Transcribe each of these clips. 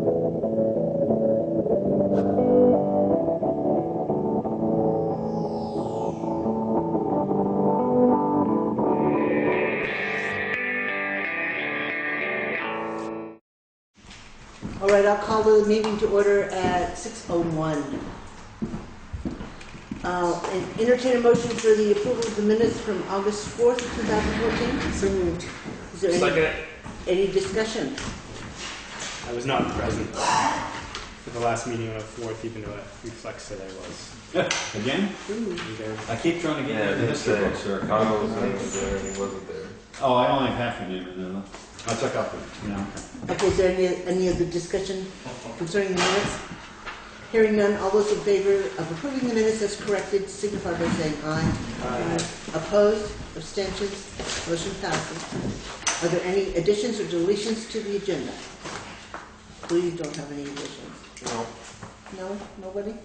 All right, I'll call the meeting to order at 6:01. And entertain a motion for the approval of the minutes from August 4th, 2014. So moved. Is there any discussion? I was not present for the last meeting on the 4th, even though it reflects that I was. Again? There. I keep trying to get the history book, sir. Kyle was there and he wasn't there. Oh, I only have half a name in there. I'll check out the, Okay, is there any other discussion concerning the minutes? Hearing none, all those in favor of approving the minutes as corrected signify by saying aye. Aye. Opposed? Abstentions? Motion passes. Are there any additions or deletions to the agenda? Please don't have any additions. No. No? Nobody?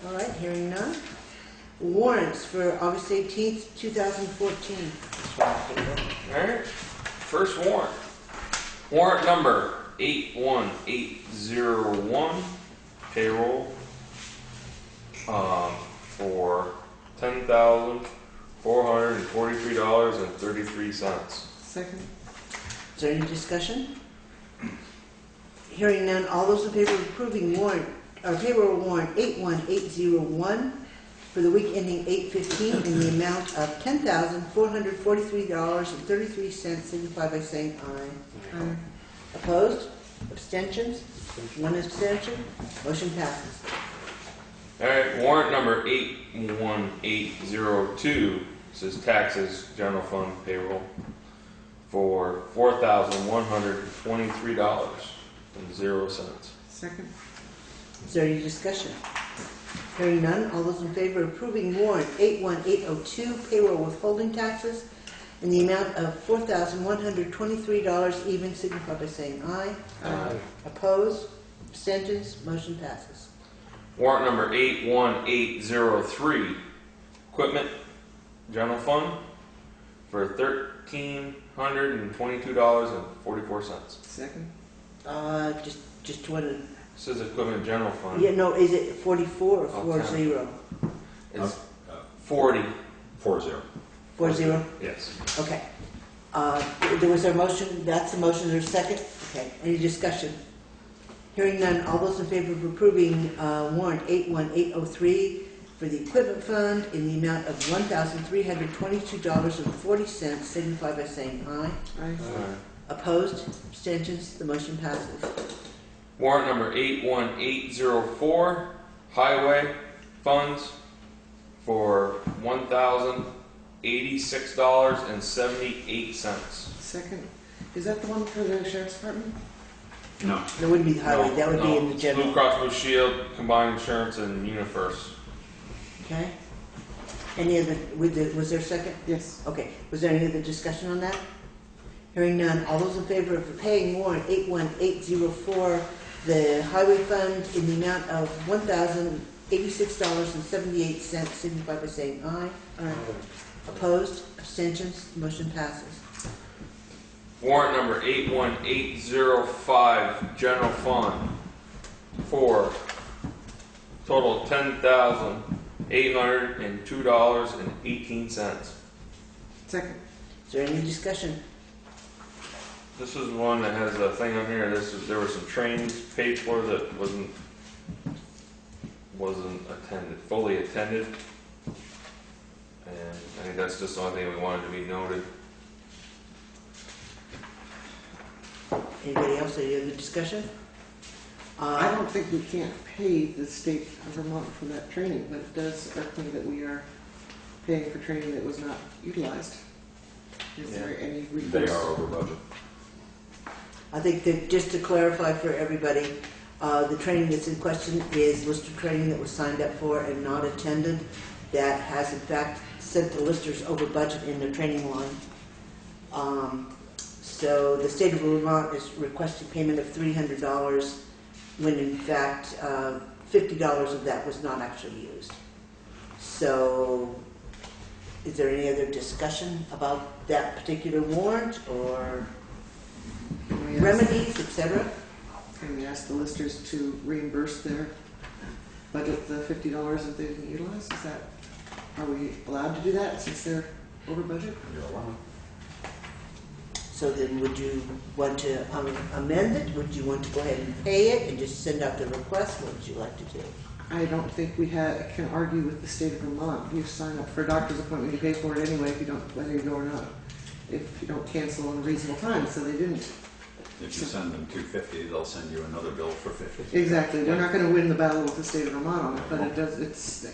All right, hearing none. Warrants for August 18th, 2014. Alright. First warrant. Warrant number 81801. Payroll for $10,443.33. Second. Is there any discussion? Hearing none, all those in favor of approving payroll warrant 81801 for the week ending 8/15 in the amount of $10,443.33 signify by saying aye. Aye. Opposed? Abstentions? One abstention? Motion passes. Alright, warrant number 81802 says taxes, general fund payroll for $4,123.00. Second. Is there any discussion? Hearing none, all those in favor of approving warrant 81802 payroll withholding taxes in the amount of $4,123 even signify by saying aye. Aye. Opposed? Abstentions? Motion passes. Warrant number 81803, equipment, general fund, for $1,322.44. Second. Just one. It says equipment, general fund. Yeah, no, is it 44 or Oh, 40? It's 40. 40. 40? Yes. Okay. There was a motion, that's a motion, there's a second? Okay, any discussion? Hearing none, all those in favor of approving warrant 81803 for the equipment fund in the amount of $1,322.40 signify by saying aye. Aye. Opposed? Abstentions? The motion passes. Warrant number 81804, highway funds for $1,086.78. Second. Is that the one for the sheriff's department? No. That wouldn't be the highway, that would be in the Blue general. Cross Blue Shield, combined insurance, and UniFirst. Okay. Any other, was there a second? Yes. Okay. Was there any other discussion on that? Hearing none, all those in favor of paying warrant 81804, the highway fund in the amount of $1,086.78 signify by saying aye. Aye. Opposed? Abstentions? Motion passes. Warrant number 81805, general fund, for total $10,802.18. Second. Is there any discussion? This is one that has a thing on here. There were some trainings paid for that wasn't fully attended, and I think that's just the only thing we wanted to be noted. Anybody else? Any other discussion? I don't think we can't pay the state of Vermont for that training, but it does irk me that we are paying for training that was not utilized. Is there any recourse? They are over budget. I think that just to clarify for everybody, the training that's in question is lister training that was signed up for and not attended. That has in fact sent the listers over budget in their training line. So the state of Vermont is requesting payment of $300 when in fact $50 of that was not actually used. So is there any other discussion about that particular warrant or remedies, etc.? Can we ask the listers to reimburse their budget the $50 that they didn't utilize? Are we allowed to do that since they're over budget? You're allowed. So then would you want to amend it? Would you want to go ahead and pay it and just send out the request? What would you like to do? I don't think we can argue with the state of Vermont. You sign up for a doctor's appointment, you pay for it anyway if you don't, whether you go or not. If you don't cancel in a reasonable time, so they didn't. If you send them $250, they'll send you another bill for $50. Exactly. We're not going to win the battle with the state of Vermont on it, but it's,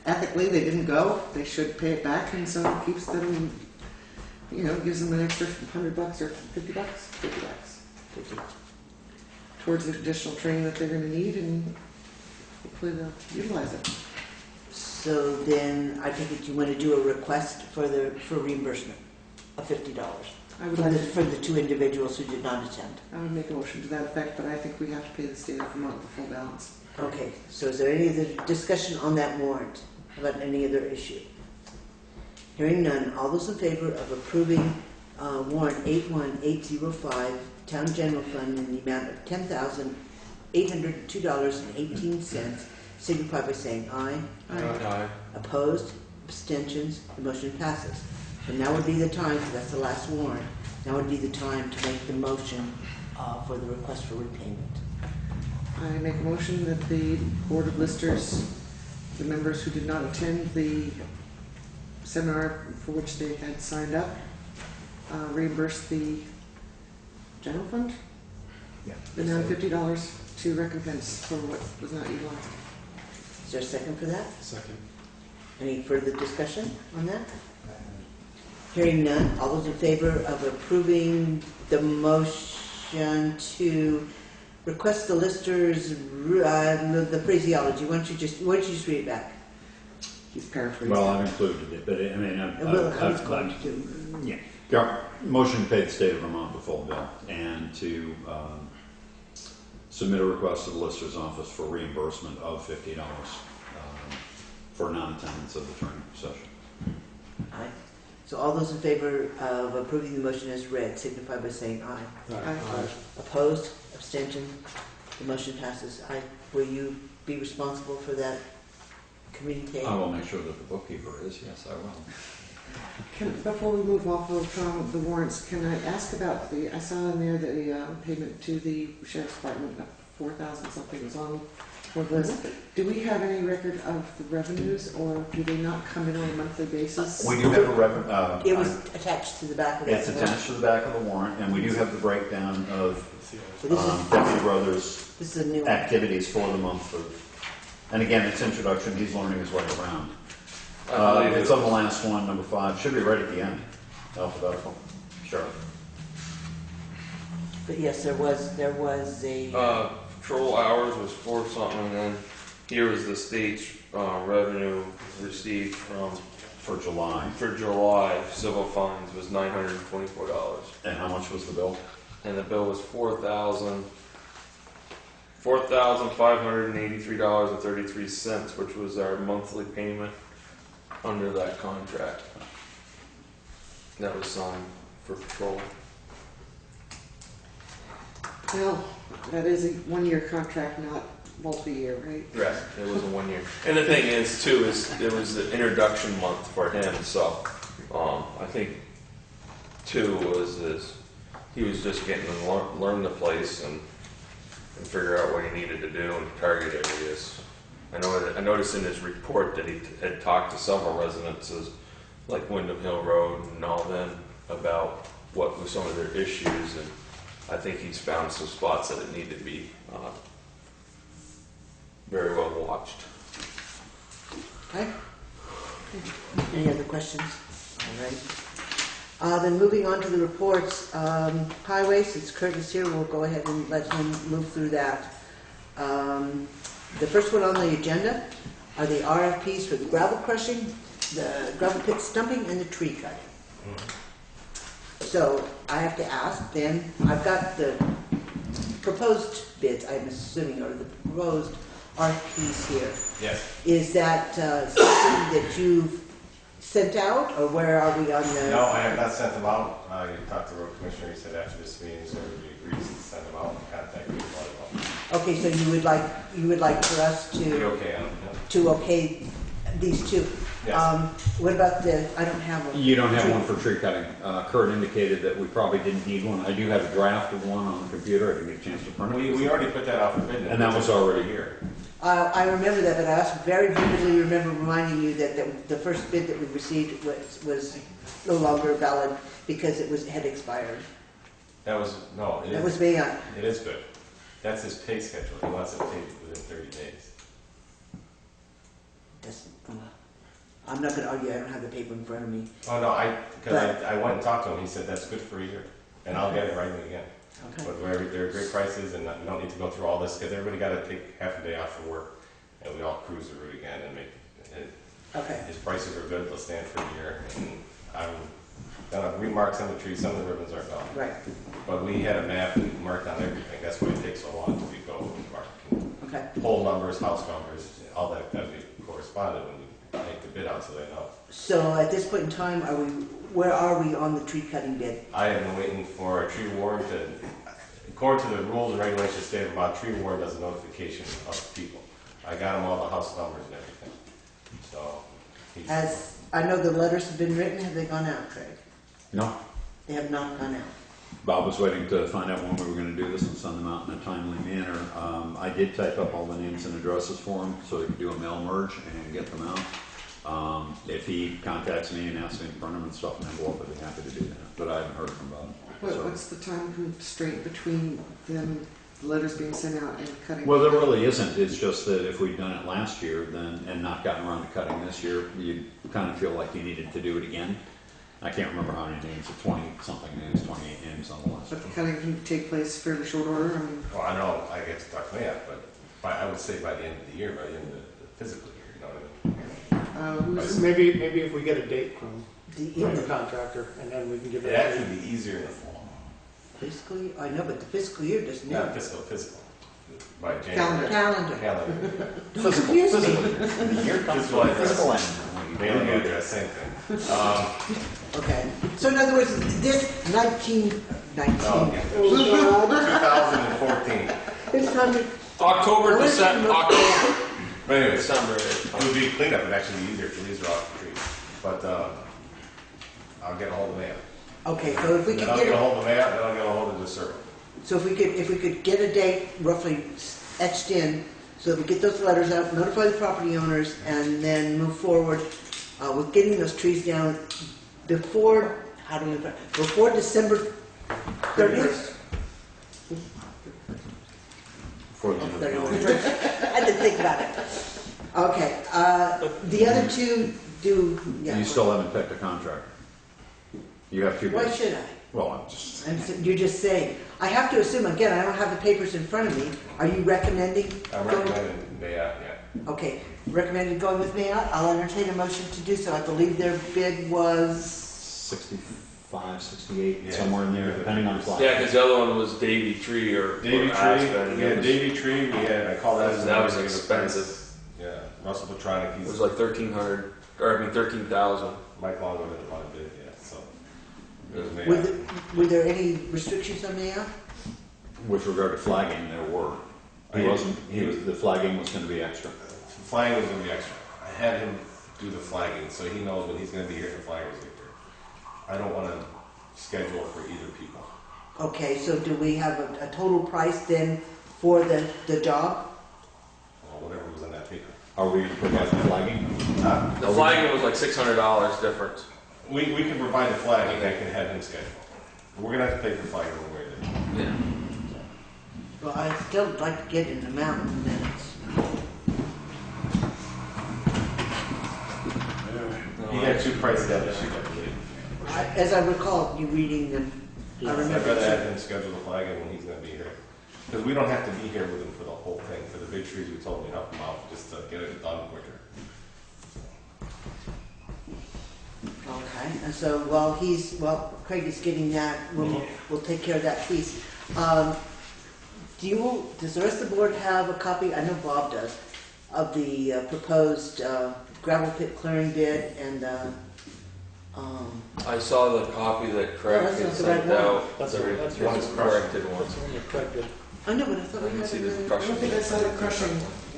ethically they didn't go. They should pay it back, and so it keeps them, gives them an extra $100 or $50. $50. Towards the additional training that they're going to need, and hopefully they'll utilize it. So then I think that you want to do a request for reimbursement of $50 I would like for the two individuals who did not attend. I would make a motion to that effect, but I think we have to pay the state of Vermont the full balance. Okay, so is there any other discussion on that warrant about any other issue? Hearing none, all those in favor of approving warrant 81805, Town General Fund, in the amount of $10,802.18, signify by saying aye. Aye. Opposed? Abstentions? The motion passes. So now would be the time, so that's the last warrant, now would be the time to make the motion for the request for repayment. I make a motion that the Board of Listers, the members who did not attend the seminar for which they had signed up, reimburse the general fund? Yeah. The amount of $50 to recompense for what was not utilized. Is there a second for that? Second. Any further discussion on that? Hearing none, all those in favor of approving the motion to request the listers, the phraseology, why don't you just read it back? He's paraphrasing. Well, I've included it, but I mean, I was going to do. yeah. Motion to pay the state of Vermont the full bill and to submit a request to the lister's office for reimbursement of $50 for non-attendance of the training session. Aye. So all those in favor of approving the motion as read, signify by saying aye. Aye. Opposed? Abstention? The motion passes. Will you be responsible for that committee pay? I will make sure that the bookkeeper is, yes, I will. Before we move off of the warrants, can I ask about I saw in there the payment to the Sheriff's Department of $4,000 something was on for this. Do we have any record of the revenues, or do they not come in on a monthly basis? We do have a revenue. It was attached to the back of that. It's attached to the back of the warrant, and we do have the breakdown of So this Deputy Brothers' is a new one. activities for the month and again, it's introduction, he's learning his way around. I believe It's on the last one, number 5, should be right at the end, alphabetical. Sure. But yes, there was a. Patrol hours was 4 something, and then here was the state's revenue received For July. for July. Civil fines was $924, And how much was the bill? and the bill was $4,583.33, which was our monthly payment under that contract. That was signed for patrol. Well, that is a one-year contract, not multi-year, right? Right, it was a 1 year. And the thing is, too, it was the introduction month for him, so I think, too, he was just getting to learn the place and figure out what he needed to do and target areas. I noticed in his report that he had talked to several residences, like Wyndham Hill Road and all them, about what were some of their issues, and I think he's found some spots that it needed to be very well watched. Okay. Any other questions? All right. Then moving on to the reports, highway, since Kurt is here, we'll go ahead and let him move through that. The first one on the agenda are the RFPs for the gravel crushing, the gravel pit stumping, and the tree cutting. So I have to ask then, I've got the proposed bids, I'm assuming, or the proposed RFPs here. Yes. Is that something that you've sent out, or where are we on the? No, I have not sent them out. You talked to the road commissioner, he said after this meeting, so everybody agrees to send them out and contact me about it. Okay, so you would like for us Be to, okay on it, yeah. to okay these two? Yes. What about the, I don't have one. You don't have one for tree cutting. Kurt indicated that we probably didn't need one. I do have a draft of one on the computer. I didn't get a chance to print it. We already put that out for bid. And that was already here. I remember that, but I also very vividly remember reminding you that the first bid that we received was no longer valid because it had expired. That was, no, That was me. it is good. That's his pay schedule. He wants it paid within 30 days. I'm not going to argue. I don't have the paper in front of me. Oh, no, because I went and talked to him. He said that's good for a year. And I'll get it right again. Okay. But they're great prices, and you don't need to go through all this, because everybody got to take half a day off for work, and we all cruise the route again and make it. Okay. His prices are good, they'll stand for a year, and I'm gonna remark some of the trees, some of the ribbons are gone. Right. But we had a map and marked on everything, that's why it takes so long to go and mark. Okay. Pole numbers, house numbers, all that got to be corresponded when you make the bid out, so they know. So at this point in time, where are we on the tree cutting bid? I have been waiting for a tree warden to, according to the rules and regulations of the state of Vermont, tree warden does a notification of people. I got them all the house numbers and everything. So, I know the letters have been written. Have they gone out, Craig? No. They have not gone out. Bob was waiting to find out when we were going to do this and send them out in a timely manner. I did type up all the names and addresses for him so he could do a mail merge and get them out. If he contacts me and asks me to print them and stuff in an envelope, I'd be happy to do that. But I haven't heard from Bob. What's the time constraint between them, the letters being sent out and cutting? Well, there really isn't. It's just that if we'd done it last year and not gotten around to cutting this year, you kind of feel like you needed to do it again. I can't remember how many names, 20-something names, 28 names on the list. But the cutting can take place fairly short order. I mean, well, I know I get to talk to Matt, but I would say by the end of the year, by the end of the physical year, you know what I mean? Maybe if we get a date from The the contractor, and then we can give it. It'd actually be easier in the fall. fiscal year? I know, but the fiscal year doesn't Not end. physical. By January. Calendar. Calendar. Don't confuse me. The year comes Physical address. physical end. Mailing address, same thing. Okay. So in other words, this 19. No, Oh, God. 2014. It's time October, December, October, But anyways, December. it would be cleanup, it'd actually be easier if these are off the trees. But I'll get a hold of Matt. Okay, so if we Then could I'll get get a hold of Matt, then I'll get a hold of the server. so if we could get a date roughly etched in, so that we get those letters out, notify the property owners, and then move forward with getting those trees down before before December 30th. For the end of the calendar. I had to think about it. Okay, the other two do. Yeah. You still haven't picked a contractor. You have two Why bids. should I? Well, I'm just. You're just saying. I have to assume, again, I don't have the papers in front of me. Are you recommending? I'm recommending Matt, yeah. Okay, recommended going with me out. I'll entertain a motion to do so. I believe their bid was, 65, 68, Yeah. somewhere in there, depending on flight. Yeah, because the other one was Davy Tree or Davy or Tree, Aspen. yeah, Davy Tree, I called that. That was expensive. Yeah, Russell Petronic, It he's, was like 1,300, or I mean 13,000. Mike Longo didn't want to bid, yeah, so. It was Matt. were there any restrictions on the out? With regard to flagging, there were. The flagging was going to be extra. Flagging was gonna be extra. I had him do the flagging, so he knows when he's gonna be here if the flaggers get here. I don't wanna schedule for either people. Okay, so do we have a total price then for the job? Or whatever was in that paper. Are we going to provide the flagging? The flagging was like $600 difference. We can provide the flagging, I can have him schedule. We're gonna have to pay for flagging one way or the other. Yeah. Well, I'd still like to get an amount in minutes. He had two prices on the sheet, I believe. As I recall, you reading them, I I'd rather remember. have him schedule the flagging when he's gonna be here. Because we don't have to be here with him for the whole thing. For the big trees, we told him to help him out, just to get it done quicker. Okay, and so while Craig is getting that, we'll take care of that piece. Does the rest of the board have a copy, I know Bob does, of the proposed gravel pit clearing bid and I saw the copy that Craig that's had not the right sent one. out, That's the the- that's one the- corrected one. That's the one that Craig did. I know, but I I thought we didn't had see the another. I crushing. don't think I saw the crushing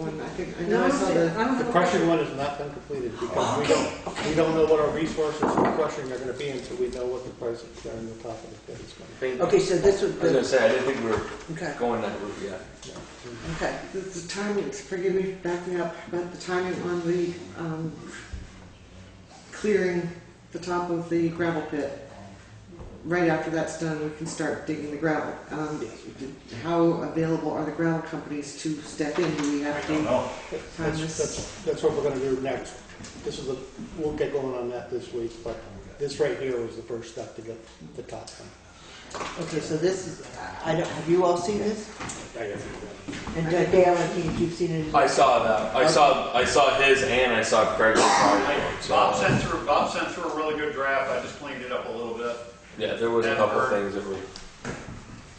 one. I No, know I saw the. I don't The have a crushing one is not been completed because we don't know what our resources for crushing are gonna be until we know what the price of clearing the top of the pit is gonna be. Okay, so this would, I was gonna say, I didn't think we were okay, going that route yet. okay. The timing, forgive me, back me up, but the timing on the clearing the top of the gravel pit. Right after that's done, we can start digging the gravel. How available are the gravel companies to step in? Do we have I don't to know. time this? That's what we're gonna do next. This is we'll get going on that this week, but this right here was the first step to get the top done. Okay, so this is, I don't, have you all seen this? I guess we And Dale, I think you've seen it. I saw that. I saw his and I saw Craig's. Bob sent through a really good draft, I just cleaned it up a little bit. Yeah, there was a couple of things that were.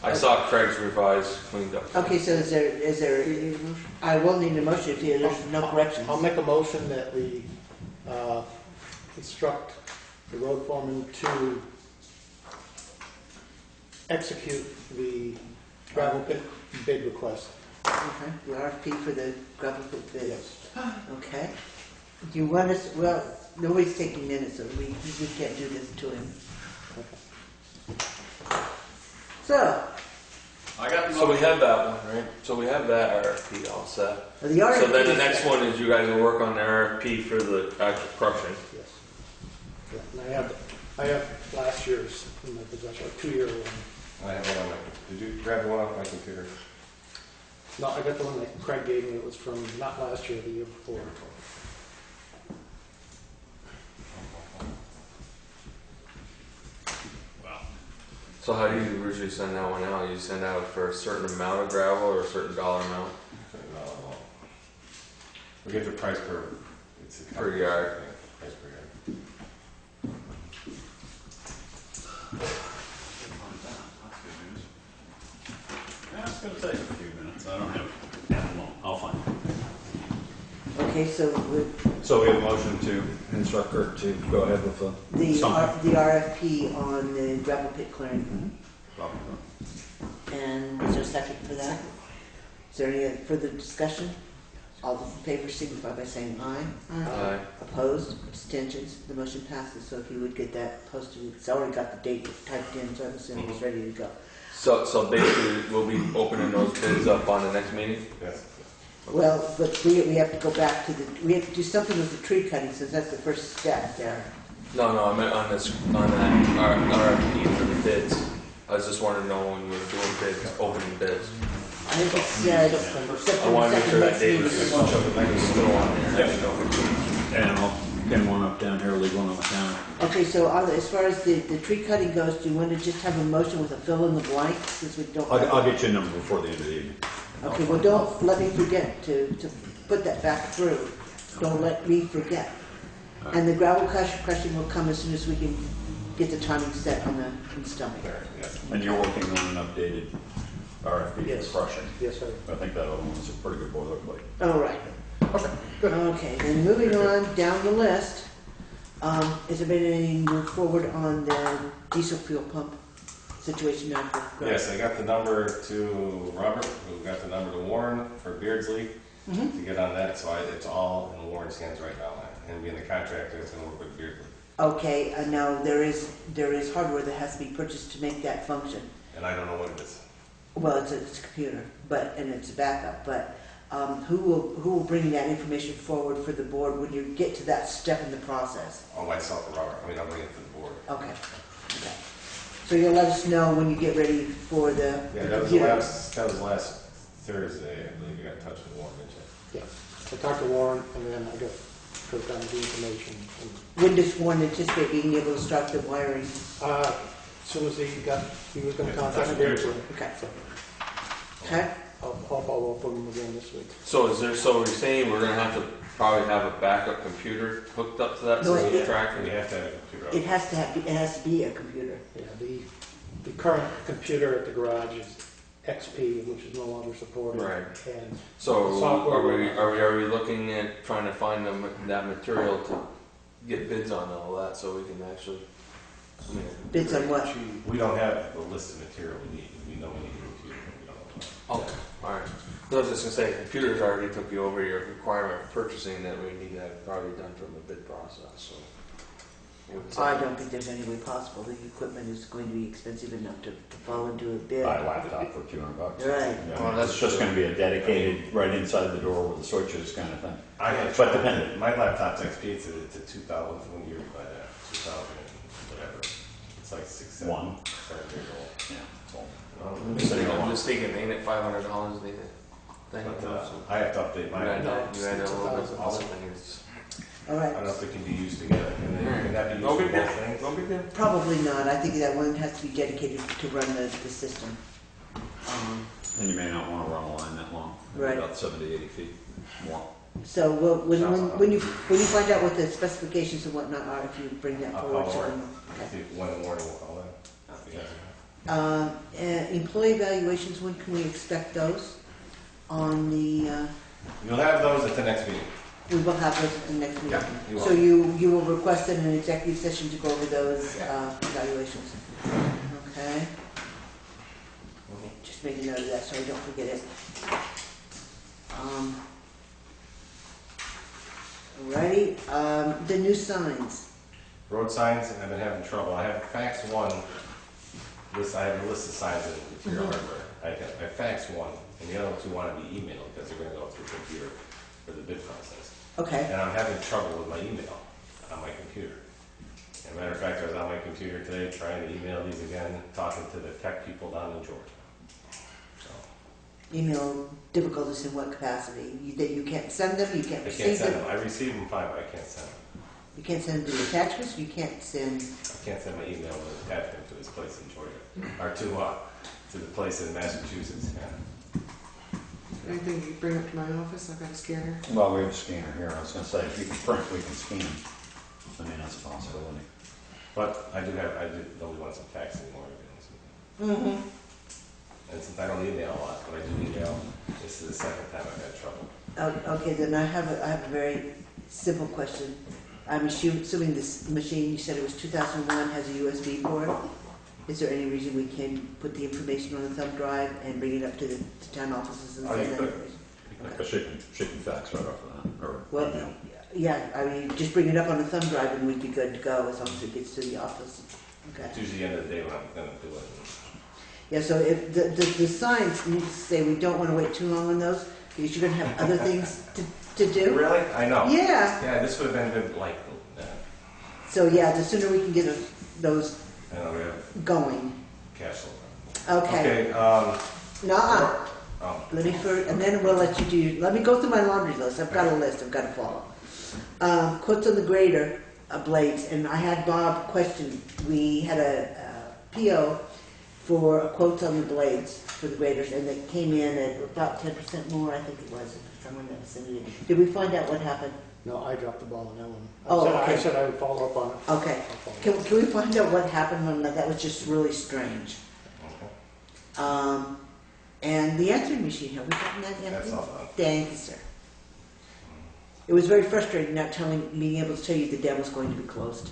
I saw Craig's revised, cleaned up. Okay, so is there, Do you need a motion? I will need a motion if there's no corrections. I'll make a motion that we instruct the road foreman to execute the gravel pit bid request. Okay, the RFP for the gravel pit bid. Yes. Okay. Do you want us, well, nobody's taking minutes, so we can't do this to him. So, I got the So we motion. have that one, right? So we have that RFP all set. the RFP. So then the is next set. one is you guys will work on the RFP for the actual crushing. Yes. Yeah, and I have last year's in my possession, a 2-year one. I have one on my, did you grab the one off my computer? No, I got the one that Craig gave me. It was from not last year, the year before. So how do you usually send that one out? You send out for a certain amount of gravel or a certain dollar amount? We get the price per, it's a Per yard. Price per yard. That's gonna take a few minutes, I don't have, I'll find it. Okay, so So we have a motion to instruct Kurt to go ahead with the something. RFP on the gravel pit clearing. Mm-hmm. And is there a second for that? Is there any further discussion? All those in favor signify by saying aye. Aye. Opposed, abstentions, the motion passes. So if you would get that posted, it's already got the date typed in, so I'm assuming it's ready to go. So basically, we'll be opening those bids up on the next meeting? Yes. Well, but we have to go back to we have to do something with the tree cutting since that's the first step there. No, I meant on that RFP for the bids. I was just wanting to know when we were doing bids, opening bids. I think it's I want to make sure that date was still on there. And I'll pin one up down here, leave one on the counter. Okay, so as far as the tree cutting goes, do you want to just have a motion with a fill in the blank since we don't? I'll get you a number before the end of the evening. Okay, well, don't let me forget to put that back through. Don't let me forget. And the gravel crushing will come as soon as we can get the timing set on the installing. Yes. And you're working on an updated RFP Yes. for crushing. Yes, sir. I think that other one's a pretty good boilerplate. All right. Okay, then moving on down the list, has there been any move forward on the diesel fuel pump situation now? Yes, I got the number to Robert, who got the number to Warren for Beardsley to get on that, so it's all in Warren's hands right now. And being the contractor, it's gonna work with Beardsley. Okay, now there is hardware that has to be purchased to make that function. And I don't know what it is. Well, it's a computer, and it's a backup, but who will bring that information forward for the board when you get to that step in the process? Oh, myself or Robert, I mean, I'll bring it to the board. Okay. So you'll let us know when you get ready for the Yeah, that was computer? last Thursday, I believe you got in touch with Warren, didn't you? Yeah. I talked to Warren, and then I got Kurt down the information. When does one anticipate being able to start the wiring? As soon as he was going to contact me. Okay. Okay? I'll follow up with him again this week. So we're saying we're gonna have to probably have a backup computer hooked up to that No, system it- tracking? We have to have a computer. It has to be a computer. Yeah, the current computer at the garage is XP, which is no longer supported. Right. And So Software. are we looking at trying to find that material to get bids on all that so we can actually, I mean. Bids on what? We don't have the list of material we need. We know we need a computer, but we don't know what. Okay, alright. I was just gonna say, computers already took you over your requirement for purchasing that we need to have probably done from the bid process, so. I don't think there's any way possible. The equipment is going to be expensive enough to fall into a bid. Buy a laptop for $200. Right. Yeah, Well, that's it's just true. going to be a dedicated, right inside the door with the switches kind of thing. I had But dependent. My laptop's XP, it's a 2000, when year by that, 2000 and whatever. It's like 6, 7, One. 7 years old. Yeah, so. I'm just thinking, ain't it $500 the thing? But, I have to update You mine. had I to, you had a little bit of Also- other things. All don't right. know if they can be used together. Can that be No used big for deal, both things? no big deal. Probably not. I think that one has to be dedicated to run the system. And you may not want to run a line that long. Right. About 70, 80 feet more. So when you find out what the specifications and whatnot are, if you bring that I'll forward call to Warren. them. See if one in the morning we'll call them. Employee evaluations, when can we expect those? On the, You'll have those at the next meeting. we will have those at the next meeting. Yeah, you So you will request an executive session to go over those evaluations. Okay? Just make a note of that so I don't forget it. Alrighty, the new signs. Road signs, I've been having trouble. I have faxed one. I have a list of signs in material hardware. I faxed one, and the other two want to be emailed because they're going to go through computer for the bid process. Okay, And I'm having trouble with my email on my computer. As a matter of fact, I was on my computer today trying to email these again, talking to the tech people down in Georgia. So, email difficulties in what capacity? That you can't send them, you can't I can't receive send them? them. I receive them fine, but I can't send them. You can't send the attachments, you can't send, I can't send my email with attachment to this place in Georgia, or to the place in Massachusetts. Yeah. Anything you bring up to my office, I've got a scanner. Well, we have a scanner here. I was going to say, if you can print, we can scan. I mean, that's a possibility. But I don't want some fax anymore. To be honest with you. And since I don't email a lot, but I do email, this is the second time I've had trouble. okay, then I have a very simple question. I'm assuming this machine, you said it was 2001, has a USB port. Is there any reason we can put the information on a thumb drive and bring it up to the town offices and Oh, send you that could. information? She can fax right off of that. Or Well, email. yeah, I mean, just bring it up on a thumb drive and we'd be good to go as long as it gets to the office. Okay. It's usually the end of the day when I'm going to do it. Yeah, so if the signs need to say we don't want to wait too long on those because you're going to have other things to do. Really? I know. Yeah. Yeah, this would have been good, like, So yeah, the sooner we can get those I know we have going. cash flow. Okay. Okay, Nuh-uh. oh, Let me first, and then we'll let you do. Let me go through my laundry list. I've got a list. I've got to follow. Quotes on the grader blades, and I had Bob question. We had a PO for quotes on the blades for the graders, and they came in at about 10% more. I think it was someone that sent it in. Did we find out what happened? No, I dropped the ball on that one. Oh, okay. I said I would follow up on it. Okay. I'll follow up. Can we find out what happened on that? That was just really strange. okay. And the answering machine, have we gotten that yet? That's all done. Thank you, sir. It was very frustrating not being able to tell you the dam was going to be closed.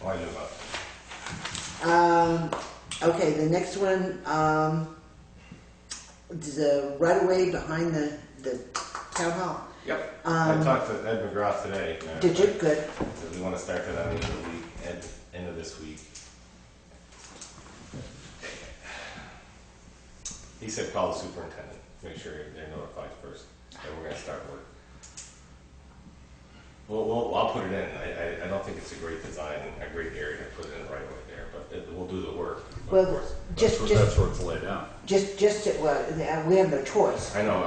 Oh, I knew about it. Okay, the next one, there's a right-of-way behind the town hall. Yep. I talked to Ed McGrath today. Did you? Good. So we want to start that on the end of the week, end of this week. He said call the superintendent, make sure they're notified first, that we're going to start work. I'll put it in. I don't think it's a great design, a great area to put it in right away there, but we'll do the work. Well, of course. just That's where it's laid out. well, we have no choice. I know.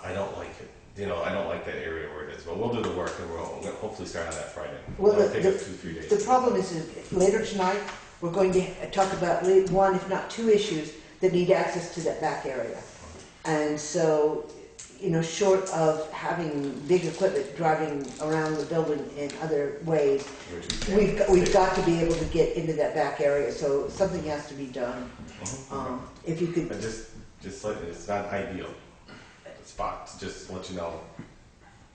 I don't like it. You know, I don't like that area where it is. But we'll do the work, and we'll hopefully start on that Friday. Well, It'll take us 2-3 days. The problem is later tonight, we're going to talk about one, if not two issues that need access to that back area. And so, short of having big equipment driving around the building in other ways, we've got to be able to get into that back area. So something has to be done. If you could, But just let it's not ideal spot. Just to let you know,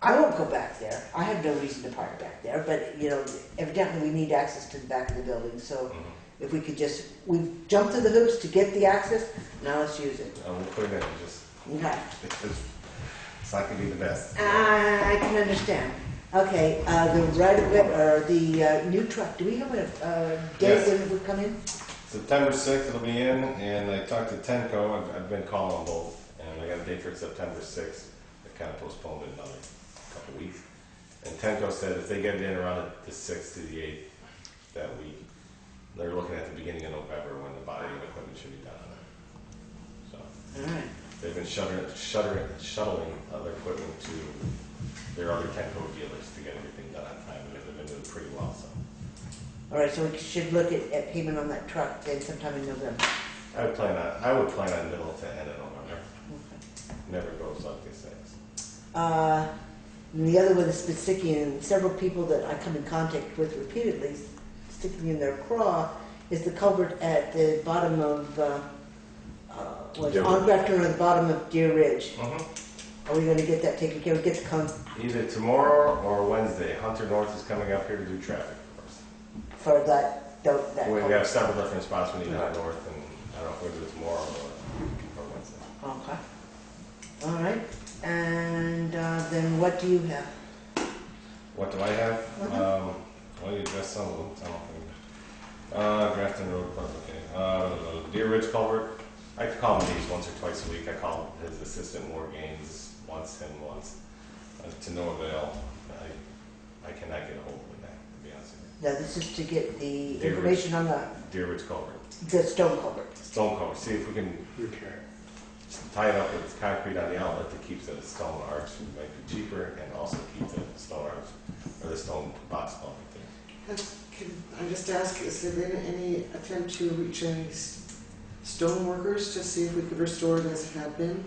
I won't go back there. I have no reason to park back there, but, you know, evidently we need access to the back of the building, so if we could just, we've jumped through the hoops to get the access, now let's use it. We'll put it in, just, Okay. it's not gonna be the best. I can understand. Okay, the right of way, or the new truck, do we have a date Yes. when it would come in? September 6th it'll be in, and I talked to Tenco, I've been calling them both, and I got a date for September 6th. I kind of postponed it another couple weeks. And Tenco said if they get it in around the 6th to the 8th that week, they're looking at the beginning of November when the body and equipment should be done on it. So All right. they've been shuttling other equipment to their other Tenco dealers to get everything done on time, and they've been doing pretty well, so. All right, so we should look at payment on that truck then sometime in November. I would plan on middle to end of November. Okay. Never goes like they say. And the other one that's been sticking in several people that I come in contact with repeatedly, sticking in their craw, is the culvert at the bottom of, Deer on Ridge. Grafton or the bottom of Deer Ridge. Mm-hmm. Are we gonna get that taken care of? Get the Either tomorrow or Wednesday. Hunter North is coming up here to do traffic for us. for that We culvert? have several different spots we need Hunter North, and I don't know if we'll do it tomorrow or Wednesday. Okay. All right, and then what do you have? What do I have? Mhm. Well, you addressed some of them. I don't think. Grafton Road, okay. Deer Ridge culvert. I like to call him these once or twice a week. I call his assistant War Gaines once and once. To no avail. I cannot get a hold of him, to be honest with Now, this is to get the Deer Ridge. information on you. Deer Ridge culvert. the stone culvert. Stone culvert. See if we can Repair. tie it up with concrete on the outlet that keeps the stone arch. It might be cheaper and also keep the stone arch or the stone box culvert there. Can I just ask, is there been any attempt to reach any stone workers to see if we could restore it as it had been?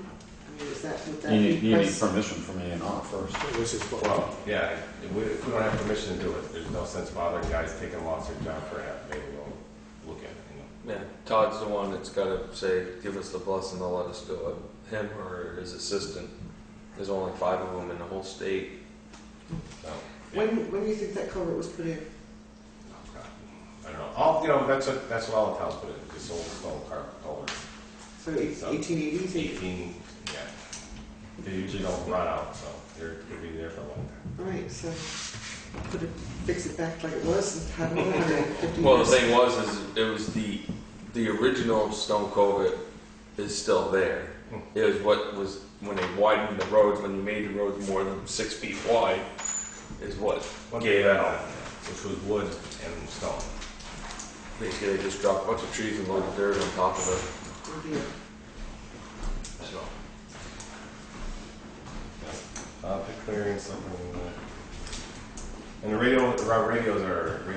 I mean, is that, would that You be need, you need price? permission from A&R first. This is what, Well, yeah, if we don't have permission to do it, there's no sense bothering guys taking them off their job for half, maybe we'll look at it, you know. Yeah, Todd's the one that's gotta say, give us the blessing to let us do it. Him or his assistant. There's only 5 of them in the whole state. So, yeah. When do you think that culvert was put in? Oh, God. I don't know. All, you know, that's what all the towns put in, just old stone culverts. So 1880s? 18, yeah. They usually don't run out, so they'll be there for a long time. All right, so put it, fix it back like it was and have it 150 Well, the years. thing was, is it was the original stone culvert is still there. It was what was, when they widened the roads, when you made the roads more than 6 feet wide, is what gave out. Which was wood and stone. Basically, they just dropped a bunch of trees and loaded dirt on top of it. Oh, dear. So, Pit clearing, something. And the radio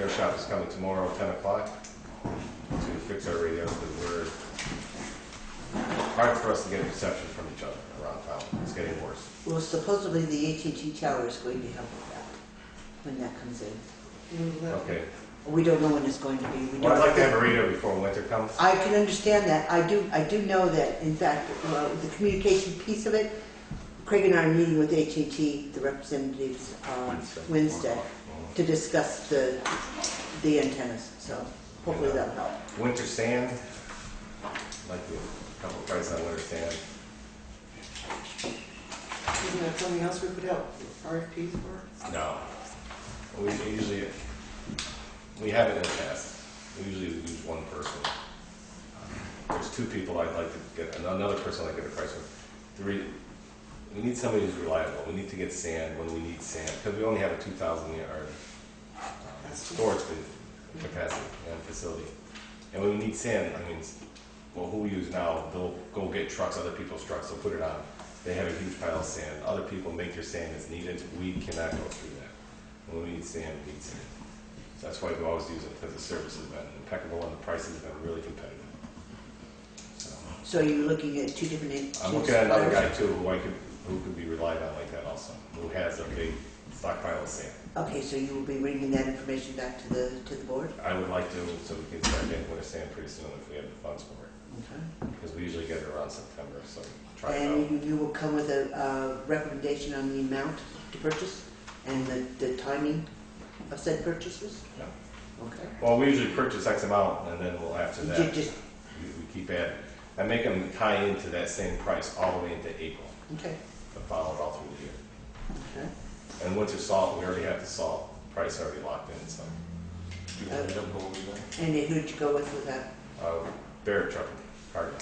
shop is coming tomorrow at 10 o'clock to fix our radios because hard for us to get reception from each other around town. It's getting worse. Well, supposedly the AT&T tower is going to help with that, when that comes in. When will that be? Okay. We don't know when it's going to be. We Well, I'd don't- like to have a radio before winter comes. I can understand that. I do know that, in fact, the communication piece of it, Craig and I are meeting with AT&T, the representatives, Wednesday, to discuss the antennas, so hopefully that'll help. Winter sand. I'd like a couple prices on winter sand. Isn't that something else we put out RFPs for? No. We have it in the past. We usually use one person. There's 2 people I'd like to get, another person I'd like to get a price from. We need somebody who's reliable. We need to get sand when we need sand, because we only have a 2,000 yard storage capacity and facility. And when we need sand, I mean, well, who we use now, they'll go get trucks, other people's trucks, they'll put it on. They have a huge pile of sand. Other people make their sand as needed. We cannot go through that. When we need sand, we need sand. So that's why we always use it, because the service has been impeccable and the prices have been really competitive. So you're looking at 2 different. I'm looking at another guy too, who could be relied on like that also, who has a big stockpile of sand. Okay, so you will be bringing that information back to the board? I would like to, so we can start getting winter sand pretty soon if we have the funds for it. Okay. Because we usually get it around September, so try it out. And you will come with a recommendation on the amount to purchase and the timing of said purchases? Yeah. Okay. Well, we usually purchase X amount, and then we'll, after that, we Just, keep adding. I make them tie into that same price all the way into April, okay, to follow it all through the year. okay. And winter salt, we already have the salt price already locked in, so. You want to jump over that? And then who'd you go with that? Barrett trucking, Cargill.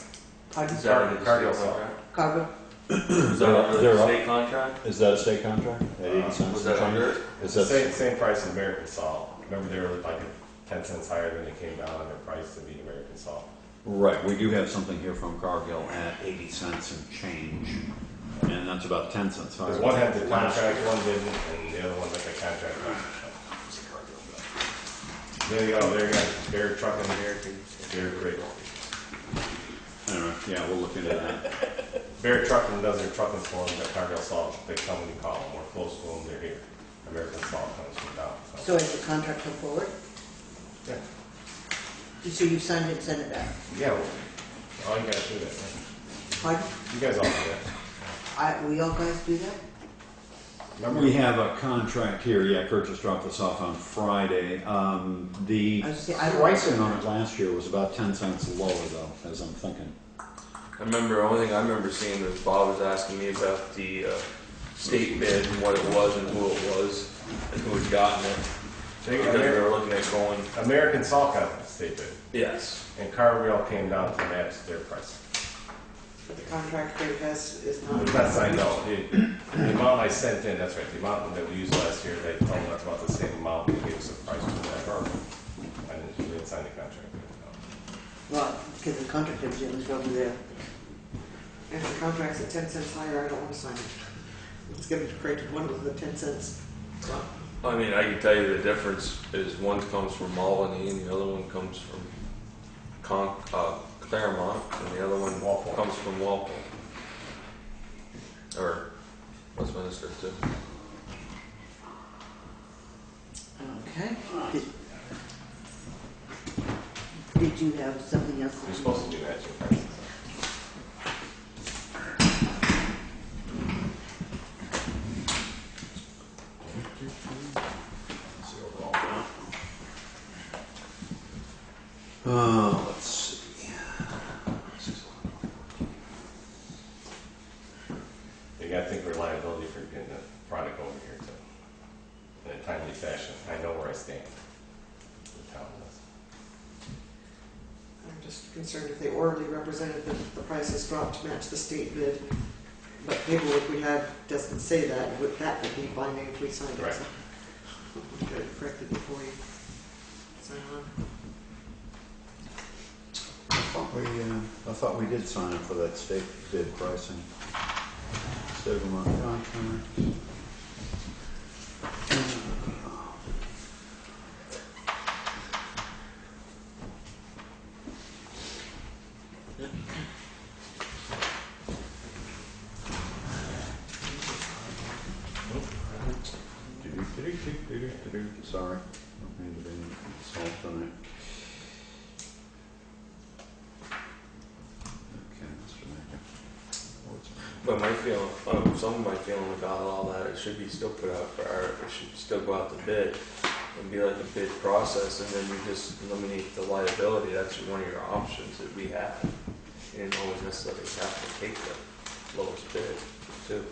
Pardon? Is that a Cargill state salt. contract? Carver? Is that under They're the up. state contract? Is that a state contract at 80 cents? Was that under it? Is that Same price as American salt. Remember, they were like 10 cents higher than they came down on their price to beat American salt. right? We do have something here from Cargill at 80 cents and change, and that's about 10 cents higher. Because one had the than last contract, year. one didn't, and the other one let the contract run. There you go, there you go. Barrett trucking, Barrett great. Anyway, yeah, we'll look into that. Barrett trucking does their trucking for them, but Cargill salt, they come when you call them. We're close to them, they're here. American salt comes from down. So has the contract come forward? Yeah. So you signed it and sent it back? Yeah, well, all you guys do that. Yeah. Pardon? You guys all do that. We all guys do that? Remember? We have a contract here, yeah, Kurt just dropped this off on Friday. The I was saying, I don't- pricing on it last year was about 10 cents lower though, as I'm thinking. I remember, the only thing I remember seeing was Bob was asking me about the state bid and what it was and who it was and who had gotten it. Because they were looking at going, American salt got the state bid, yes. and Cargill came down to match their price. But the contract rate is not. The best I know, the amount I sent in, that's right, the amount that we used last year, they told us about the same amount, they gave us a price for that. I didn't sign the contract. Well, because the contract was over there. If the contract's at 10 cents higher, I don't want to sign it. Let's get it created one with the 10 cents. So, I mean, I can tell you the difference is one comes from Albany and the other one comes from Claremont and the other one Walpole. comes from Walpole. Or Westminster too. Okay. Did you have something else? You're supposed to do matching prices. Let's see. You gotta think reliability for getting the product over here too, in a timely fashion. I know where I stand. The town does. I'm just concerned if they orally represented that the price has dropped to match the state bid, but paperwork we have doesn't say that, that would be binding if we signed it. Right. So we'll get it corrected before we sign on. I thought we did sign up for that state bid pricing. State of Vermont contract. Sorry. I mean, to be salt on it. Okay, Mr. Macker. But my feeling, some of my feeling about all that, it should be still put out for art, it should still go out to bid and be like a bid process, and then you just eliminate the liability. That's one of your options that we have. You don't always necessarily have to take the lowest bid too,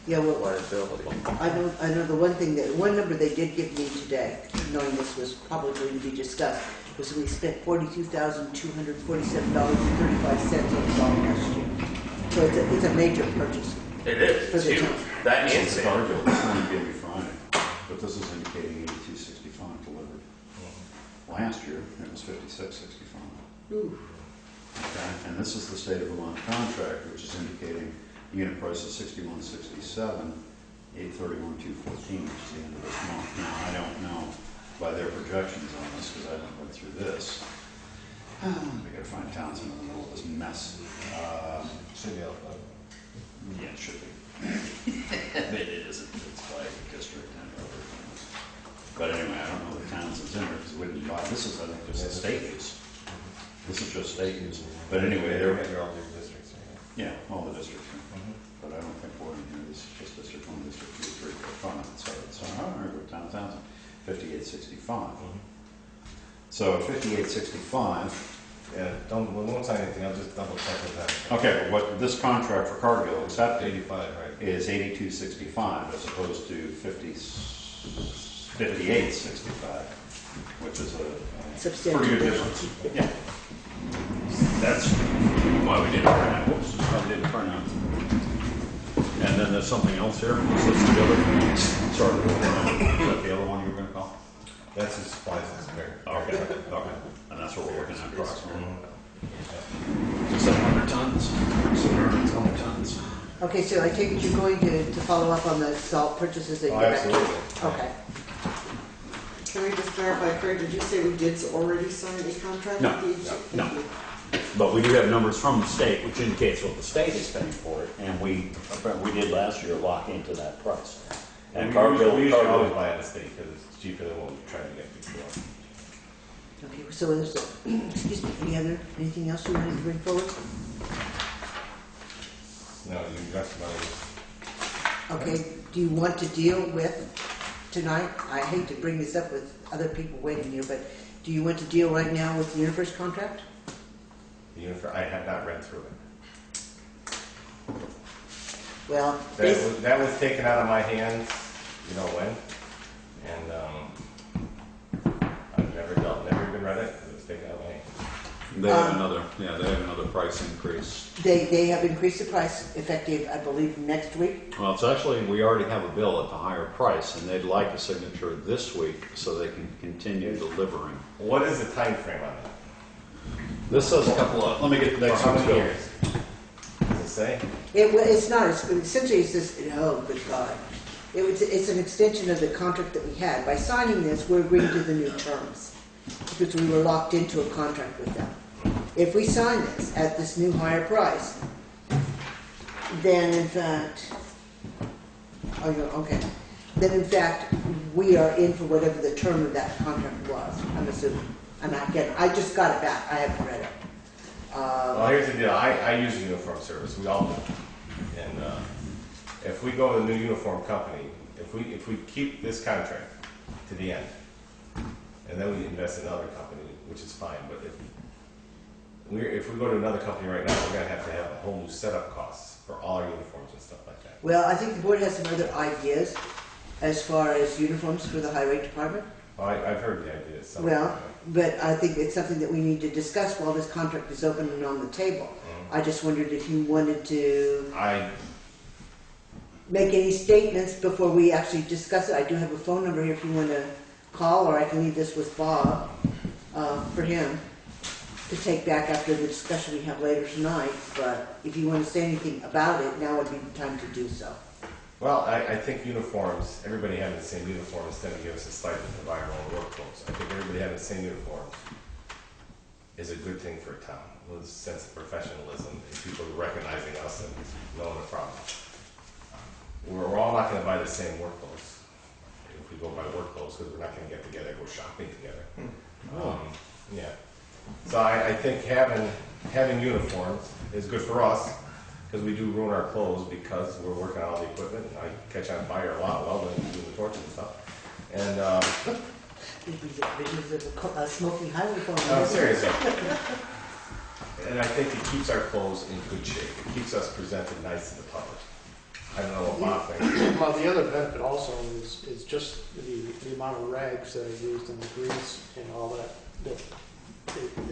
Yeah, well, liability. I know the one number they did give me today, knowing this was probably going to be discussed, was we spent $42,247.35 on salt last year. So it's a major purchase. It is, For it's the huge. town. That and This is sand. Cargill, this one gave me Friday, but this is indicating 82.65 delivered. Last year, it was 56.65. Ooh. Okay, and this is the state of Vermont contract, which is indicating unit price is 61.67, 831.214, which is the end of this month. Now, I don't know by their projections on this, because I haven't read through this. We gotta find Townshend in the middle of this mess. Should be able Yeah, it should be. It isn't, it's by district and other things. But anyway, I don't know the towns it's in there, because we didn't buy, this is, I think, just the state use. This is just state use. But anyway, They're they're, all different districts, yeah. yeah, all the districts. But I don't think we're in here, this is just District 1, District 2, 3, 4, 5, so it's, all right, we're Town Townsend, 5865. So 5865, Yeah, we won't sign anything, I'll just double check with that. okay, what this contract for Cargill accepted 85, right? is 8265 as opposed to 5865, which is a Substantial pretty good difference. difference. Yeah. That's why we didn't print out. Whoops, why we didn't print out. And then there's something else here. This is the other. Sorry, is that the other one you were going to call? That's his supplies, it's very. Okay, okay. And that's what we're looking at approximately. 700 tons. 720 tons. Okay, so I take it you're going to follow up on the salt purchases that you Oh, got. absolutely. Okay. Can we just clarify, Craig, did you say we did already sign a contract No, with the no. Thank you. But we do have numbers from the state, which indicates what the state is paying for it, and we did last year lock into that price. And We Cargill, usually always buy in the state because it's cheaper than what we try to get before. Okay, so is, excuse me, anything else you wanted to bring forward? No, you got some money. Okay, do you want to deal with tonight? I hate to bring this up with other people waiting here, but do you want to deal right now with the UniFirst contract? I have not read through it. Well, That was taken out of my hands, you know when, and I've never even read it. It was taken out of my hands. they have another price increase. they have increased the price effective, I believe, next week. Well, it's actually, we already have a bill at the higher price, and they'd like a signature this week so they can continue delivering. What is the time frame on that? This says a couple of, let me get the For next how one's many bill. years? Does it say? It's not, essentially it's this, oh, good God. It's an extension of the contract that we had. By signing this, we're agreeing to the new terms, because we were locked into a contract with them. If we sign this at this new higher price, then in fact, then in fact, we are in for whatever the term of that contract was, I'm assuming. And again, I just got it back, I haven't read it. Well, here's the deal. I use a uniform service. We all do. And if we go to a new uniform company, if we keep this contract to the end, and then we invest in another company, which is fine. But if we go to another company right now, we're going to have a whole new setup costs for all our uniforms and stuff like that. Well, I think the board has some other ideas as far as uniforms for the highway department. Well, I've heard the idea. Well, but I think it's something that we need to discuss while this contract is open and on the table. I just wondered if you wanted to make any statements before we actually discuss it. I do have a phone number here if you want to call, or I can leave this with Bob for him to take back after the discussion we have later tonight. But if you want to say anything about it, now would be the time to do so. Well, I think uniforms, everybody having the same uniform instead of give us a stipend to buy our own work clothes. I think everybody having the same uniforms is a good thing for a town. With a sense of professionalism and people recognizing us and knowing the problem. We're all not going to buy the same work clothes if we go buy work clothes because we're not going to get together, go shopping together. Yeah. So I think having uniforms is good for us. Because we do ruin our clothes because we're working on all the equipment. And I catch on fire a lot while doing the torches and stuff. And It was a smoky highway for no, seriously. And I think it keeps our clothes in good shape. It keeps us presented nice to the public. I don't know what Bob thinks. Well, the other benefit also is just the amount of rags that are used and the grease and all that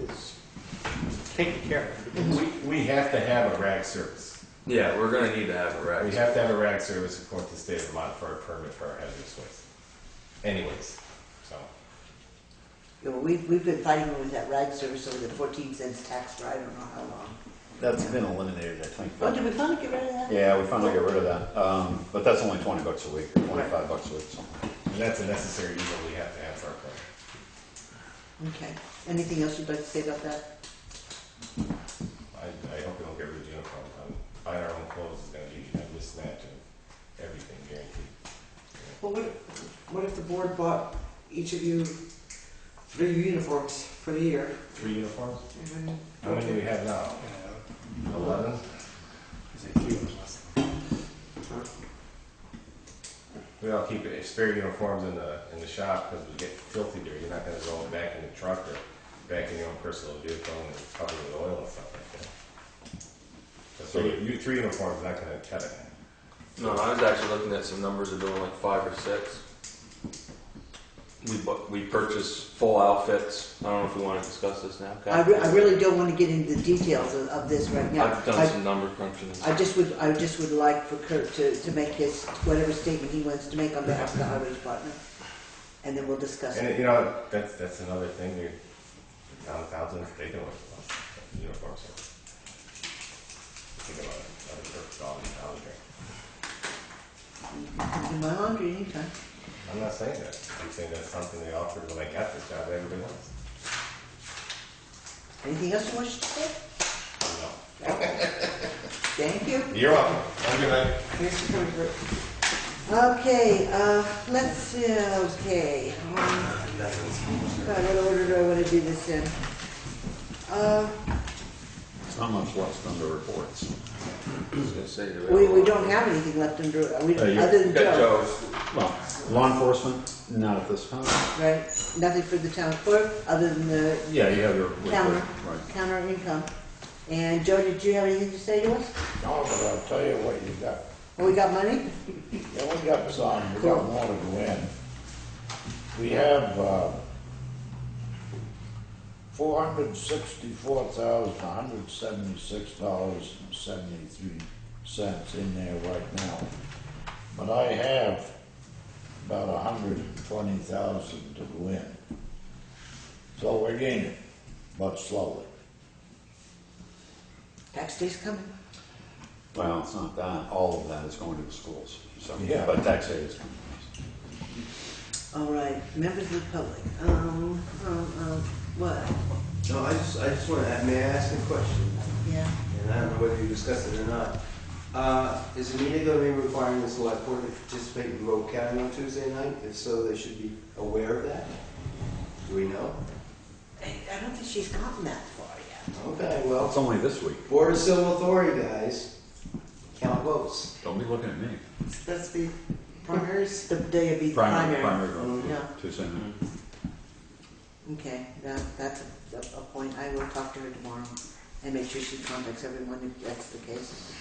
is taken care of. Because We have to have a rag service. Yeah, we're gonna need to have a We rag. have to have a rag service according to the state of Vermont for our permit for our hazardous waste. Anyways, so. Yeah, well, we've been fighting with that rag service over the 14 cents tax for I don't know how long. That's been eliminated, I think. Oh, did we finally get rid of that? Yeah, we finally got rid of that. But that's only $20 a week, or $25 a week, something. And that's a necessary evil we have to have for our permit. Okay. Anything else you'd like to say about that? I hope we don't get rid of uniforms. Buying our own clothes is Well, what if the board bought each of you 3 uniforms for the year? 3 uniforms? And then How many do we have now? 11? Is it few of us? We all keep spare uniforms in the shop because we get filthy there. You're not gonna go back in the truck or back in your own personal vehicle and cover with oil and stuff like that. So you 3 uniforms not gonna cut it. No, I was actually looking at some numbers of doing like 5 or 6. We purchased full outfits. I don't know if we want to discuss this now. I really don't want to get into the details of this right now. I've done some number crunching. I just would like for Kurt to make his, whatever statement he wants to make on behalf of the highway department, and then we'll discuss And it. you know, that's another thing. The town of Townsend's taking away from us, uniforms. Think about it. That was their dog and dog drink. You can do my laundry anytime. I'm not saying that. I'm saying that's something they offered when I got this job to everybody else. Anything else you want to say? No. Thank you. You're welcome. Have a good night. Thanks for coming, Rick. Okay, let's see, okay. What order do I want to do this in? It's not much less than the reports. I was gonna say, We don't have anything left under, other than got Joe, Joe's. Well, law enforcement, not at this time. right? Nothing for the town clerk, other than the Yeah, you have your. counter, Right. counter income. And Joe, did you have anything to say to us? No, but I'll tell you what you got. Oh, we got money? Yeah, we got some, we Cool. got more to go in. We have, $464,176.73 in there right now. But I have about 120,000 to go in. So we're gaining, but slowly. Tax day's coming. Well, it's not that. All of that is going to the schools. So, Yeah. But tax aid is coming. All right, members of the public. What? No, I just want to, may I ask a question? Yeah. And I don't know whether you discussed it or not. Is Anita going to be requiring the select board to participate in vote counting on Tuesday night? If so, they should be aware of that? Do we know? I don't think she's gotten that far yet. Okay, Well, well, it's only this week. Board of Civil Authority guys, count votes. Don't be looking at me. That's the primaries. The day of the primary. Primary vote. Yeah. Tuesday night. Okay, that's a point. I will talk to her tomorrow and make sure she contacts everyone if that's the case.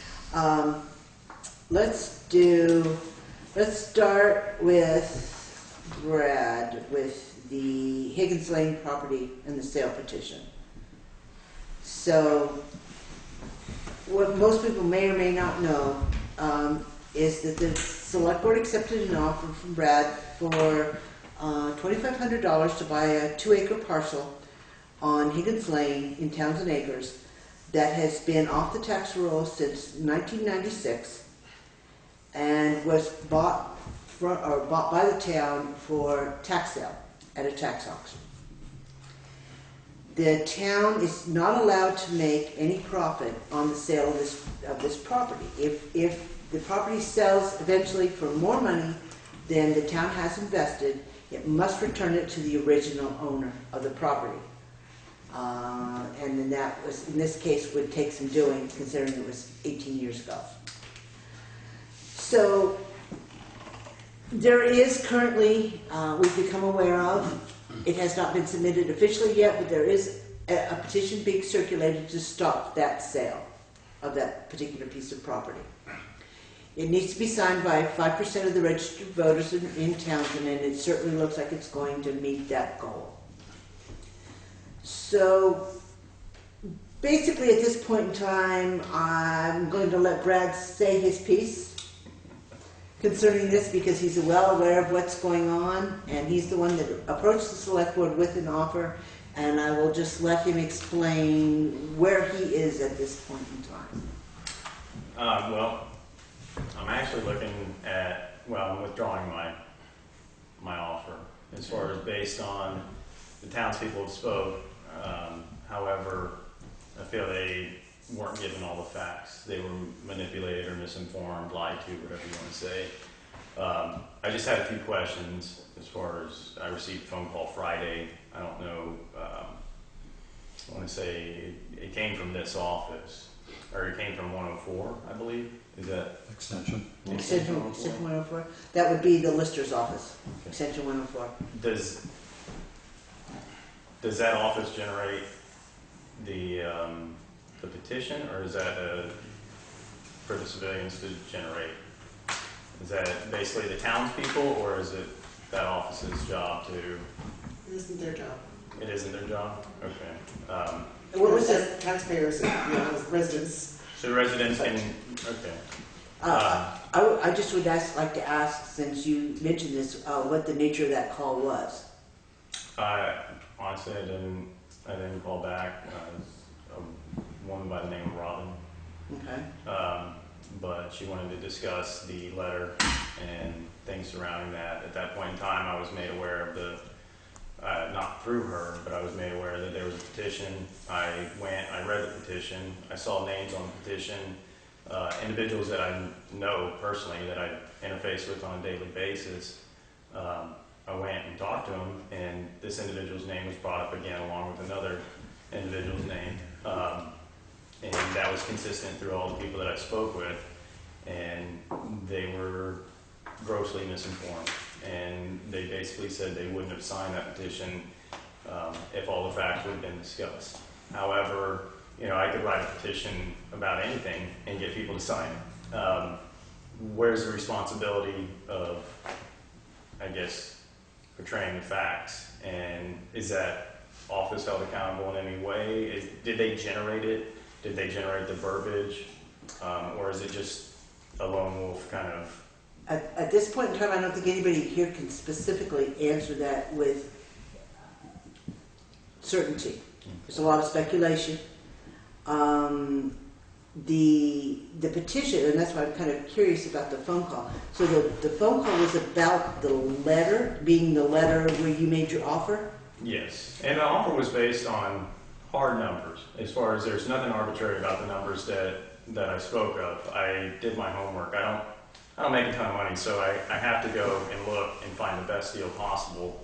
Let's start with Brad, with the Higgins Lane property and the sale petition. So, what most people may or may not know, is that the select board accepted an offer from Brad for $2,500 to buy a 2-acre parcel on Higgins Lane in Townshend Acres that has been off the tax roll since 1996 and was bought by the town for tax sale at a tax auction. The town is not allowed to make any profit on the sale of this property. If the property sells eventually for more money than the town has invested, it must return it to the original owner of the property. And then that was, in this case, would take some doing, considering it was 18 years ago. So there is currently, we've become aware of, it has not been submitted officially yet, but there is a petition being circulated to stop that sale of that particular piece of property. It needs to be signed by 5% of the registered voters in Townsend, and it certainly looks like it's going to meet that goal. So basically at this point in time, I'm going to let Brad say his piece concerning this because he's well aware of what's going on, and he's the one that approached the select board with an offer, and I will just let him explain where he is at this point in time. Well, I'm actually looking at, I'm withdrawing my offer as far as based on the townspeople have spoke. However, I feel they weren't given all the facts. They were manipulated or misinformed, lied to, whatever you want to say. I just had a few questions as far as I received a phone call Friday. I don't know, I want to say it came from this office, or it came from 104, I believe. Is that Extension? Extension 104, that would be the Lister's office, Extension 104. Does that office generate the petition, or is that for the civilians to generate? Is that basically the townspeople, or is it that office's job to? It isn't their job. It isn't their job? Okay. What was it? it? Taxpayers, residents. So residents can, okay. I just would like to ask, since you mentioned this, what the nature of that call was. Honestly, I didn't call back. A woman by the name of Robin. Okay. But she wanted to discuss the letter and things surrounding that. At that point in time, I was made aware of the, not through her, but I was made aware that there was a petition. I read the petition. I saw names on the petition, individuals that I know personally that I interface with on a daily basis. I went and talked to him, and this individual's name was brought up again along with another individual's name. And that was consistent through all the people that I spoke with, and they were grossly misinformed. And they basically said they wouldn't have signed that petition if all the facts would have been discussed. However, I could write a petition about anything and get people to sign it. Where's the responsibility of, I guess, portraying the facts? And is that office held accountable in any way? Did they generate it? Did they generate the verbiage? Or is it just a lone wolf kind of? At this point in time, I don't think anybody here can specifically answer that with certainty. There's a lot of speculation. The petition, and that's why I'm kind of curious about the phone call. So the phone call was about the letter, being the letter where you made your offer? Yes, and the offer was based on hard numbers. As far as there's nothing arbitrary about the numbers that I spoke of. I did my homework. I don't make a ton of money, so I have to go and look and find the best deal possible.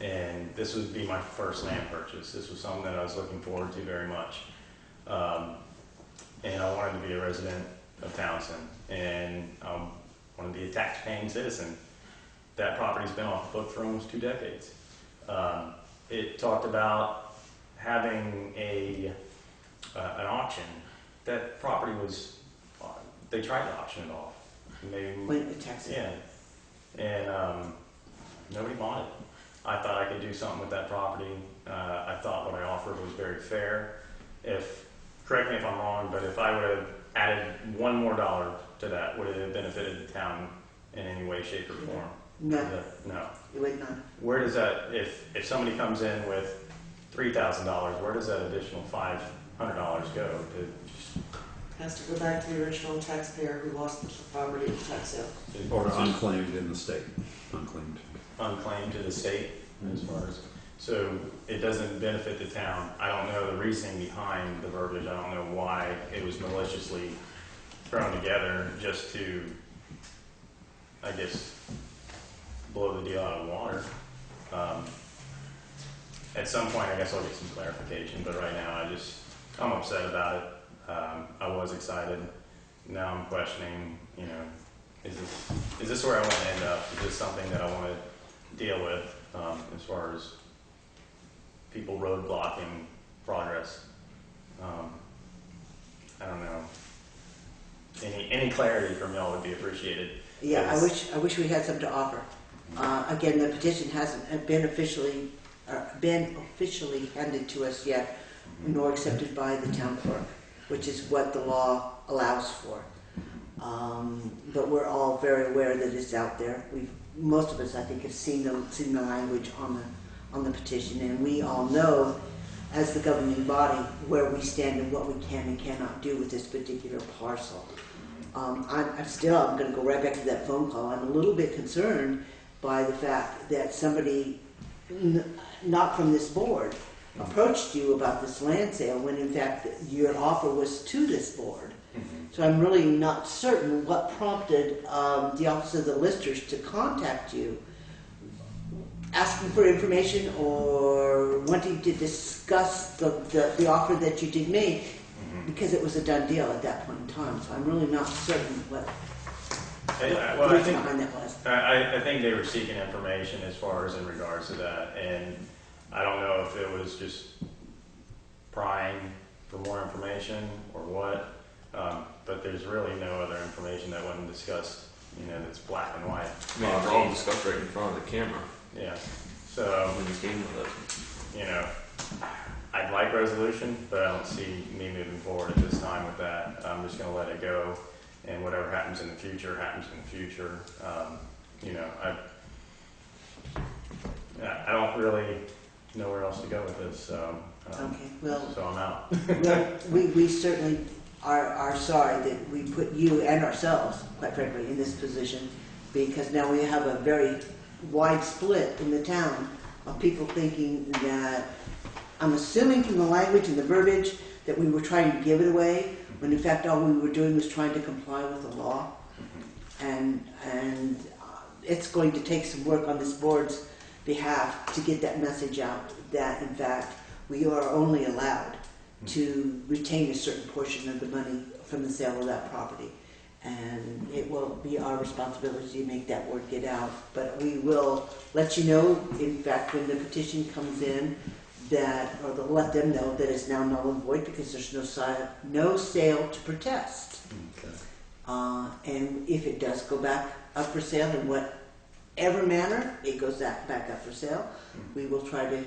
And this would be my first land purchase. This was something that I was looking forward to very much. And I wanted to be a resident of Townshend, and I wanted to be a tax-paying citizen. That property's been off the book for almost 2 decades. It talked about having an auction. That property was, they tried to auction it off. Went to tax. Yeah, and nobody bought it. I thought I could do something with that property. I thought what I offered was very fair. Correct me if I'm wrong, but if I would have added $1 more to that, would it have benefited the town in any way, shape, or form? No. No. You would not. Where does that, if somebody comes in with $3,000, where does that additional $500 go? Has to go back to the original taxpayer who lost the property at the tax sale. Or unclaimed in the state, unclaimed. Unclaimed to the state, as far as, so it doesn't benefit the town. I don't know the reasoning behind the verbiage. I don't know why it was maliciously thrown together just to, I guess, blow the deal out of the water. At some point, I guess I'll get some clarification, but right now I'm upset about it. I was excited. Now I'm questioning, is this where I want to end up? Is this something that I want to deal with as far as people roadblocking progress? I don't know. Any clarity from y'all would be appreciated. Yeah, I wish we had something to offer. Again, the petition hasn't been officially handed to us yet, nor accepted by the town clerk, which is what the law allows for. But we're all very aware that it's out there. Most of us, I think, have seen the language on the petition, and we all know, as the governing body, where we stand and what we can and cannot do with this particular parcel. I'm going to go right back to that phone call. I'm a little bit concerned by the fact that somebody, not from this board, approached you about this land sale when in fact your offer was to this board. So I'm really not certain what prompted the Office of the Listers to contact you, asking for information or wanting to discuss the offer that you did make, because it was a done deal at that point in time. So I'm really not certain what Well, the I reason think, behind that was. I think they were seeking information as far as in regards to that, and I don't know if it was just prying for more information or what, but there's really no other information that wasn't discussed, that's black and white. I mean, it's all discussed right in front of the camera Yeah, so, when you came with it. I'd like resolution, but I don't see me moving forward at this time with that. I'm just gonna let it go, and whatever happens in the future, happens in the future. I don't really know where else to go with this, so, Okay, well, so I'm out. well, we certainly are sorry that we put you and ourselves, quite frankly, in this position, because now we have a very wide split in the town of people thinking that, I'm assuming from the language and the verbiage, that we were trying to give it away, when in fact all we were doing was trying to comply with the law. And it's going to take some work on this board's behalf to get that message out, that in fact we are only allowed to retain a certain portion of the money from the sale of that property. And it will be our responsibility to make that word get out. But we will let you know, in fact, when the petition comes in, that, or to let them know that it's now null and void because there's no sale to protest. Okay. And if it does go back up for sale in whatever manner it goes back up for sale, we will try to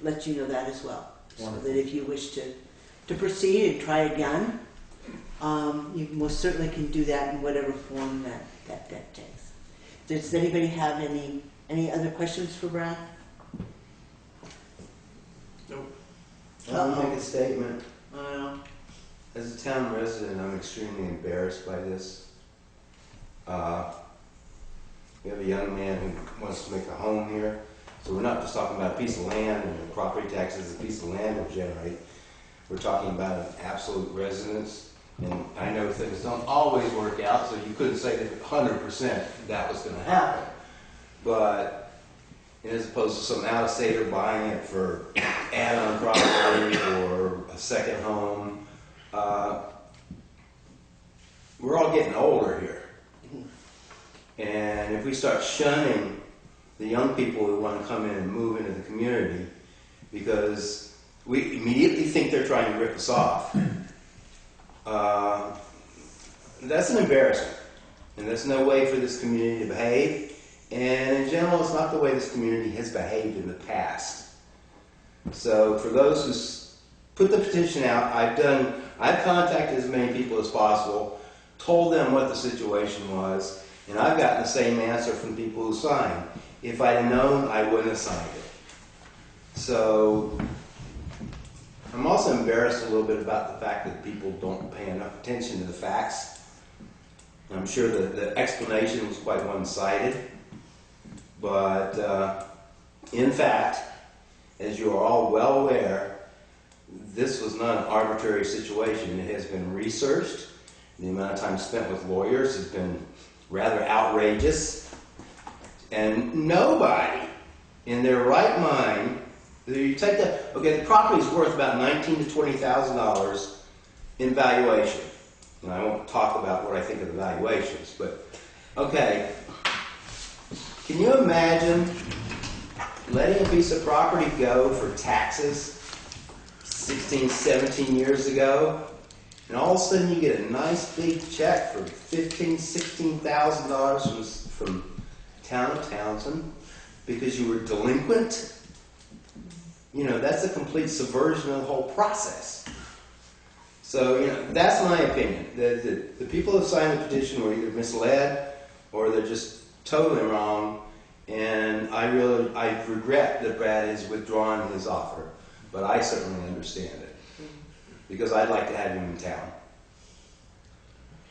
let you know that as well. Wonderful. So that if you wish to proceed and try again, you most certainly can do that in whatever form that takes. Does anybody have any other questions for Brad? I'll make a statement. Uh, As a town resident, I'm extremely embarrassed by this. We have a young man who wants to make a home here, so we're not just talking about a piece of land and the property taxes a piece of land will generate. We're talking about an absolute residence, and I know things don't always work out, so you couldn't say that 100% that was going to happen. But as opposed to some out-of-stater buying it for add-on property or a second home, we're all getting older here. And if we start shunning the young people who want to come in and move into the community because we immediately think they're trying to rip us off, that's an embarrassment. And there's no way for this community to behave. And in general, it's not the way this community has behaved in the past. So for those who put the petition out, I've contacted as many people as possible, told them what the situation was, and I've gotten the same answer from people who signed. If I'd have known, I wouldn't have signed it. So I'm also embarrassed a little bit about the fact that people don't pay enough attention to the facts. I'm sure that the explanation was quite one-sided. But in fact, as you are all well aware, this was not an arbitrary situation. It has been researched. The amount of time spent with lawyers has been rather outrageous. And nobody in their right mind, you take that, okay, the property is worth about $19,000 to $20,000 in valuation. And I won't talk about what I think of the valuations, but okay. Can you imagine letting a piece of property go for taxes 16, 17 years ago, and all of a sudden you get a nice big check for $15,000, $16,000 from town of Townshend because you were delinquent? That's a complete subversion of the whole process. So, that's my opinion. The people who signed the petition were either misled or they're just totally wrong, and I regret that Brad has withdrawn his offer, but I certainly understand it because I'd like to have him in town.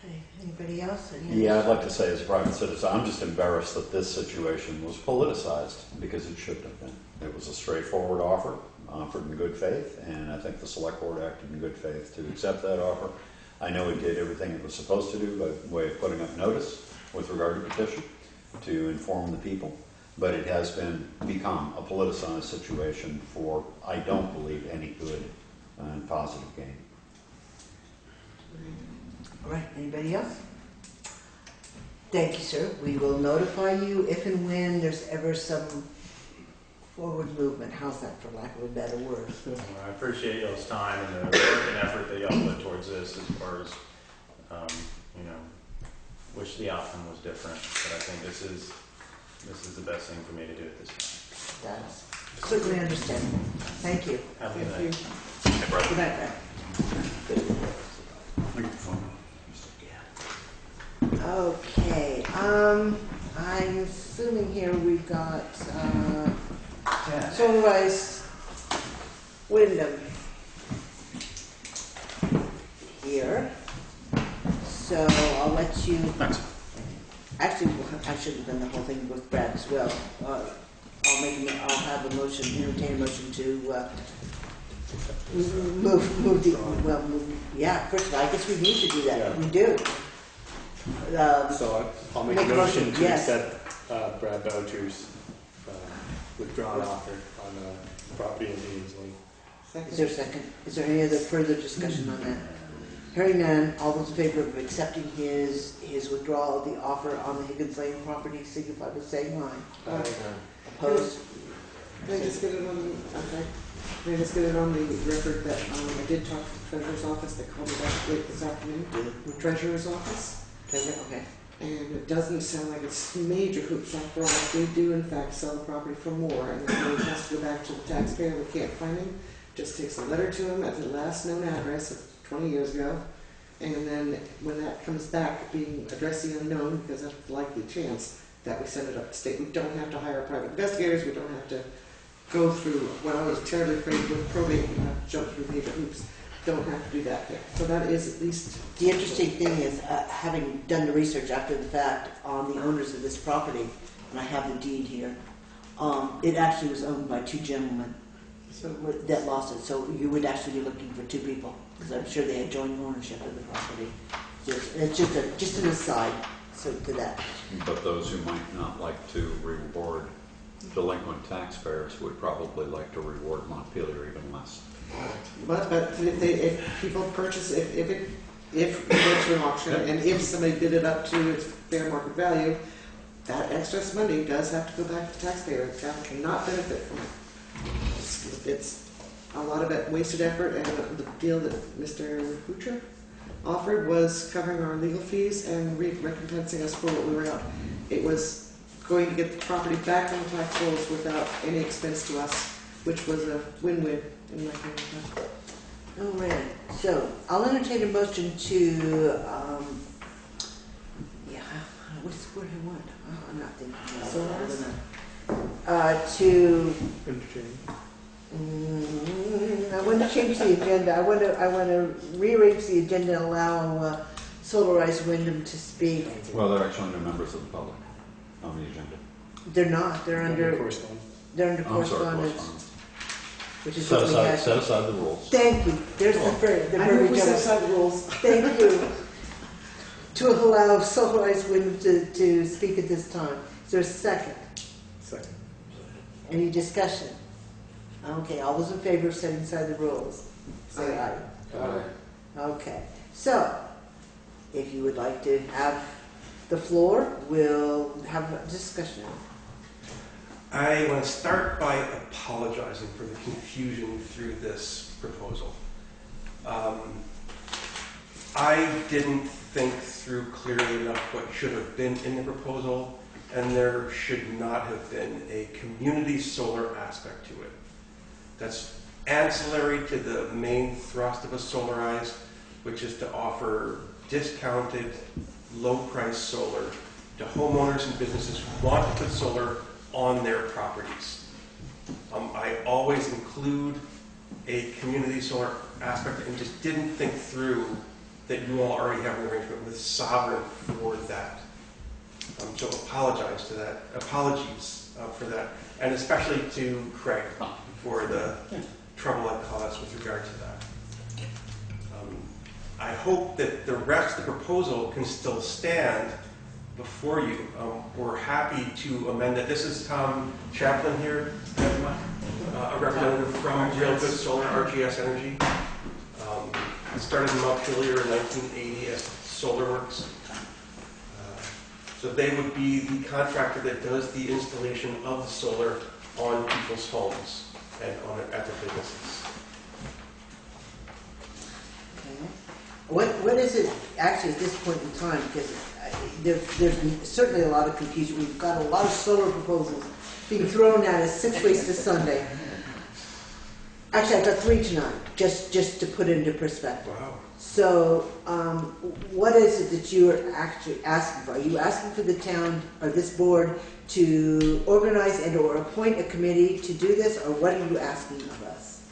Okay, anybody else? Yeah, I'd like to say as a private citizen, I'm just embarrassed that this situation was politicized because it shouldn't have been. It was a straightforward offer. offered in good faith, and I think the select board acted in good faith to accept that offer. I know it did everything it was supposed to do by way of putting up notice with regard to petition to inform the people, but it has become a politicized situation for, I don't believe, any good and positive gain. All right, anybody else? Thank you, sir. We will notify you if and when there's ever some forward movement. How's that, for lack of a better word? I appreciate y'all's time and the work and effort that y'all put towards this as far as, you know, wish the outcome was different, but I think this is the best thing for me to do at this time. That's certainly understandable. Thank you. Have a good Thank night. you. Good night, Brad. Okay, I'm assuming here we've got, Sunrise Wyndham here. So I'll let you, actually, I should have done the whole thing with Brad as well. I'll have a motion, entertain a motion to, yeah, first of all, I guess we need to do that, Yeah. we do. So I'll make a Make a motion motion, to yes. accept Brad Boucher's withdrawn offer on the property in Ainsley. Is there a second? Is there any other further discussion on that? Hearing none, all those in favor of accepting his withdrawal of the offer on the Higgins Lane property signify by saying aye. Opposed? Can I just get it on the, okay, can I just get it on the record that I did talk to the treasurer's office, they called me back late this afternoon, the treasurer's office, Okay. and it doesn't sound like it's major hoops after all. We do in fact sell the property for more, and the money has to go back to the taxpayer, we can't find him, just takes a letter to him at the last known address of 20 years ago, and then when that comes back being addressing unknown, because that's a likely chance that we send it up to state. We don't have to hire private investigators, we don't have to go through what I was terribly afraid with probate, we have to jump through major hoops. Don't have to do that here. So that is at least. The interesting thing is, having done the research after the fact on the owners of this property, and I have the deed here, it actually was owned by two gentlemen that lost it. So you would actually be looking for two people, because I'm sure they had joint ownership of the property. It's just an aside, so to that. But those who might not like to reward delinquent taxpayers would probably like to reward Montpelier even less. But if people purchase, if it goes to an auction, and if somebody bid it up to its fair market value, that excess money does have to go back to the taxpayer. The town cannot benefit from it. It's a lot of it wasted effort, and the deal that Mr. Boucher offered was covering our legal fees and recompensing us for what we were out. It was going to get the property back on the tax rolls without any expense to us, which was a win-win in my opinion. All right, so I'll entertain a motion to, what's the word I want? Oh, I'm not thinking. To, Interchange. I want to change the agenda. I want to rearrange the agenda and allow Solarized Wyndham to speak. Well, they're actually no members of the public on the agenda. They're not. They're under Correspondence. They're under I'm sorry, correspondence, which is Set what we aside, had. set aside the rules. Thank you. There's the I know verbiage. we set aside the rules. Thank you. To allow Solarized Wyndham to speak at this time. Is there a second? Second. Any discussion? Okay, all those in favor of setting aside the rules, say aye. Aye. Okay, so if you would like to have the floor, we'll have a discussion. I want to start by apologizing for the confusion through this proposal. I didn't think through clearly enough what should have been in the proposal, and there should not have been a community solar aspect to it. That's ancillary to the main thrust of a Solarized, which is to offer discounted, low-price solar to homeowners and businesses who want to put solar on their properties. I always include a community solar aspect and just didn't think through that you all already have an arrangement with Sovereign for that. So apologies for that, and especially to Craig for the trouble I caused with regard to that. I hope that the rest of the proposal can still stand before you. We're happy to amend it. This is Tom Chaplin here, a representative from Real Good Solar, RGS Energy. I started in Montpelier in 1980 as SolarWorks. So they would be the contractor that does the installation of the solar on people's homes and at their businesses. Okay. What is it actually at this point in time? Because there's certainly a lot of confusion. We've got a lot of solar proposals being thrown at us 6 weeks to Sunday. Actually, I've got 3 tonight, just to put it into perspective. Wow. So, what is it that you are actually asking for? Are you asking for the town or this board to organize and or appoint a committee to do this, or what are you asking of us?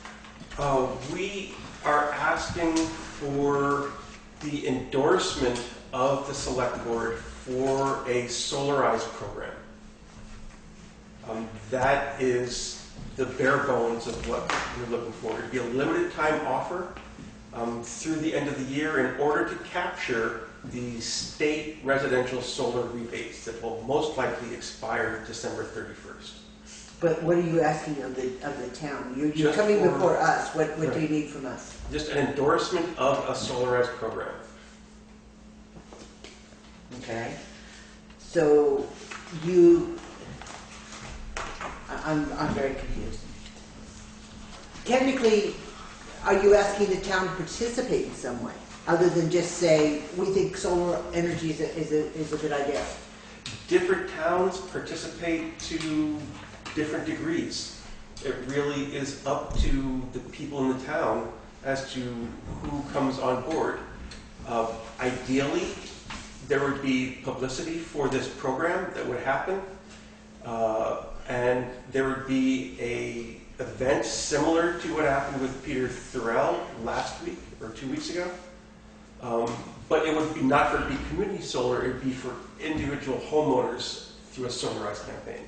We are asking for the endorsement of the select board for a solarized program. That is the bare bones of what we're looking for. It'd be a limited time offer through the end of the year in order to capture the state residential solar rebates that will most likely expire December 31st. But what are you asking of the town? You're Just coming for- before us. What do you Right. need from us? Just an endorsement of a solarized program. Okay. So I'm very confused. Technically, are you asking the town to participate in some way, other than just say, we think solar energy is a good idea? Different towns participate to different degrees. It really is up to the people in the town as to who comes on board. Ideally, there would be publicity for this program that would happen, and there would be a event similar to what happened with Peter Thurell last week or 2 weeks ago. But it would be not for big community solar, it would be for individual homeowners through a solarized campaign.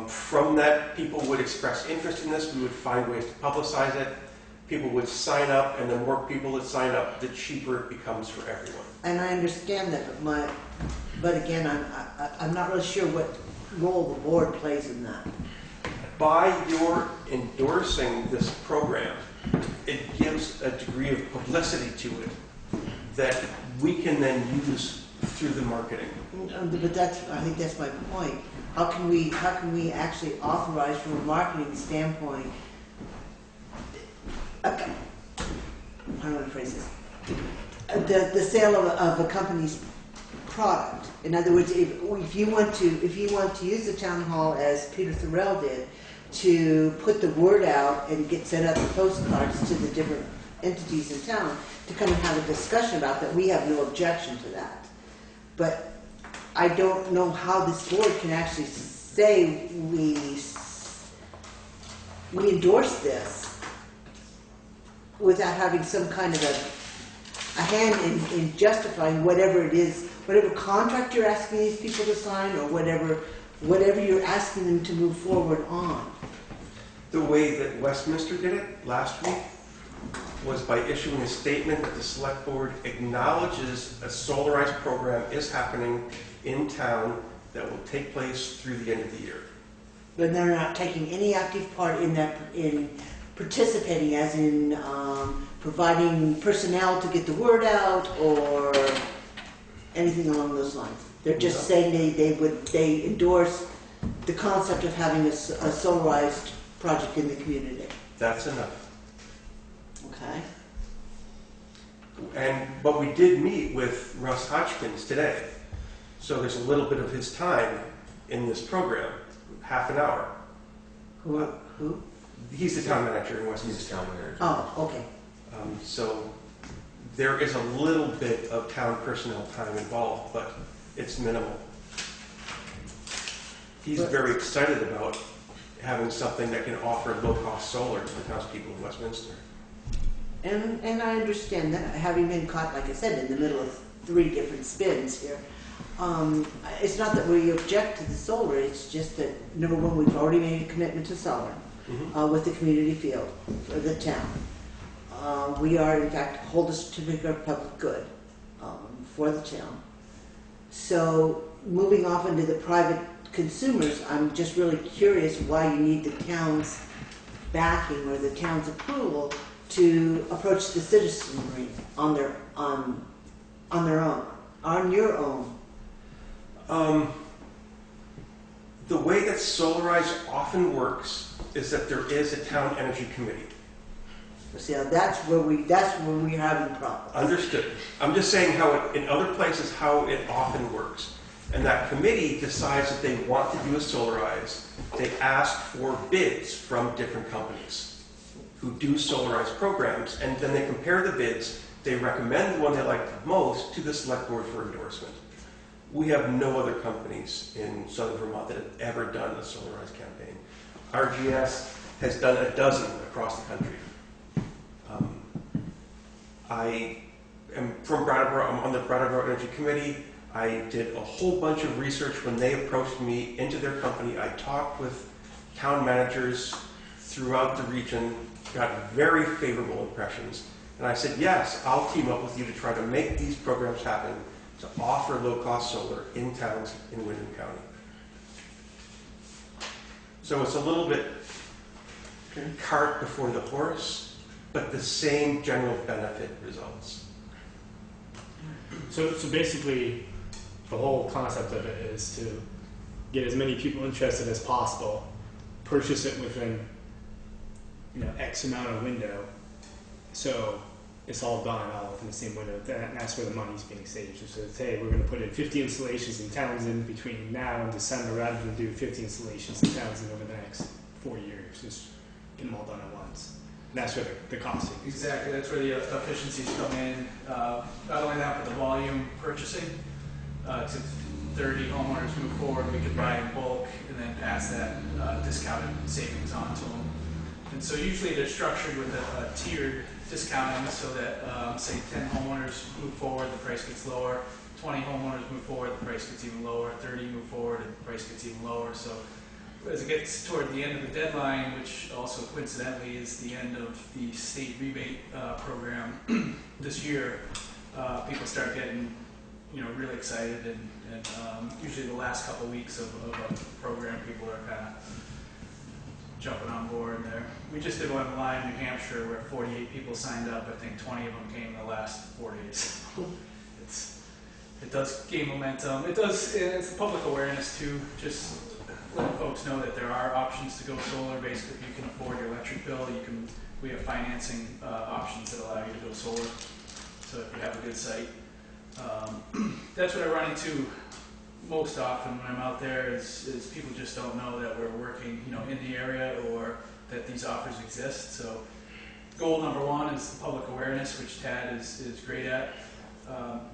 From that, people would express interest in this, we would find ways to publicize it, people would sign up, and the more people that sign up, the cheaper it becomes for everyone. And I understand that, but again, I'm not really sure what role the board plays in that. By your endorsing this program, it gives a degree of publicity to it that we can then use through the marketing. But I think that's my point. How can we actually authorize from a marketing standpoint? Okay. How do I phrase this? The sale of a company's product. In other words, if you want to use the town hall as Peter Thurell did, to put the word out and send out the postcards to the different entities in town to come and have a discussion about that, we have no objection to that. But I don't know how this board can actually say we endorse this without having some kind of a hand in justifying whatever it is, whatever contract you're asking these people to sign, or whatever you're asking them to move forward on. The way that Westminster did it last week was by issuing a statement that the select board acknowledges a solarized program is happening in town that will take place through the end of the year. But they're not taking any active part in participating, as in providing personnel to get the word out or anything along those lines. They're just saying they endorse the concept of having a solarized project in the community. That's enough. Okay. But we did meet with Russ Hodgkins today, so there's a little bit of his time in this program, half an hour. Who? He's the town manager in He's Westminster. a town manager. Oh, okay. So there is a little bit of town personnel time involved, but it's minimal. He's very excited about having something that can offer low-cost solar to the townspeople of Westminster. And I understand that, having been caught, like I said, in the middle of 3 different spins here. It's not that we object to the solar, it's just that, number one, we've already made a commitment to solar. with the community field for the town. We are, in fact, hold a certificate of public good for the town. So moving off into the private consumers, I'm just really curious why you need the town's backing or the town's approval to approach the citizenry on your own. The way that Solarize often works is that there is a town energy committee. See, that's where we're having problems. Understood. I'm just saying in other places, how it often works. And that committee decides that they want to do a Solarize. They ask for bids from different companies who do Solarize programs, and then they compare the bids. They recommend the one they like the most to the select board for endorsement. We have no other companies in southern Vermont that have ever done a Solarize campaign. RGS has done a dozen across the country. I am from Brattleboro. I'm on the Brattleboro Energy Committee. I did a whole bunch of research when they approached me into their company. I talked with town managers throughout the region, got very favorable impressions. And I said, yes, I'll team up with you to try to make these programs happen to offer low-cost solar in towns in Wyndham County. So it's a little bit cart before the horse, but the same general benefit results. So basically, the whole concept of it is to get as many people interested as possible, purchase it within, X amount of window, so it's all done all within the same window. And that's where the money's being saved. So it's, hey, we're going to put in 50 installations in Townshend between now and December, rather than do 50 installations in Townshend over the next 4 years. Just get them all done at once. And that's where the costing is. Exactly, that's where the efficiencies come in. Not only that, but the volume purchasing. To 30 homeowners move forward, we could buy in bulk and then pass that discounted savings on to them. And so usually they're structured with a tiered discounting, so that say 10 homeowners move forward, the price gets lower. 20 homeowners move forward, the price gets even lower. 30 move forward, and the price gets even lower. So as it gets toward the end of the deadline, which also coincidentally is the end of the state rebate program this year, people start getting really excited, and usually the last couple of weeks of a program, people are kind of jumping on board there. We just did one in Lyon, New Hampshire, where 48 people signed up. I think 20 of them came in the last 4 days. It does gain momentum. It's public awareness too, just letting folks know that there are options to go solar. Basically, if you can afford your electric bill, we have financing options that allow you to go solar. So if you have a good site, that's what I run into most often when I'm out there is people just don't know that we're working, in the area, or that these offers exist. So goal number one is the public awareness, which Tad is great at.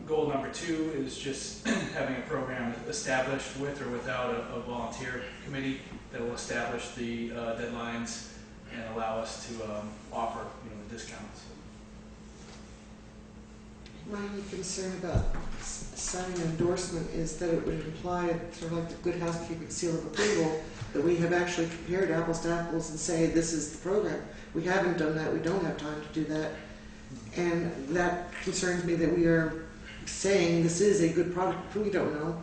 Goal number two is just having a program established with or without a volunteer committee that will establish the deadlines and allow us to offer the discounts. My only concern about signing an endorsement is that it would imply, sort of like the good housekeeping seal of approval, that we have actually compared apples to apples and say this is the program. We haven't done that. We don't have time to do that. And that concerns me, that we are saying this is a good product, but we don't know.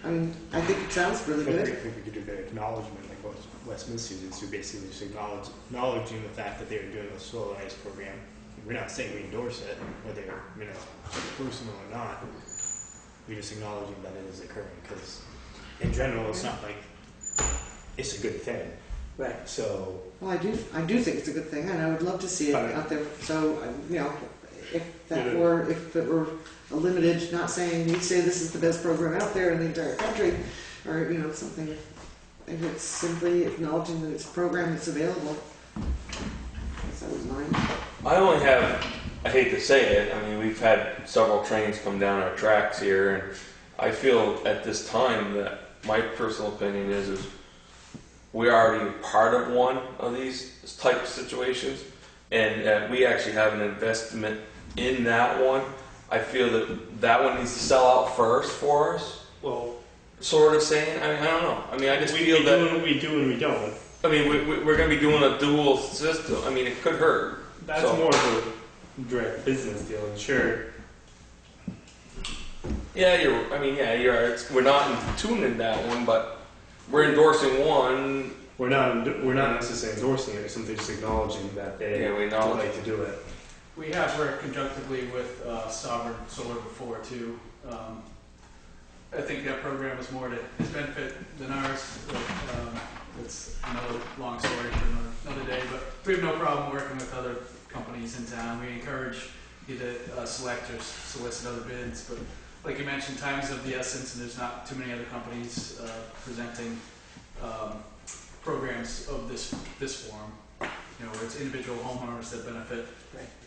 I mean, I think it sounds really good. I think we could do the acknowledgement, like what Westminster did, so basically just acknowledging the fact that they were doing a Solarize program. We're not saying we endorse it, whether personal or not. We're just acknowledging that it is occurring, because in general, it's not like it's a good thing. Right. So. Well, I do think it's a good thing, and I would love to see it out there. So, if it were a limited, not saying we say this is the best program out there in the entire country, or something. If it's simply acknowledging that it's a program that's available, that was mine. I hate to say it, I mean, we've had several trains come down our tracks here, and I feel at this time that my personal opinion is we're already part of one of these type of situations, and we actually have an investment in that one. I feel that one needs to sell out first for us. Well, sort of saying. I mean, I don't know. I mean, I just feel that we do and we don't. I mean, we're going to be doing a dual system. I mean, it could hurt. That's So- more of a direct business deal, and sure. Yeah, you're right. We're not tuning that one, but we're endorsing one. We're not necessarily endorsing it, we're simply just acknowledging that they Yeah, we would acknowledge like to do it. We have worked conjunctively with Sovereign Solar before too. I think that program was more to his benefit than ours. It's another long story for another day, but we have no problem working with other companies in town. We encourage you to select or solicit other bids, but like you mentioned, time is of the essence, and there's not too many other companies presenting programs of this form. You know, where it's individual homeowners that benefit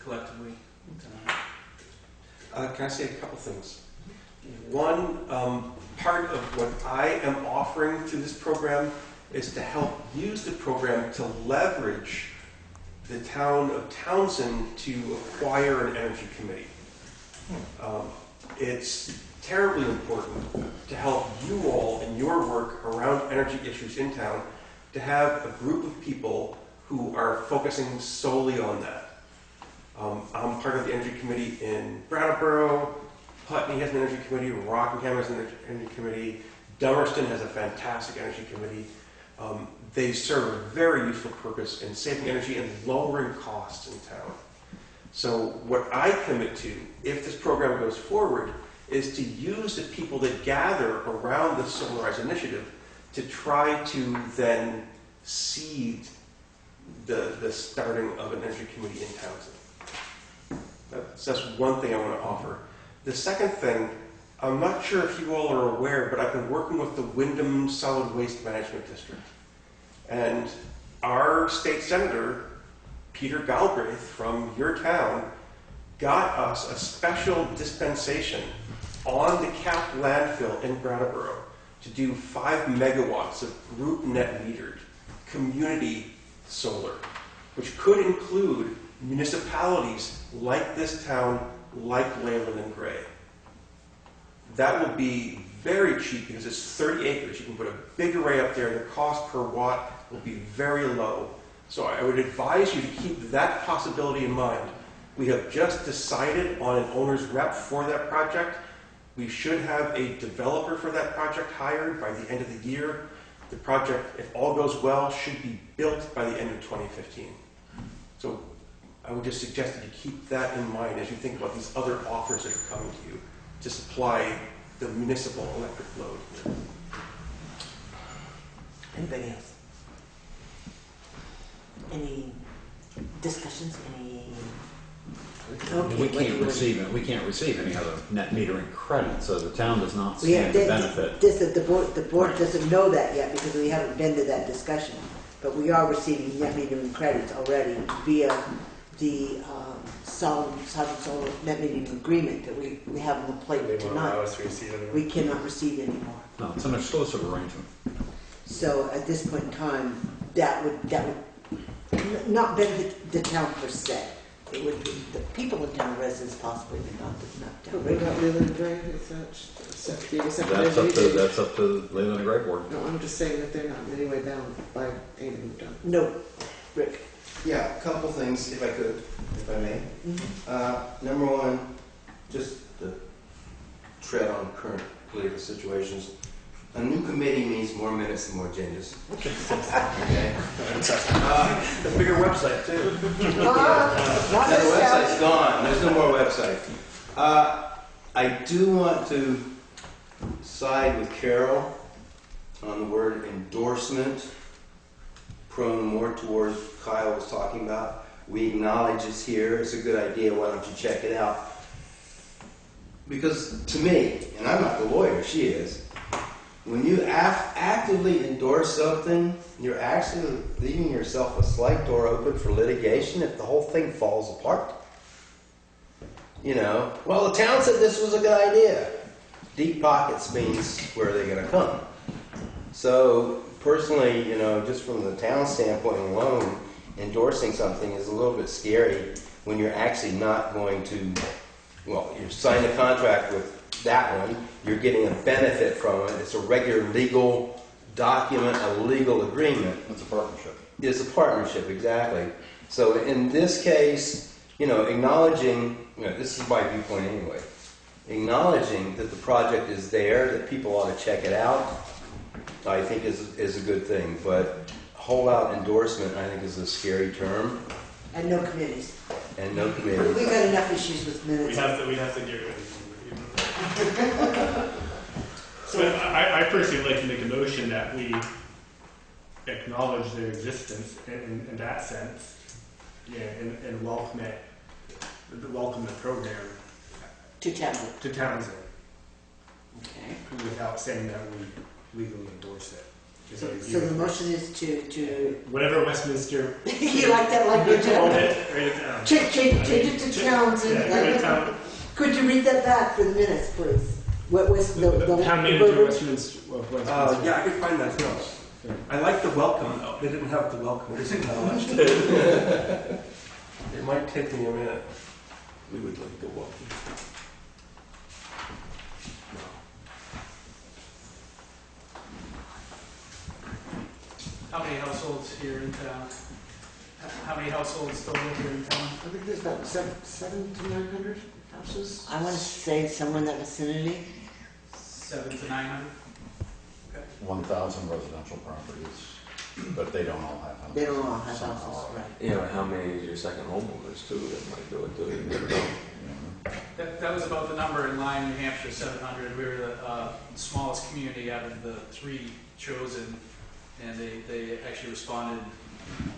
collectively. Can I say a couple things? One, part of what I am offering to this program is to help use the program to leverage the town of Townsend to acquire an energy committee. It's terribly important to help you all in your work around energy issues in town to have a group of people who are focusing solely on that. I'm part of the energy committee in Brattleboro. Putney has an energy committee. Rockingham has an energy committee. Dummerston has a fantastic energy committee. They serve a very useful purpose in saving energy and lowering costs in town. So what I commit to, if this program goes forward, is to use the people that gather around the Solarize initiative to try to then seed the starting of an energy committee in Townsend. That's one thing I want to offer. The second thing, I'm not sure if you all are aware, but I've been working with the Wyndham Solid Waste Management District. And our state senator, Peter Galbraith from your town, got us a special dispensation on the capped landfill in Brattleboro to do 5 megawatts of group net metered community solar, which could include municipalities like this town, like Leyland and Gray. That will be very cheap because it's 30 acres. You can put a big array up there. The cost per watt will be very low. So I would advise you to keep that possibility in mind. We have just decided on an owner's rep for that project. We should have a developer for that project hired by the end of the year. The project, if all goes well, should be built by the end of 2015. So I would just suggest that you keep that in mind as you think about these other offers that are coming to you to supply the municipal electric load. Anybody else? Any discussions? Okay, We what do can't you want? receive any other net metering credit, so the town does not We have, stand to benefit. the board doesn't know that yet because we haven't been to that discussion. But we are receiving net metering credits already via the solid solar net metering agreement that we have on the plate They won't allow tonight. us to receive it. We cannot receive anymore. No, it's an exclusive arrangement. So at this point in time, that would not benefit the town per se. It would be the people in town, residents possibly, but not But what town. about Leyland and Gray? Is that being a separate That's entity? up to Leyland and Gray Board. No, I'm just saying that they're not in any way bound by anything we've done. No, Rick. Yeah, a couple things, if I could, if I may. Mm-hmm. Number one, just to tread on current political situations. A new committee means more minutes and more agendas. Okay? The bigger website, too. Not The necessarily. website's gone. There's no more website. I do want to side with Carol on the word endorsement, prone more towards Kyle was talking about. We acknowledge it's here. It's a good idea. Why don't you check it out? Because to me, and I'm not the lawyer, she is, when you actively endorse something, you're actually leaving yourself a slight door open for litigation if the whole thing falls apart. You know, well, the town said this was a good idea. Deep pockets means where are they going to come? So personally, you know, just from the town standpoint alone, endorsing something is a little bit scary when you're actually not going to, well, you sign a contract with that one, you're getting a benefit from it. It's a regular legal document a legal agreement. It's a partnership. It's a partnership, exactly. So in this case, acknowledging, this is my viewpoint anyway, acknowledging that the project is there, that people ought to check it out, I think is a good thing. But whole out endorsement, I think, is a scary term. And no committees. And no committees. We've got enough issues with minutes. We'd have to get rid of it. But I personally like to make a motion that we acknowledge their existence in that sense, and welcome the program To Townsend. to Townsend, Okay. without saying that we legally endorse it. So the motion is to Whatever Westminster. you like that language? Write it down. Change it to Townsend. Yeah, write it down. Could you read that back for the minutes, please? What was the Town manager Westminster. Yeah, I could find that note. I like the welcome though. They didn't have the welcome. It is acknowledged. It might take me a minute. We would like to welcome. How many households here in town? How many households still live here in town? I think there's about 700 to 900 houses. I want to say somewhere in that vicinity. 700 to 900? 1,000 residential properties, but they don't all have houses. They don't all have Some houses, all have. right? How many is your second homeowners too that might do it too? You never know. That was about the number in Lyme, New Hampshire, 700. We were the smallest community out of the 3 chosen, and they actually responded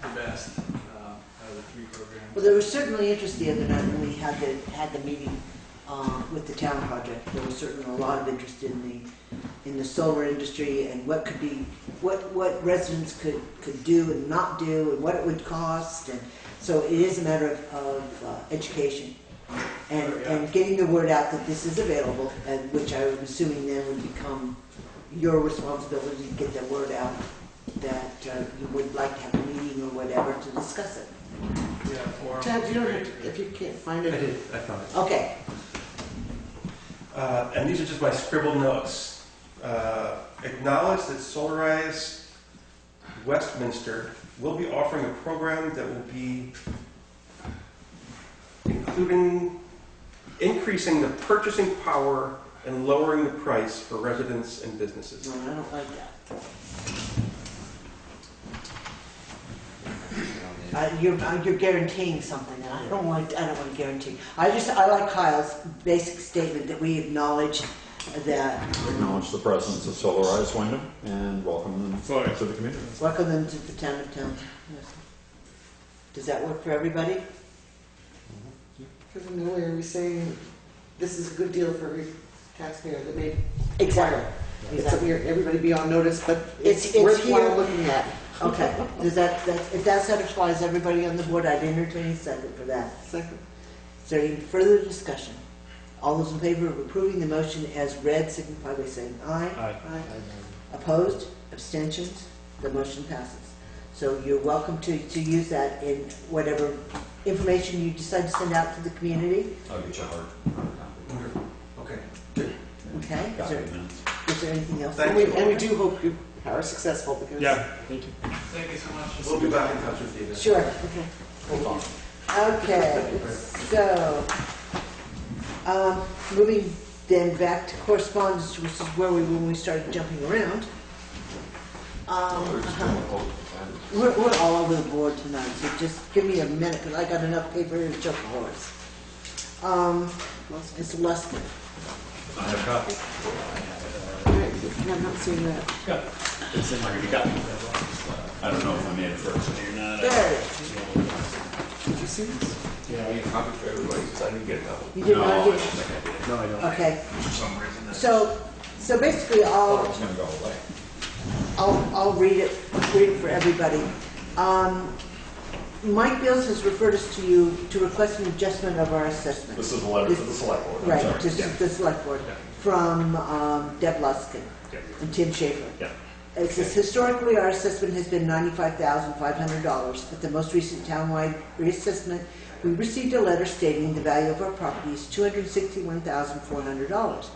the best out of the 3 programs. Well, there was certainly interest the other night when we had the meeting with the town project. There was certainly a lot of interest in the solar industry and what could be, what residents could do and not do and what it would cost. And so it is a matter of education and getting the word out that this is available, and which I was assuming then would become your responsibility to get the word out that you would like to have a meeting or whatever to discuss it. Yeah, forum. Ted, you don't have, if you can't find I it. did. I found it. Okay. And these are just my scribbled notes. Acknowledge that Solarize Westminster will be offering a program that will be increasing the purchasing power and lowering the price for residents and businesses. No, I don't like that. You're guaranteeing something, and I don't want to guarantee. I like Kyle's basic statement that we acknowledge that. Acknowledge the presence of Solarized Wyndham and welcome them to the community. Welcome them to the town of Townsend. Yes. Does that work for everybody? Because in no way are we saying this is a good deal for every taxpayer that may Exactly. It's everybody be on notice, but It's worthwhile here. looking at. Okay. Does if that satisfies everybody on the board, I'd entertain a second for that. Second. Is there any further discussion? All those in favor of approving the motion as read signify by saying aye. Aye. Opposed? Abstentions? The motion passes. So you're welcome to use that in whatever information you decide to send out to the community. I'll get you a hard Wonderful. Okay, good. Okay? copy. Is there anything else? Thank And we do hope you are successful because Thank you. Thank you so much. We'll be back in touch with you. Sure. Okay. So, moving then back to correspondence, which is where when we started jumping around. We're all over the board tonight, so just give me a minute, because I got enough paper to choke a horse. It's Luskin. I have a copy. I'm not seeing that. It's in my copy. I don't know if I made it first or not. There it is. Did you see this? Yeah, I need a copy for everybody because I didn't get that one. You did not I get don't think I did. No, I don't. Okay, For some reason. so basically Oh, it's gonna go away. I'll read it for everybody. Mike Bills has referred us to you to request an adjustment of our assessment. This is a letter to the select board. I'm Right, sorry. to Yeah. the select board, Yeah. from Deb Luskin Yeah. and Tim Schaefer. Yeah. It says, historically, our assessment has been $95,500. At the most recent townwide reassessment, we received a letter stating the value of our property is $261,400.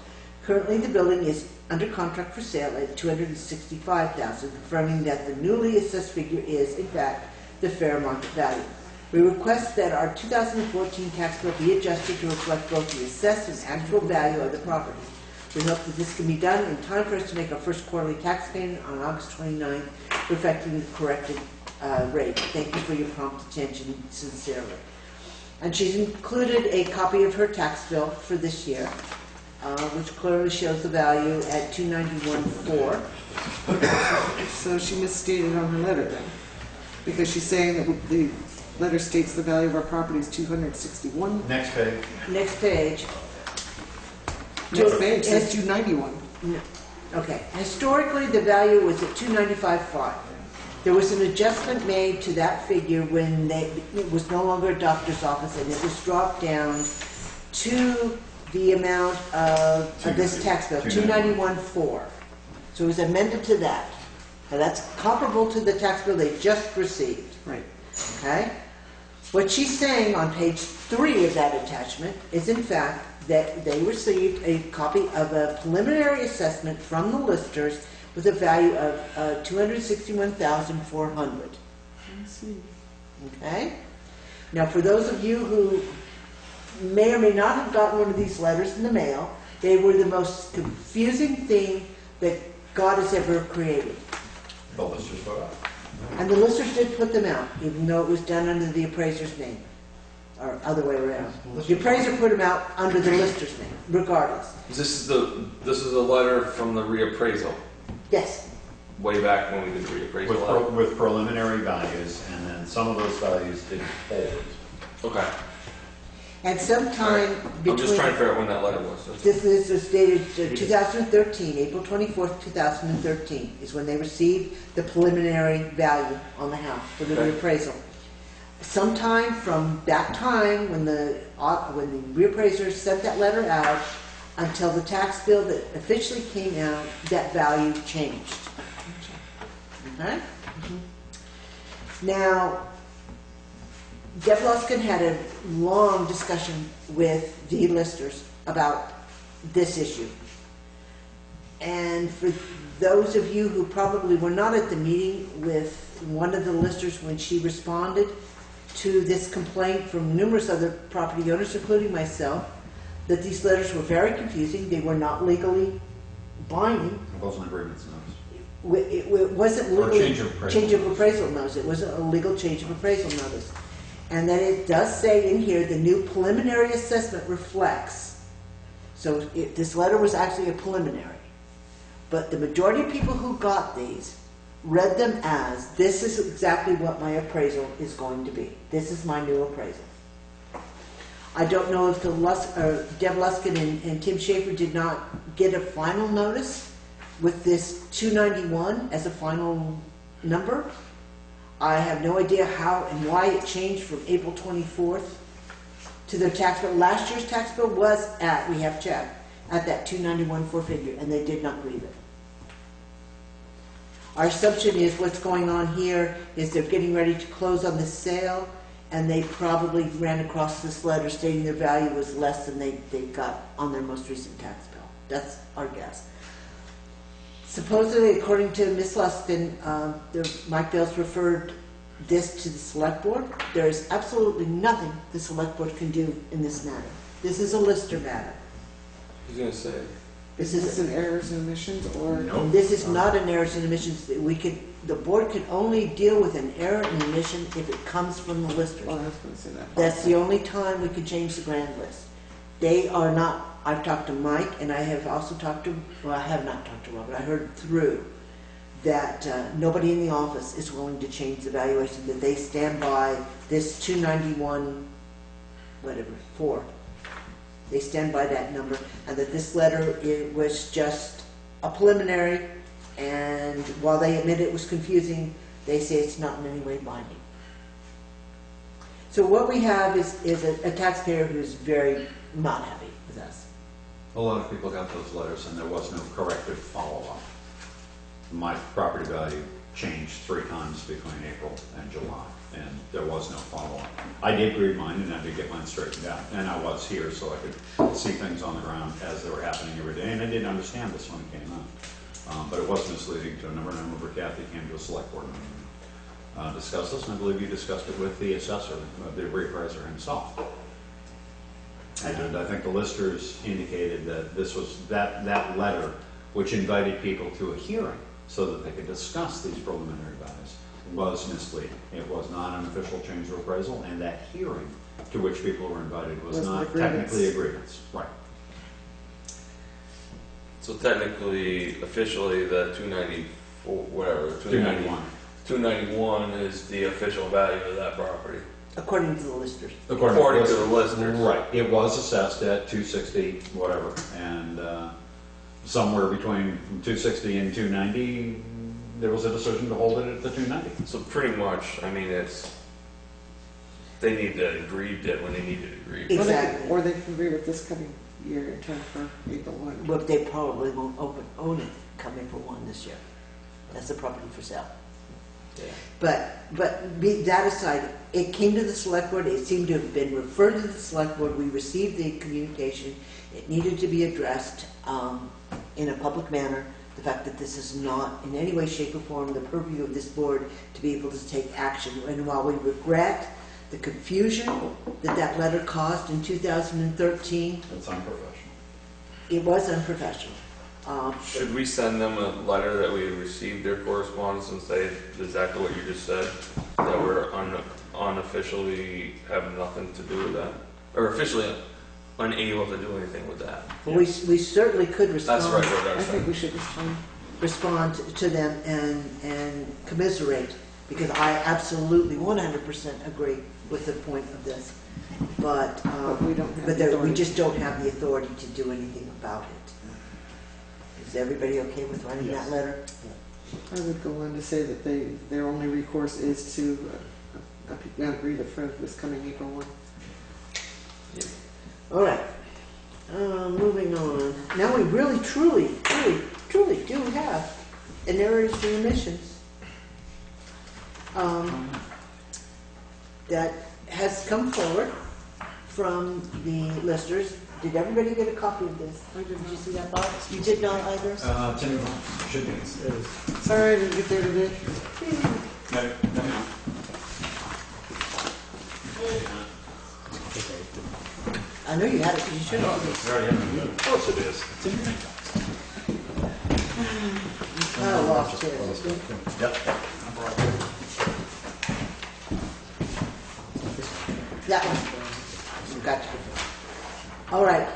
Currently, the building is under contract for sale at $265,000, confirming that the newly assessed figure is, in fact, the fair market value. We request that our 2014 tax bill be adjusted to reflect both the assessed and actual value of the property. We hope that this can be done in time for us to make our first quarterly tax payment on August 29th, reflecting the corrected rate. Thank you for your prompt attention, sincerely. And she's included a copy of her tax bill for this year, which clearly shows the value at $291,400. So she misstated on her letter then, because she's saying that the letter states the value of our property is 261. Next page. Next page. Next page says 291. No. Okay. Historically, the value was at $295,500. There was an adjustment made to that figure when it was no longer a doctor's office, and it was dropped down to the amount of this tax bill, $291,400. So it was amended to that. Now that's comparable to the tax bill they just received. Right. Okay? What she's saying on page 3 of that attachment is, in fact, that they received a copy of a preliminary assessment from the listers with a value of $261,400. I see. Okay? Now, for those of you who may or may not have gotten one of these letters in the mail, they were the most confusing thing that God has ever created. The listers put up. And the listers did put them out, even though it was done under the appraiser's name. Or other way around. The appraiser put them out under the lister's name, regardless. This is a letter from the reappraisal, Yes. way back when we did the reappraisal. With preliminary values, and then some of those values didn't hold. Okay. And sometime between... I'm just trying to figure out when that letter was. This was dated 2013, April 24th, 2013, is when they received the preliminary value on the house for the Okay. reappraisal. Sometime from that time, when the reappraiser sent that letter out, until the tax bill that officially came out, that value changed. Okay? Now, Deb Luskin had a long discussion with the listers about this issue. And for those of you who probably were not at the meeting with one of the listers when she responded to this complaint from numerous other property owners, including myself, that these letters were very confusing. They were not legally binding. It wasn't agreements notice. It wasn't Or legally change of appraisal. appraisal notice. It wasn't a legal change of appraisal notice. And then it does say in here the new preliminary assessment reflects. So this letter was actually a preliminary. But the majority of people who got these read them as, this is exactly what my appraisal is going to be. This is my new appraisal. I don't know if Deb Luskin and Tim Schaefer did not get a final notice with this 291 as a final number. I have no idea how and why it changed from April 24th to their tax bill. Last year's tax bill was at, we have checked, at that 291.4 figure, and they did not grieve it. Our assumption is what's going on here is they're getting ready to close on this sale, and they probably ran across this letter stating their value was less than they got on their most recent tax bill. That's our guess. Supposedly, according to Ms. Luskin, Mike Bales referred this to the select board. There is absolutely nothing the select board can do in this matter. This is a lister matter. He's gonna say. Is this an errors and omissions or? This is not an errors and omissions. The board can only deal with an error and omission if it comes from the listers. Well, I was going to say that. That's the only time we can change the grand list. They are not, I've talked to Mike, and I have also talked to, well, I have not talked to Robert, I heard through that nobody in the office is willing to change the valuation, that they stand by this 291, whatever, 4. They stand by that number, and that this letter, it was just a preliminary, and while they admit it was confusing, they say it's not in any way binding. So what we have is a taxpayer who's very not happy with us. A lot of people got those letters and there was no corrective follow-up. My property value changed 3 times between April and July. and there was no follow-up. I did read mine, and I did get mine straightened out, and I was here, so I could see things on the ground as they were happening every day, and I didn't understand this when it came out. But it was misleading to a number, and I remember Kathy came to a select board meeting, discussed this, and I believe you discussed it with the assessor, the reappraiser himself. And I think the listers indicated that this was, that letter, which invited people to a hearing so that they could discuss these preliminary values, was misleading. It was not an official change of appraisal, and that hearing to which people were invited was not technically a grievance. Right. So technically, officially, the 294, whatever, 291. 291 is the official value of that property. According to the listers. According to the listers. Right. It was assessed at 260, whatever, and somewhere between 260 and 290, there was a decision to hold it at the 290. So pretty much, I mean, it's, they need to agree it when they need to agree. Exactly. Or they can agree with this coming year in time for April 1. But they probably won't own it come April 1 this year. That's the property for sale. Yeah. But be that aside, it came to the select board, it seemed to have been referred to the select board, we received the communication, it needed to be addressed in a public manner. The fact that this is not in any way, shape, or form the purview of this board to be able to take action. And while we regret the confusion that that letter caused in 2013, It's unprofessional. it was unprofessional. Should we send them a letter that we received their correspondence and say exactly what you just said? That we're unofficially have nothing to do with that? Or officially unable to do anything with that? But we certainly could respond. That's right, I think we should respond. To them and commiserate, because I absolutely 100% agree with the point of this. But we don't have but the we authority. just don't have the authority to do anything about it. Is everybody okay with writing Yes. that letter? I would go on to say that their only recourse is to agree that for this coming April 1. All right. Moving on. Now we really, truly do have an errors and omissions that has come forward from the listers. Did everybody get a copy of this? Did you see that box? You did not either? Tim, should be. Sorry I didn't get there today. No. I know you had it because you should have. Of course it is. I lost it. Yep. That one. Gotcha. All right.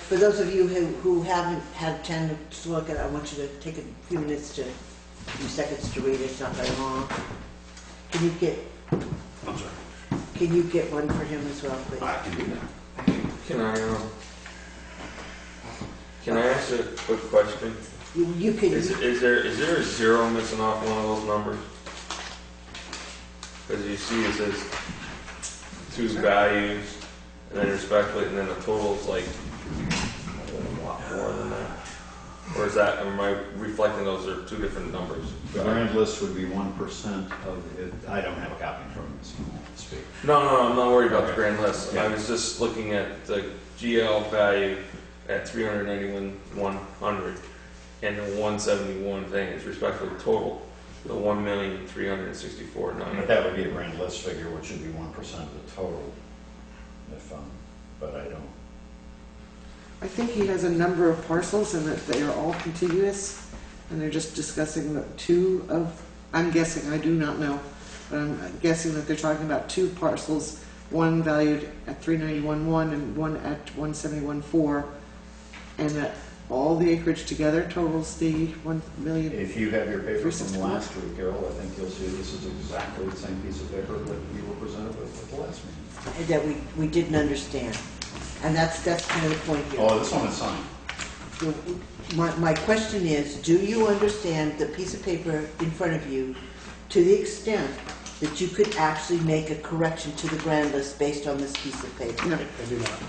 For those of you who haven't had a chance to look at it, I want you to take a few minutes to, a few seconds to read it. It's not very long. Can you get? I'm sorry. Can you get one for him as well, please? I can do that. Can I ask a quick question? You can. Is there a zero missing off one of those numbers? Because you see it says two values, and then respectively, and then the total's like a lot more than that. Or is that, am I reflecting those are two different numbers? The grand list would be 1% of it. I don't have a copy in front of me, so I won't speak. No, I'm not worried about the grand list. Yeah. I was just looking at the GL value at 391,100, and the 171 thing is respectively total, the 1,364,900. But that would be a grand list figure, which would be 1% of the total. If but I don't. I think he has a number of parcels and that they are all contiguous, and they're just discussing the two of, I'm guessing, I do not know, but I'm guessing that they're talking about two parcels, one valued at 391.1 and one at 171.4, and that all the acreage together totals the 1 million. If you have your paper from 361. last week, Carol, I think you'll see this is exactly the same piece of paper that we were presented with at the last meeting. That we didn't understand, and that's kind of the point here. Oh, this one is signed. My question is, do you understand the piece of paper in front of you to the extent that you could actually make a correction to the grand list based on this piece of paper? No. I do not.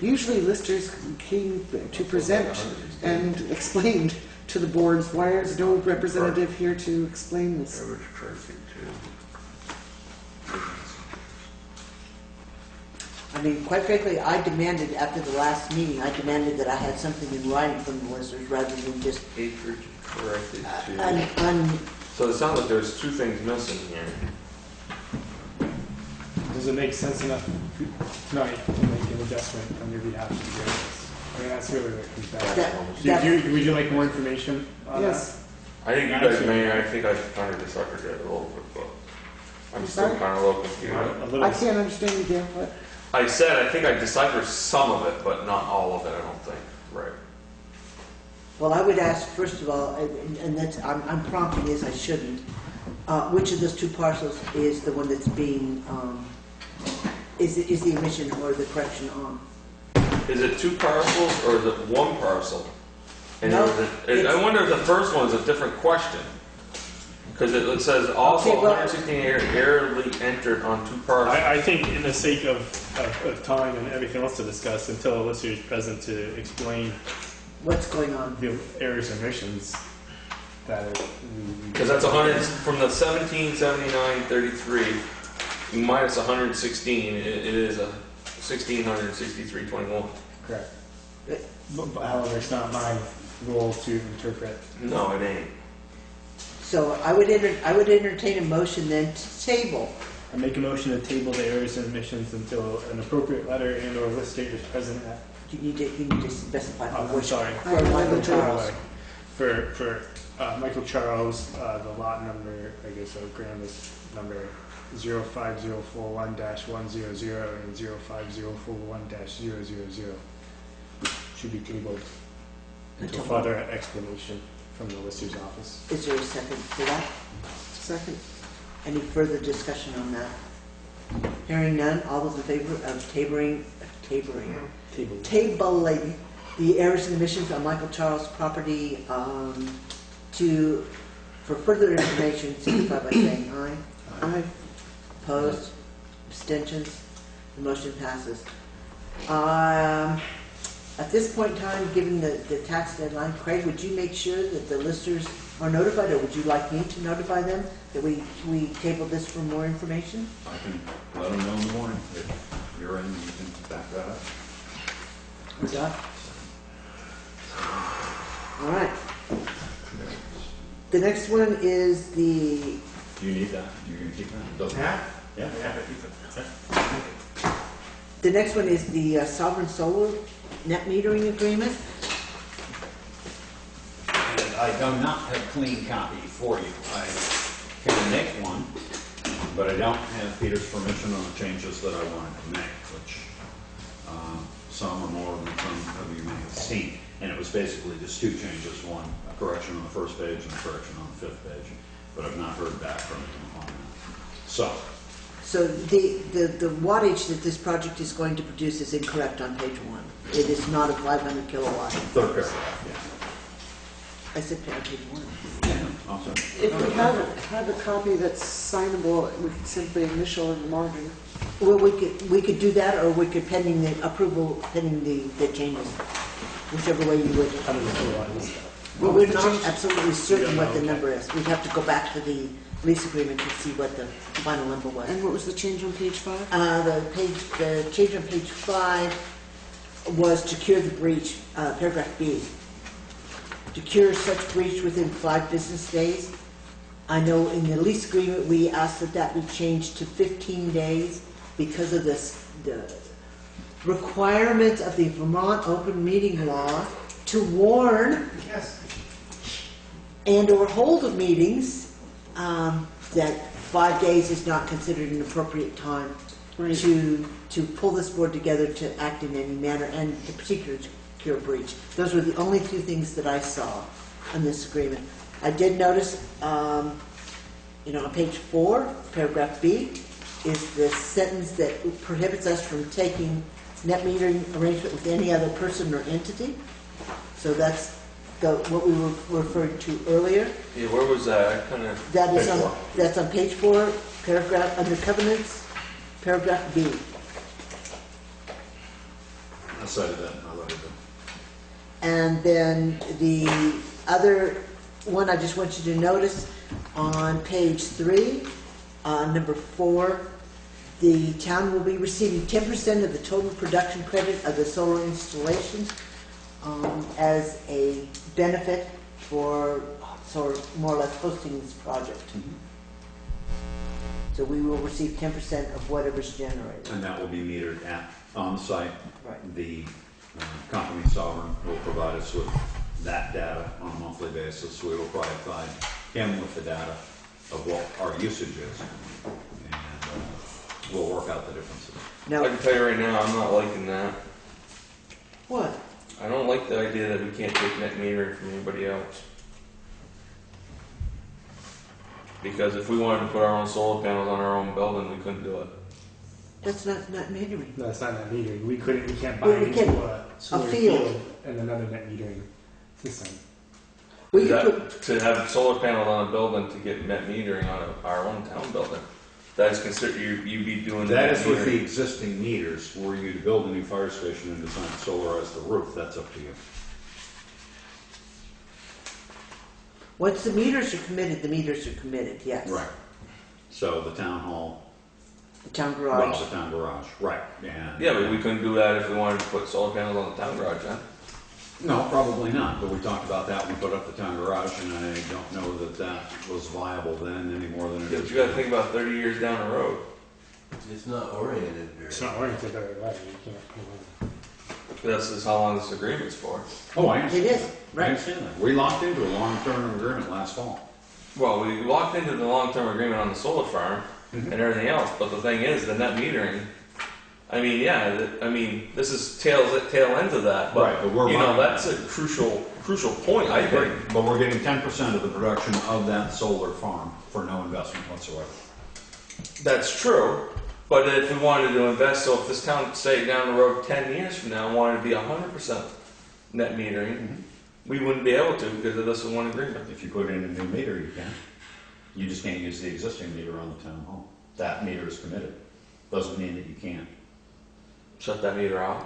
Usually listers came to present and explained to the boards. Why is no representative here to explain this? Average pricing too. I mean, quite frankly, I demanded, after the last meeting, I demanded that I had something in writing from the listers rather than just Acreage corrected to. un. So it sounds like there's two things missing here. Does it make sense enough tonight to make an adjustment on your behalf to do this? I mean, that's really what it comes down to. Would you like more information on Yes. I think you guys may, I think I kind of deciphered it a little bit, but I'm still sorry? kind of a little that? confused. A little, I can't understand you, Dan. What? I said I think I deciphered some of it, but not all of it, I don't think. Right. Well, I would ask, first of all, and that's, I'm prompting this, I shouldn't, which of those two parcels is the one that's being, is the omission or the correction on? Is it two parcels or is it one parcel? And No, I wonder if the first one is a different question. Because it says also Okay, well- 116 airly entered on two parcels. I think in the sake of time and everything else to discuss, until Alyssa is present to explain What's going on? the errors and omissions, that Because that's 100 from the 1779.33 minus 116. It is a 1663.21. correct. But however, it's not my role to interpret. No, it ain't. So I would entertain a motion then to table. I make a motion to table the errors and omissions until an appropriate letter and or list date is present at. You need to specify for I'm which. sorry. For Michael Charles. For Michael Charles, the lot number, I guess, Graham is number 05041-100 and 05041-000. Should be tabled until further explanation from the lister's office. Is there a second for that? Second. Any further discussion on that? Hearing none, all those in favor of tabling the errors and omissions on Michael Charles' property for further information, signify by saying aye. Aye. Opposed? Abstentions? The motion passes. At this point in time, given the tax deadline, Craig, would you make sure that the listers are notified, or would you like me to notify them that we table this for more information? I can let them know in the morning. If you're in, you can back that up. Or Doc? All right. The next one is the, Do you need that? You're going to keep that? Doesn't Yeah. Yeah. the next one is the Sovereign Solar net metering agreement. And I do not have a clean copy for you. I can make one, but I don't have Peter's permission on the changes that I wanted to make, which some are more than some of you may have seen. And it was basically just two changes, one, a correction on the first page and a correction on the fifth page. But I've not heard back from him on that. So The wattage that this project is going to produce is incorrect on page 1. It is not a 500 kilowatt. third paragraph, I said on page 1. yeah. I'm sorry. If we have a copy that's signable, we could simply initial in the margin. Well, we could do that, or we could pending the approval, pending the changes, whichever way you would. How does it feel on this stuff? Well, we're not absolutely certain what the number is. We'd have to go back to the lease agreement to see what the final number was. And what was the change on page 5? The change on page 5 was to cure the breach, paragraph B. To cure such breach within 5 business days. I know in the lease agreement, we asked that be changed to 15 days because of the requirement of the Vermont Open Meeting Law to warn and or hold of meetings that 5 days is not considered an appropriate time to pull this board together to act in any manner, and in particular to cure breach. Those were the only two things that I saw on this agreement. I did notice, on page 4, paragraph B, is the sentence that prohibits us from taking net metering arrangement with any other person or entity. So that's what we were referring to earlier. Yeah, where was that? That's on page 4, paragraph under covenants, paragraph B. I cited that in my letter. And then the other one I just want you to notice on page 3, number 4, the town will be receiving 10% of the total production credit of the solar installations as a benefit for more or less hosting this project. So we will receive 10% of whatever's generated. And that will be metered on site. Right. The company Sovereign will provide us with that data on a monthly basis. We will provide him with the data of what our usage is. And we'll work out the differences. Now, I can tell you right now, I'm not liking that. what? I don't like the idea that we can't take net metering from anybody else. Because if we wanted to put our own solar panels on our own building, we couldn't do it. That's not metering. No, it's not net metering. We can't buy Well, we into can- a solar field. field and another net metering system. We could put, To have solar panels on a building to get net metering on our own town building, that is considered, you'd be doing That net is with the metering. existing meters. Were you to build a new fire station and design to solarize the roof, that's up to you. once the meters are committed, yes. Right. So the town hall, The town well, garage. the town garage, right, and. Yeah, but we couldn't do that if we wanted to put solar panels on the town garage, huh? No, probably not, but we talked about that when we put up the town garage, and I don't know that that was viable then any more than it Yeah, is. but you gotta think about 30 years down the road. It's not oriented very It's not oriented the right way. You can't. That's just how long this agreement's for. Oh, I understand. It is, that. I right. understand that. We locked into a long-term agreement last fall. Well, we locked into the long-term agreement on the solar farm and everything else, but the thing is, the net metering, I mean, yeah, this is tail ends of that, Right, but we're you know, buying- that's a crucial point, I think. But we're getting 10% of the production of that solar farm for no investment whatsoever. That's true, but if we wanted to invest, so if this town, say down the road 10 years from now, wanted to be 100% net metering, we wouldn't be able to because of this one agreement. If you put in a new meter, you can. You just can't use the existing meter on the town hall. That meter is committed. Doesn't mean that you can't. Shut that meter off.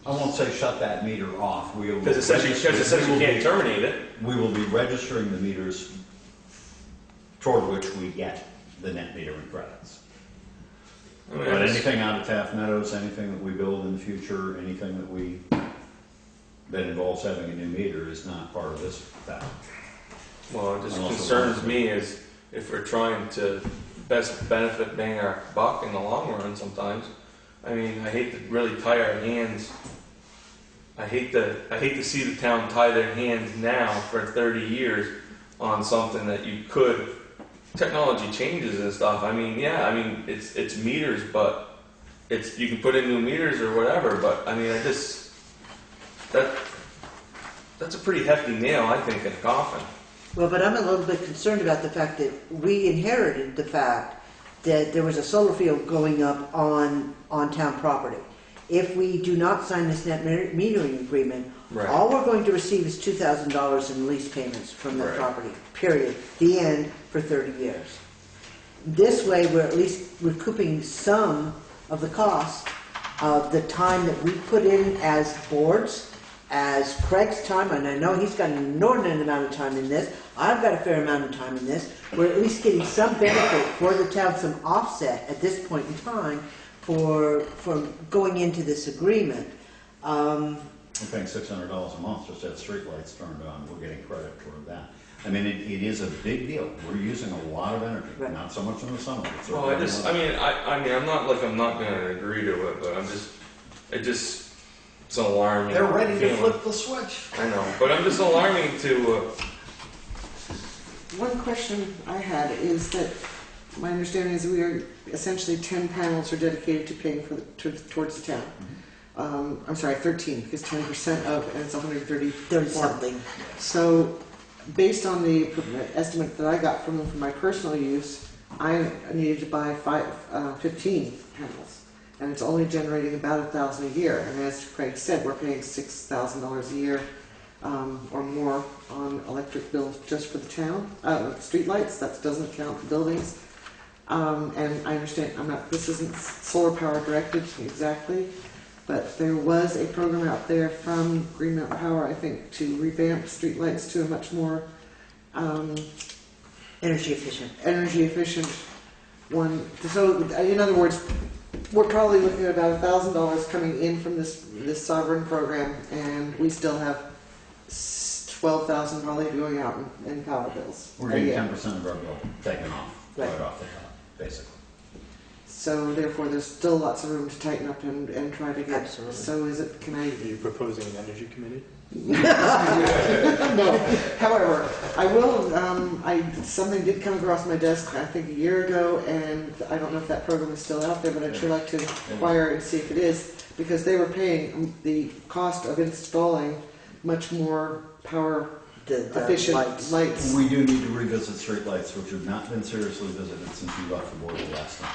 I won't say shut that meter off. We will Because it says you can't terminate it. We will be registering the meters toward which we get the net metering credits. I mean, But I just- anything out of Taft Meadows, anything that we build in the future, anything that involves having a new meter is not part of this fact. Well, it just And also concerns one- me is if we're trying to best benefit bang our buck in the long run sometimes. I mean, I hate to really tie our hands. I hate to see the town tie their hands now for 30 years on something that you could, technology changes and stuff. I mean, yeah, I mean, it's meters, but you can put in new meters or whatever, but I mean, that's a pretty hefty nail, I think, in a coffin. Well, but I'm a little bit concerned about the fact that we inherited the fact that there was a solar field going up on town property. If we do not sign this net metering agreement, Right. all we're going to receive is $2,000 in lease payments from that Right. property, period. The end, for 30 years. This way, we're at least recouping some of the cost of the time that we put in as boards, as Craig's time, and I know he's got an inordinate amount of time in this, I've got a fair amount of time in this, we're at least getting some benefit for the town, some offset at this point in time for going into this agreement. We're paying $600 a month just to have streetlights turned on. We're getting credit for that. I mean, it is a big deal. We're using a lot of energy, Right. not so much in the summer. But Well, I'm not going to agree to it, but it's alarming. They're ready to feeling. flip the switch. I know, but I'm just alarming to. One question I had is that my understanding is we are essentially 10 panels are dedicated to paying towards the town. I'm sorry, 13, because 10% of, and it's 130. 30 something. So, based on the estimate that I got from them for my personal use, I needed to buy 15 panels, and it's only generating about $1,000 a year. And as Craig said, we're paying $6,000 a year or more on electric bills just for the town. Streetlights, that doesn't count the buildings. And I understand this isn't solar power directed exactly, But there was a program out there from Green Mountain Power, I think, to revamp streetlights to a much more Energy efficient. energy efficient one. So, in other words, we're probably looking at about $1,000 coming in from this sovereign program, and we still have 12,000 probably going out in power bills. We're getting 10% of our bill taken off, right off the top, basically. So therefore, there's still lots of room to tighten up and try to get. Absolutely. So is it? Can I? Are you proposing an energy committee? No. However, I will. Something did come across my desk, I think a year ago, and I don't know if that program is still out there, but I'd sure like to inquire and see if it is, because they were paying the cost of installing much more power efficient lights. We do need to revisit streetlights, which have not been seriously visited since you left the board the last time.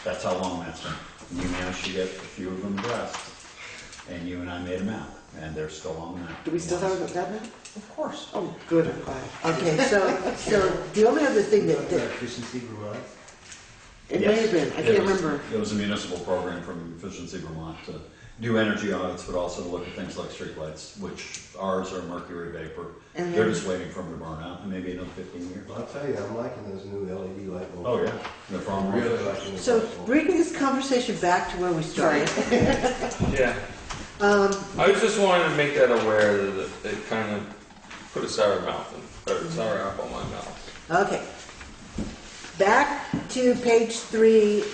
That's how long that's been. You managed to get a few of them addressed, and you and I made a map, and they're still on the map. Do we still have that map? Of course. Oh, good. I'm glad. Okay, so the only other thing that Efficiency garage? It may have been. I can't remember. It was a municipal program from Efficiency Vermont to do energy audits, but also to look at things like streetlights, which ours are mercury vapor. And They're then- just waiting for them to burn out, and maybe another 15 years. I'll tell you, I'm liking those new LED light bulbs. Oh, yeah. No problem. I'm really liking those So light bulbs. bringing this conversation back to where we started. Yeah. I just wanted to make that aware that it kind of put a sour apple in my mouth. Okay. Back to page 3,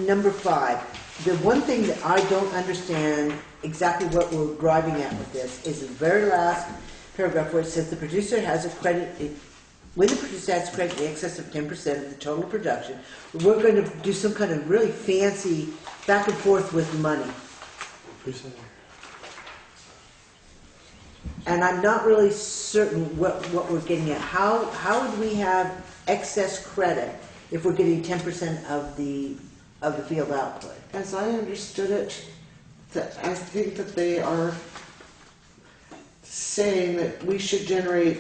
number 5. The one thing that I don't understand exactly what we're driving at with this is the very last paragraph where it says the producer has a credit, when the producer has credit in excess of 10% of the total production, we're going to do some kind of really fancy back and forth with money. And I'm not really certain what we're getting at. How would we have excess credit if we're getting 10% of the field output? As I understood it, I think that they are saying that we should generate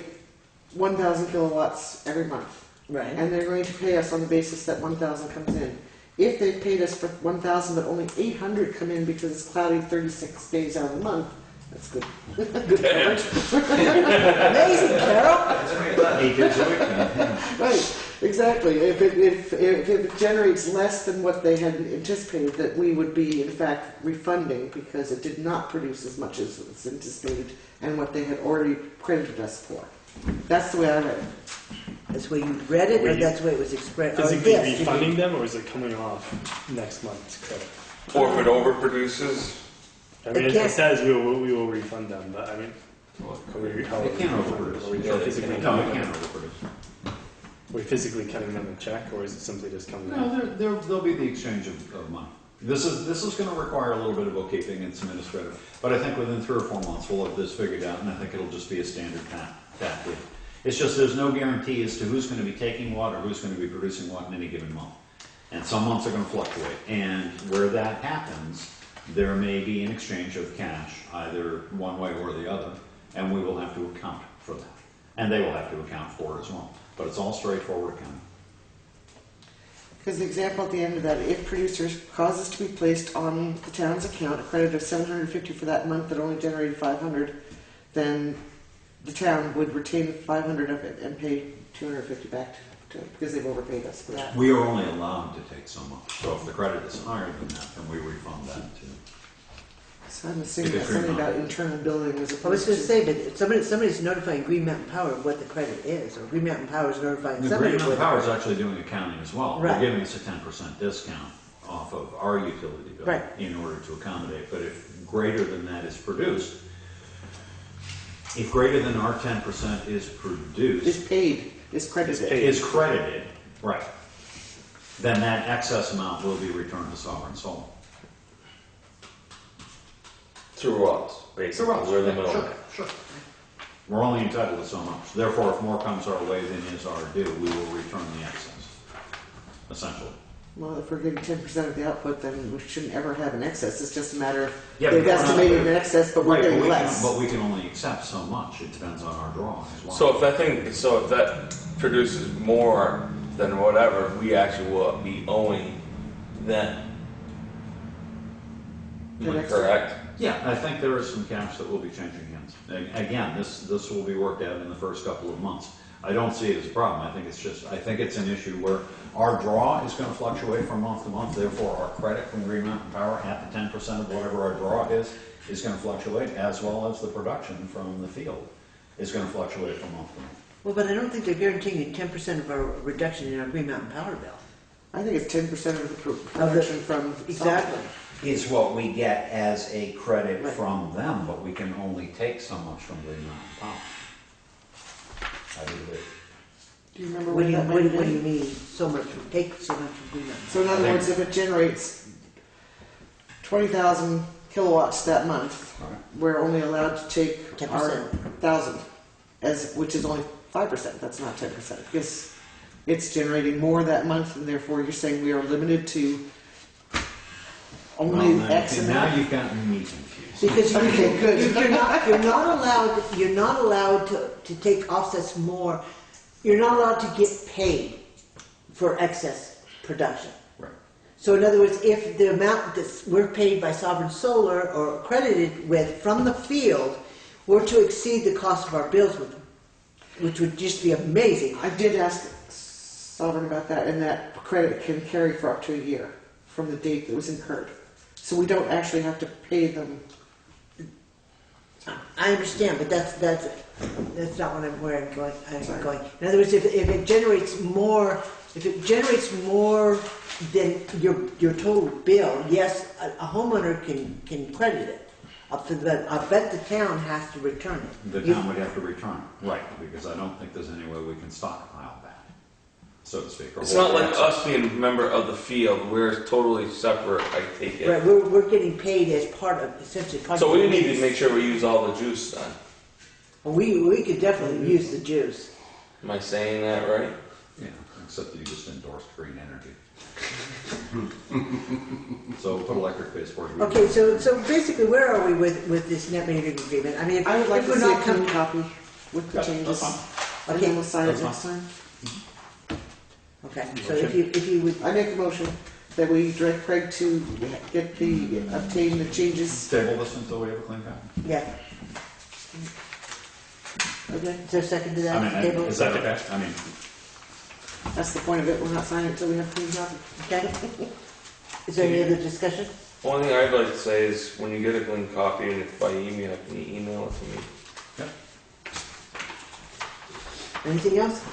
1,000 kilowatts every month. Right. And they're going to pay us on the basis that 1,000 comes in. If they've paid us for 1,000 but only 800 come in because it's cloudy 36 days out of the month, that's good. Good coverage. Amazing, Carol. 8 days a week, man. Right, exactly. If it generates less than what they had anticipated, that we would be in fact refunding because it did not produce as much as was anticipated and what they had already credited us for. That's the way I read it. That's the way you read it, or Were you that's the way it was expressed? Physically Yes, refunding them, or is it coming off next month's credit? Or if it overproduces, I mean, It it can't- says we will refund them, but I mean, how It can't overproduce. Are we Yeah, they physically can. No, cutting it them? can't overproduce. Are we physically cutting them a check, or is it simply just coming out? No, there'll be the exchange of money. This is going to require a little bit of bookkeeping and some administrative, but I think within 3 or 4 months we'll have this figured out, and I think it'll just be a standard tap deal. It's just there's no guarantee as to who's going to be taking what or who's going to be producing what in any given month, and some months are going to fluctuate. And where that happens, there may be an exchange of cash, either one way or the other, and we will have to account for that, and they will have to account for it as well. But it's all straightforward accounting. Because the example at the end of that, if producers causes to be placed on the town's account, a credit of $750 for that month that only generated $500, then the town would retain $500 of it and pay $250 back to it because they've overpaid us for that. We are only allowed to take so much, so if the credit is higher than that, then we refund that too. So I'm assuming Because that's something Green about internal billing as I was opposed going to. to say, but somebody's notifying Green Mountain Power of what the credit is, or Green Mountain Power is notifying The somebody Green of what Mountain the Power is credit actually doing accounting as well. Right. They're giving us a 10% discount off of our utility bill Right. in order to accommodate. But if greater than that is produced, if greater than our 10% is produced, Is paid, is credited. is credited, right, then that excess amount will be returned to Sovereign Solar. through us, basically. We're the middleman. Sure. We're only entitled to so much. Therefore, if more comes our way than is our due, we will return the excess, essentially. Well, if we're getting 10% of the output, then we shouldn't ever have an excess. It's just a matter of Yeah, they've but we're not- estimated an excess, but we're Right, getting but less. we can only accept so much. It depends on our drawing as well. So if that produces more than whatever, we actually will be owing them. The next one. Correct. Yeah, I think there is some cash that will be changing hands. Again, this will be worked out in the first couple of months. I don't see it as a problem. I think it's an issue where our draw is gonna fluctuate from month to month, therefore our credit from Green Mountain Power at the 10% of whatever our draw is gonna fluctuate, as well as the production from the field is gonna fluctuate from month to month. Well, but I don't think they're guaranteeing 10% of our reduction in our Green Mountain Power bill. I think it's 10% of the production from. Exactly. Is what we get as a credit Right. from them, but we can only take so much from Green Mountain Power. I believe. Do you remember What what do you, that what, might what do be? you mean, so much, take so much from Green Mountain? So in other I think- words, if it generates 20,000 kilowatts that month, All right. we're only allowed to take 10%. our 1,000, which is only 5%. That's not 10%, because it's generating more that month, and therefore you're saying we are limited to only Well, X now amount. you've gotten me confused. Because you, Okay, good. you're not allowed to take offsets more. You're not allowed to get paid for excess production. Right. So in other words, if the amount that we're paid by Sovereign Solar or credited with from the field were to exceed the cost of our bills with them, which would just be amazing. I did ask Sovereign about that, and that credit can carry for up to a year from the date that was incurred. So we don't actually have to pay them. I understand, but that's not where I'm going. In other words, if it generates more than your total bill, yes, a homeowner can credit it. But I bet the town has to return it. The town would have to return it. Right. Because I don't think there's any way we can stockpile that, so to speak. or It's not hold like excess. us being a member of the field. We're totally separate, I take it. Right, we're getting paid as part of, essentially part So of the we need to lease. make sure we use all the juice then. We could definitely use the juice. Am I saying that right? Yeah, except that you just endorsed green energy. So put electric-based board. Okay, so basically, where are we with this net metering agreement? I mean, if I would like if to we're see a not clean com- copy with the Yeah, changes. that's fine. And Okay. then we'll sign it That's next time. Okay, so if you would, I make a motion that we direct Craig to obtain the changes. Table this until we have a clean copy. yeah. Okay, Is there a second to I that? mean, Table? is that okay? I mean, that's the point of it. We're not signing it until we have a clean copy. Okay. Is there any other discussion? One thing I'd like to say is when you get a clean copy and if by email, can you email it to me? Anything else?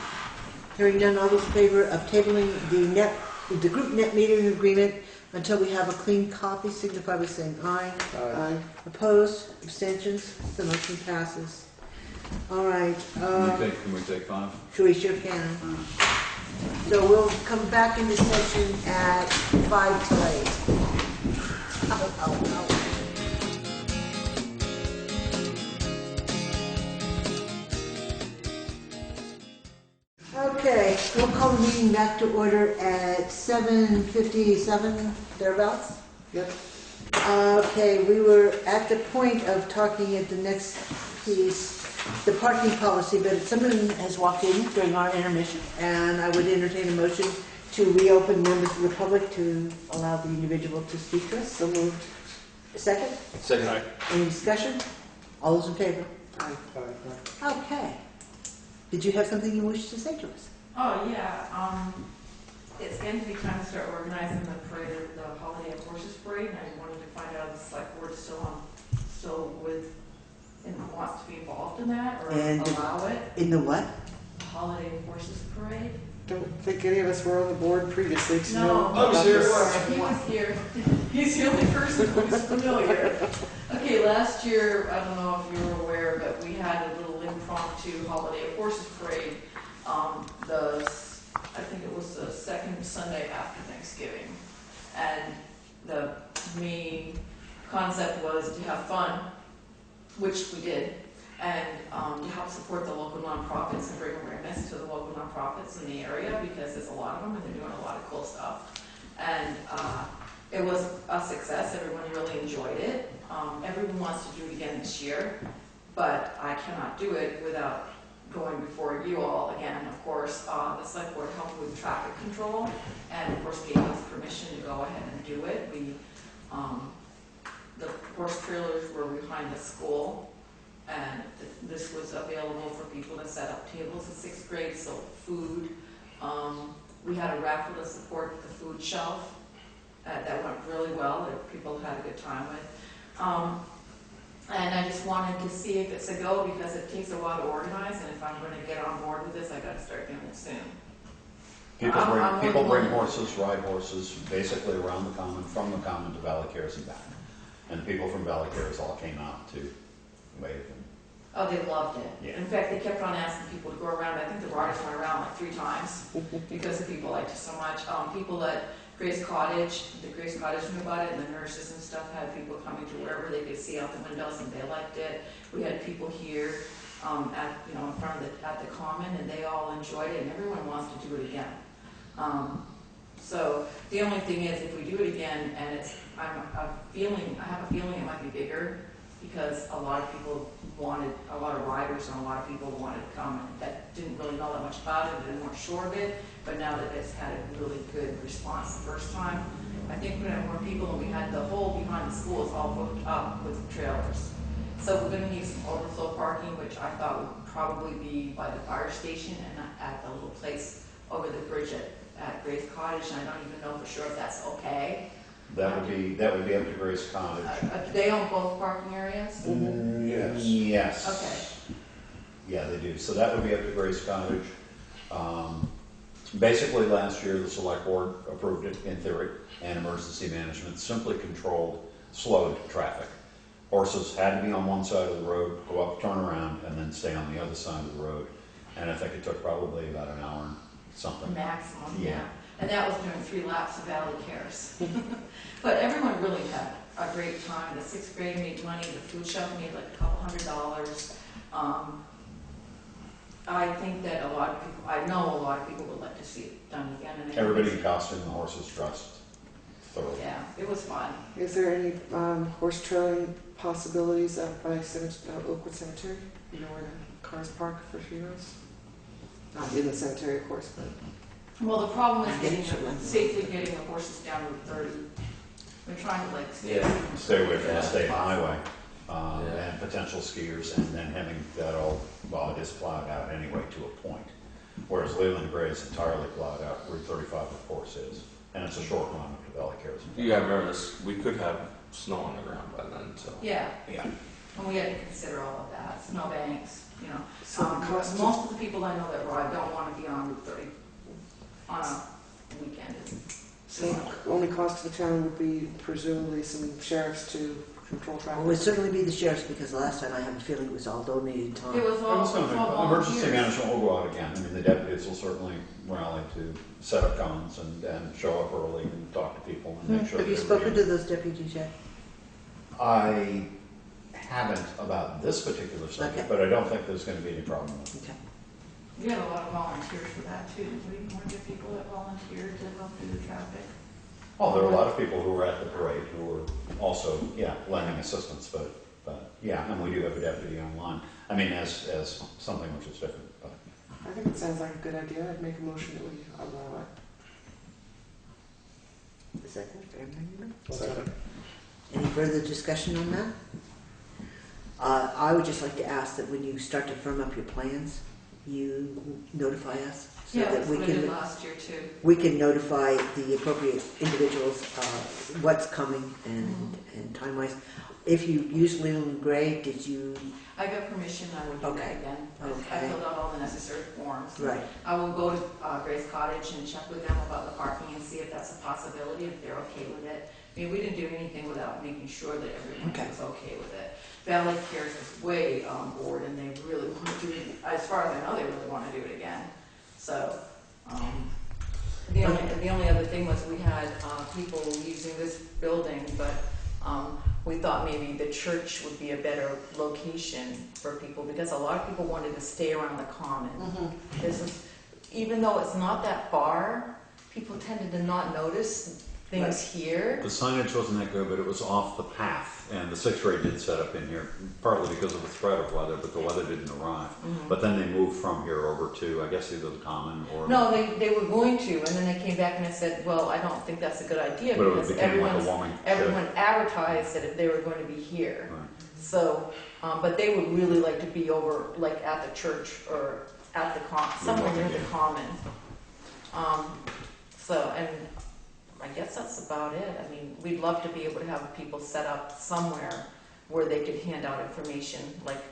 Hearing none, all those in favor of tabling the group net metering agreement until we have a clean copy, signify by saying aye. Aye. Opposed? Abstentions? The motion passes. All right. can we take 5? Sure, we sure can. So we'll come back into session at 5 till 8. Ow. Okay, we'll call the meeting back to order at 7:57, thereabouts. Yep. Okay, we were at the point of talking at the next piece, the parking policy, but someone has walked in during our intermission, and I would entertain a motion to reopen members of the public to allow the individual to speak to us. So moved. Second? Second. Any discussion? All those in favor? Aye. Okay. Did you have something you wish to say to us? Oh, yeah, it's getting to be time to start organizing the parade, the Holiday of Horses Parade, and I wanted to find out if the select board is still with, and wants to be involved in that, or And- allow it, In the what? Holiday of Horses Parade. Don't think any of us were on the board previously to know No, about he this. was here, he's the only person who's familiar. Okay, last year, I don't know if you were aware, but we had a little impromptu Holiday of Horses Parade, I think it was the second Sunday after Thanksgiving. And the main concept was to have fun, which we did, and to help support the local nonprofits and bring awareness to the local nonprofits in the area, because there's a lot of them and they're doing a lot of cool stuff. And it was a success. Everyone really enjoyed it. Everyone wants to do it again this year, but I cannot do it without going before you all again. Of course, the select board helped with traffic control, and of course gave us permission to go ahead and do it. horse trailers were behind the school, and this was available for people to set up tables in 6th grade, so food. We had a raffle to support the food shelf. That went really well, that people had a good time with. And I just wanted to see if it's a go, because it takes a while to organize, and if I'm going to get on board with this, I got to start doing it soon. People bring horses, ride horses, basically around the common, from the common to Valley Cares and back. And people from Valley Cares all came out to wave. Oh, they loved it. Yeah. In fact, they kept on asking people to go around. I think the riders went around like 3 times because the people liked it so much. People at Grace Cottage, the Grace Cottage knew about it, and the nurses and stuff had people coming to wherever they could see out the windows, and they liked it. We had people here at in front of the common, and they all enjoyed it, and everyone wants to do it again. So the only thing is, if we do it again, and I have a feeling it might be bigger, because a lot of riders and a lot of people wanted to come that didn't really know that much about it and weren't sure of it, but now that it's had a really good response the first time, I think we're going to have more people, and we had the whole behind the school is all booked up with trailers. So we're going to need some overflow parking, which I thought would probably be by the fire station and at the little place over the bridge at Grace Cottage, and I don't even know for sure if that's okay. That would be up to Grace Cottage. Do they own both parking areas? Yes. Yes. Okay. Yeah, they do. So that would be up to Grace Cottage. Basically, last year the select board approved it in theory, and emergency management simply slowed traffic. Horses had to be on one side of the road, go up, turn around, and then stay on the other side of the road. And I think it took probably about an hour and something. Maximum, Yeah. And that was doing 3 laps of Valley Cares. But everyone really had a great time. The 6th grade made money, the food shelf made like $200. I think that I know a lot of people would like to see it done again. And Everybody in costume, the horses dressed thoroughly. Yeah, it was fun. Is there any horse trailing possibilities up by Oakwood Cemetery? You know where the cars park for funerals? Not in the cemetery, of course, but... Well, the problem is safely getting the horses down Route 30. We're trying to Stay away from the state possible. highway and potential skiers, and then having that all, well, it is plowed out anyway to a point. Whereas Leland Gray is entirely plowed out, Route 35 of course is. And it's a short run up to Valley Cares. You gotta remember this, we could have snow on the ground by then, so. Yeah. Yeah. And we had to consider all of that, snowbanks, So the cost most of the people I know that ride don't want to be on Route 30 on a weekend. So the only cost to the town would be presumably some sheriffs to control traffic? Well, it would certainly be the sheriff's, because the last time I have a feeling it was all donated time. It was all Emergency volunteers. management will go out again. I mean, the deputies will certainly rally to set up cones and show up early and talk to people and make sure. Have you that spoken to everybody- those deputies yet? I haven't about this particular subject, Okay. but I don't think there's going to be any problem with it. Okay. We had a lot of volunteers for that too. We want to get people that volunteered to help through the traffic. Oh, there are a lot of people who were at the parade who were also, lending assistance, but and we do have a deputy online. I mean, as something which is different, but. I think it sounds like a good idea. I'd make a motion that we allow it. Second, Second. any further discussion on that? I would just like to ask that when you start to firm up your plans, you notify us so Yeah, that that's we what I did can last year too. we can notify the appropriate individuals what's coming and time wise. If you use Leland Gray, did you? I got permission, I would do that Okay. again. I Okay. filled out all the necessary forms. Right. I will go to Grace Cottage and check with them about the parking and see if that's a possibility, if they're okay with it. I mean, we didn't do anything without making sure that everyone Okay. was okay with it. Valley Cares is way on board, and they really want to do it, as far as I know, they really want to do it again. So, the only other thing was we had people using this building, but we thought maybe the church would be a better location for people, because a lot of people wanted to stay around the common. This is, even though it's not that far, people tended to not notice things here. The signage wasn't that good, but it was off the path, and the 6th grade did set up in here, partly because of the threat of weather, but the weather didn't arrive. But then they moved from here over to, I guess, either the Common or... No, they were going to, and then they came back and they said, well, I don't think that's a good idea, But it because became like a warming everyone advertised that if they were going to be here. Right. So, but they would really like to be over, like, at the church or at the somewhere near the Common. So, and I guess that's about it. I mean, we'd love to be able to have people set up somewhere where they could hand out information, like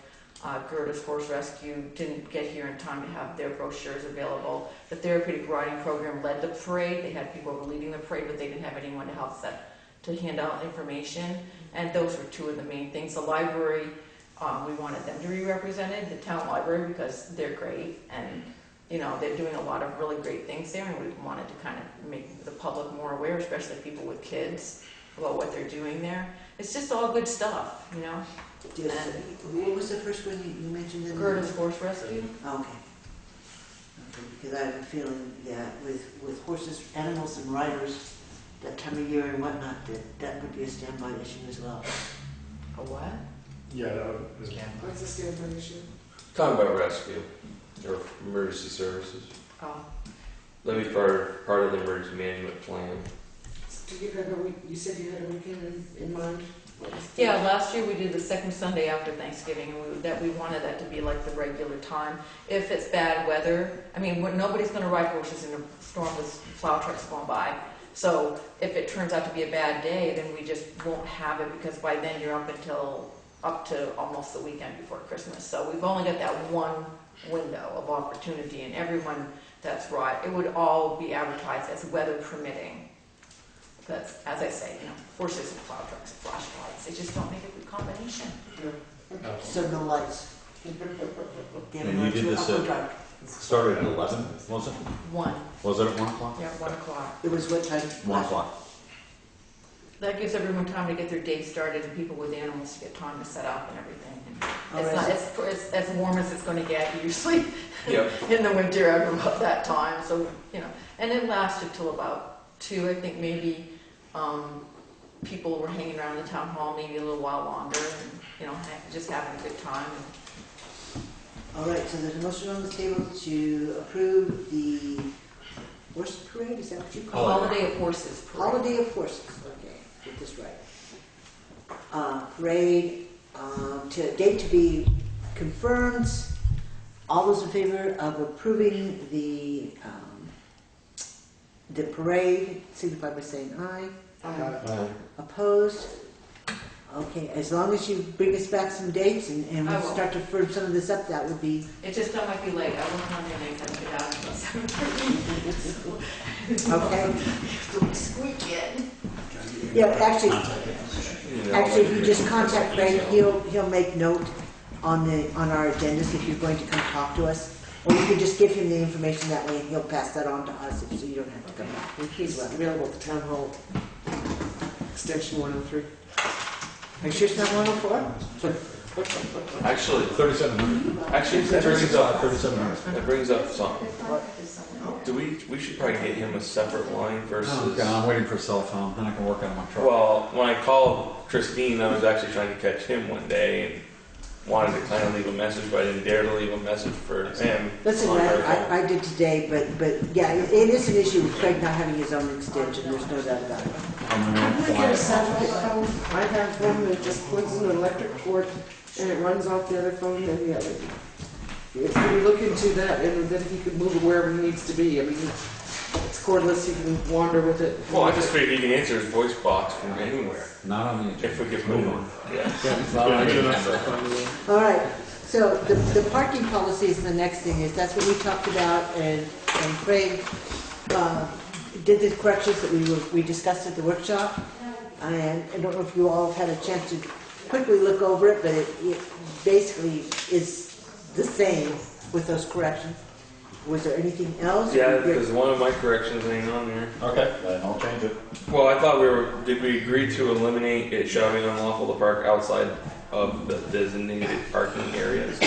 Gerda's Horse Rescue didn't get here in time to have their brochures available. The therapeutic riding program led the parade. They had people leading the parade, but they didn't have anyone to help to hand out information. And those were two of the main things. The library, we wanted them to be represented, the town library, because they're great. And you know, they're doing a lot of really great things there, and we wanted to kind of make the public more aware, especially people with kids, about what they're doing there. It's just all good stuff, you know. What was the first one you mentioned? Gerda's Horse Rescue. Oh, okay, because I have a feeling that with horses, animals, and riders, that time of year and whatnot, that would be a standby issue as well. A what? Yeah, that was What's the standby issue? Talking about rescue or emergency services. Oh. That'd be part of the emergency management plan. Do you have you said you had a weekend in mind? Yeah, last year we did the second Sunday after Thanksgiving, and we wanted that to be like the regular time. If it's bad weather, I mean, nobody's going to ride horses in a storm with plow trucks going by. So if it turns out to be a bad day, then we just won't have it, because by then you're up to almost the weekend before Christmas. So we've only got that one window of opportunity, and everyone that's right, it would all be advertised as weather permitting. Because, as I say, you know, horses and plow trucks and flashlights, they just don't make a good combination. So no lights. And you did this started at 11, was it? 1. Was it at 1 o'clock? Yeah, 1 o'clock. It was what time? 1 o'clock. That gives everyone time to get their day started, and people with animals to get time to set up and everything. And All right. it's as warm as it's going to get usually Yep. in the winter at about that time. So, you know, and it lasted till about 2. I think maybe people were hanging around the town hall maybe a little while longer, and you know, just having a good time. All right, so there's a motion on the table to approve the horse parade, is that what you call it? Holiday of Horses parade. Holiday of Horses, okay, get this right. Parade, date to be confirmed. All those in favor of approving the parade, signify by saying aye. Opposed? Okay, as long as you bring us back some dates and I we'll will. start to firm some of this up, that would be, It just I might be late. I won't come in anytime to get out until 7:30. okay? Squeak in. Yeah, actually, You know, if you just contact Craig, he'll make note on our agendas if you're going to come talk to us. Or you can just give him the information that way and he'll pass that on to us, so you don't have to come back. He's available at the town hall, extension 103. Are you sure it's not 104? Actually, 3,700. actually, that brings up 3,700. that brings up something. Do we should probably get him a separate line versus. Oh, God, I'm waiting for a cell phone, then I can work on my truck. Well, when I called Christine, I was actually trying to catch him one day and wanted to kind of leave a message, but I didn't dare to leave a message for him. Listen, on her phone. I did today, but yeah, it is an issue with Craig not having his own extension, there's no doubt about it. I'm gonna Get a fly. satellite phone. I have one that just plugs in an electric cord and it runs off the other phone and the other. If we look into that, and then he could move it wherever he needs to be. I mean, it's cordless, he can wander with it. Well, I just figured he can answer his voice box from anywhere. Not on the agenda. If we could move him. Yeah. Yeah, good enough. All right, so the parking policy is the next thing, that's what we talked about, and Craig did the corrections that we discussed at the workshop. And I don't know if you all have had a chance to quickly look over it, but it basically is the same with those corrections. Was there anything else? Yeah, because one of my corrections ain't on there. Okay, then I'll change it. Well, I thought did we agree to eliminate it shall be unlawful to park outside of the designated parking areas?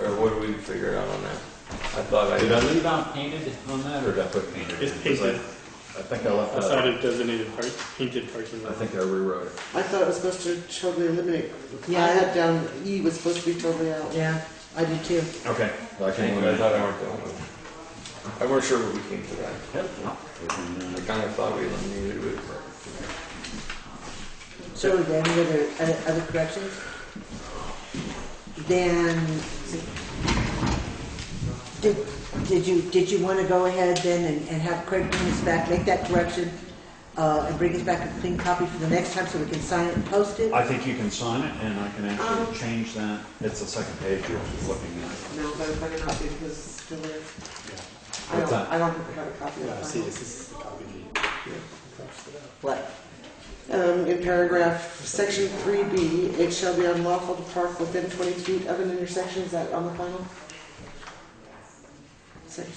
Or what do we figure out on that? I thought Did I leave out painted on that, or did I put painted? It's painted. I think I left Outside that. of designated painted parking I lot. think I rewrote it. I thought it was supposed to totally eliminate. Yeah. I had down E was supposed to be totally out. Yeah, I do too. Okay. I I can, thought I weren't the only one. I weren't sure what we came to that. I kind of thought we eliminated it. So are there any other corrections? Then, did you want to go ahead then and have Craig bring us back, make that correction, and bring us back a clean copy for the next time so we can sign it and post it? I think you can sign it, and I can actually change that. It's the second page you're looking at. No, but if I can not be because it's still there. What's that? I don't have a copy of Yeah, the see, final. this is the copy that you crossed it out. What? In paragraph, section 3B, it shall be unlawful to park within 20 feet of an intersection. Is that on the final?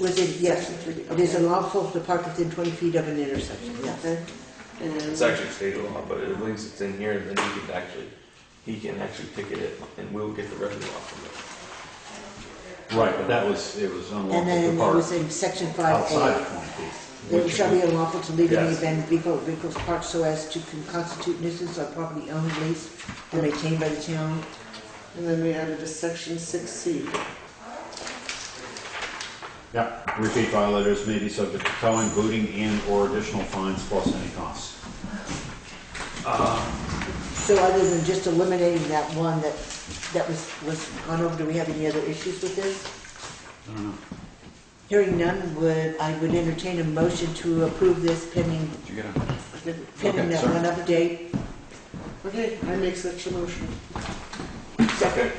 Was it, yes, Section 3B. it is unlawful to park within 20 feet of an intersection, yes. Okay. And It's actually state law, but at least it's in here, then he can actually ticket it, and we'll get the revenue off of Right, but it was unlawful And then to it park was in section outside 5A. of 20 feet. That it which shall be unlawful to leave any Yes. abandoned vehicles parked so as to constitute nuisance on property owned, leased, or maintained by the town. and then we added a section 6C. Yeah, repeat violators may be subject to towing, booting, and/or additional fines plus any costs. So other than just eliminating that one that was gone over, do we have any other issues with this? I don't know. Hearing none, I would entertain a motion to approve this pending Did you get a? that sorry. one update. Okay, I make such a motion. Second.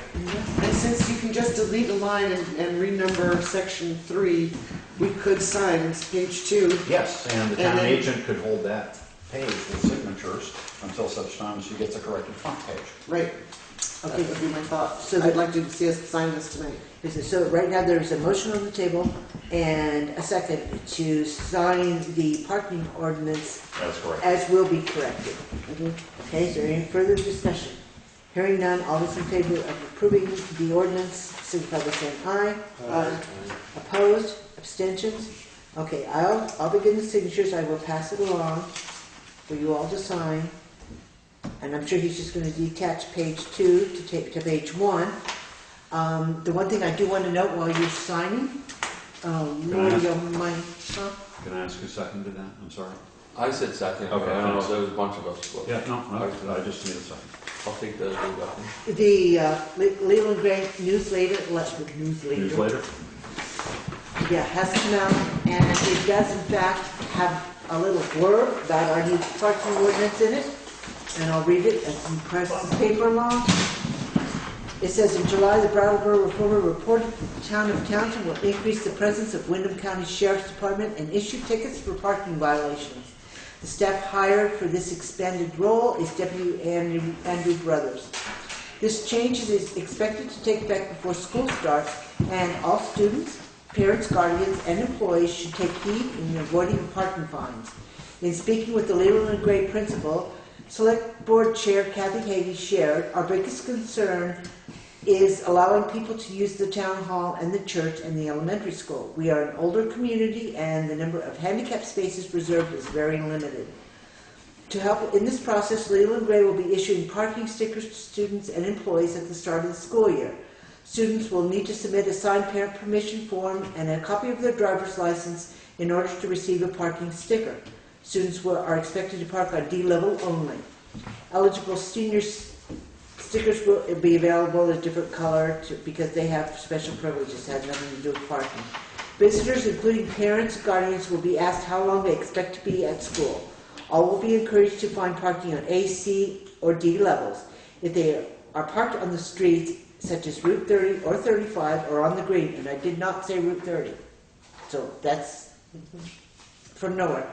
And since you can just delete a line and renumber section 3, we could sign, it's page 2. Yes, and the And town then- agent could hold that page with signatures until such time as she gets a corrected front page. Right. Okay. That would be my thought. So I'd like to see us sign this tonight. So right now, there's a motion on the table and a second to sign the parking ordinance That's correct. as will be corrected. Okay, is there any further discussion? Hearing none, all those in favor of approving the ordinance, signify by saying aye. Opposed? Abstentions? Okay, I'll begin the signatures, I will pass it along for you all to sign. And I'm sure he's just gonna detach page 2 to page 1. The one thing I do want to note while you're signing, Lord, huh? Can I ask who seconded that? I'm sorry. it. I said second, Okay, but I don't know thanks. if there was a bunch of us. But Yeah, no, I just need a second. I'll take those. The Leland Gray newsletter, Newsletter? yeah, has come out, and it does in fact have a little blurb about our new parking ordinance in it, and I'll read it as you press the paper along. It says, in July, the Brattleboro Reformer reported the town of Townshend will increase the presence of Windham County Sheriff's Department and issue tickets for parking violations. The staff hired for this expanded role is Deputy Andrew Brothers. This change is expected to take effect before school starts, and all students, parents, guardians, and employees should take heed in avoiding parking fines. In speaking with the Leland and Gray principal, Select Board Chair Kathy Hagee shared, our biggest concern is allowing people to use the town hall and the church and the elementary school. We are an older community and the number of handicap spaces reserved is very limited. To help in this process, Leland Gray will be issuing parking stickers to students and employees at the start of the school year. Students will need to submit a signed parent permission form and a copy of their driver's license in order to receive a parking sticker. Students are expected to park on D level only. Eligible seniors stickers will be available in a different color because they have special privileges, has nothing to do with parking. Visitors, including parents and guardians, will be asked how long they expect to be at school. All will be encouraged to find parking on A, C, or D levels. If they are parked on the streets, such as Route 30 or 35, or on the green, and I did not say Route 30, so that's from nowhere.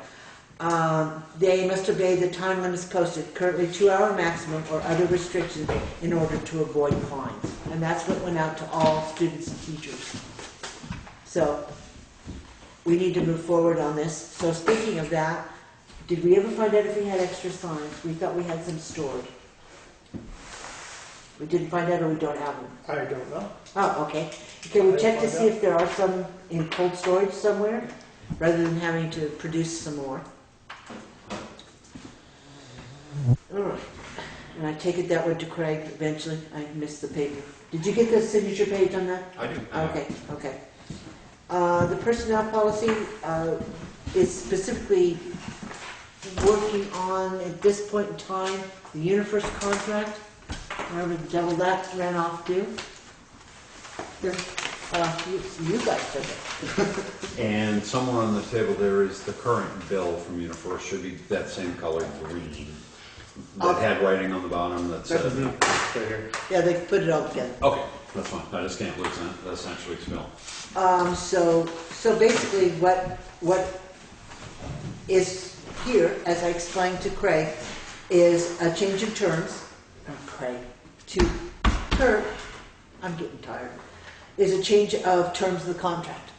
They must obey the time limits posted, currently 2-hour maximum, or other restrictions in order to avoid fines. And that's what went out to all students and teachers. So we need to move forward on this. So speaking of that, did we ever find out if we had extra signs? We thought we had some stored. We didn't find out, or we don't have them? I don't know. Oh, okay. Can we check to see if there are some in cold storage somewhere, rather than having to produce some more? All right. And I take it that went to Craig eventually. I missed the paper. Did you get the signature page on that? I do. Okay, okay. The personnel policy is specifically working on, at this point in time, the UniFirst contract, wherever the devil that ran off to. You guys did it. And somewhere on the table there is the current bill from UniFirst, should be that same color green. That had writing on the bottom that said. Right here. Yeah, they put it all together. Okay, that's fine, I just can't lose that, that's next week's bill. So basically what is here, as I explained to Craig, is a change in terms, to Kurt, I'm getting tired, is a change of terms of the contract.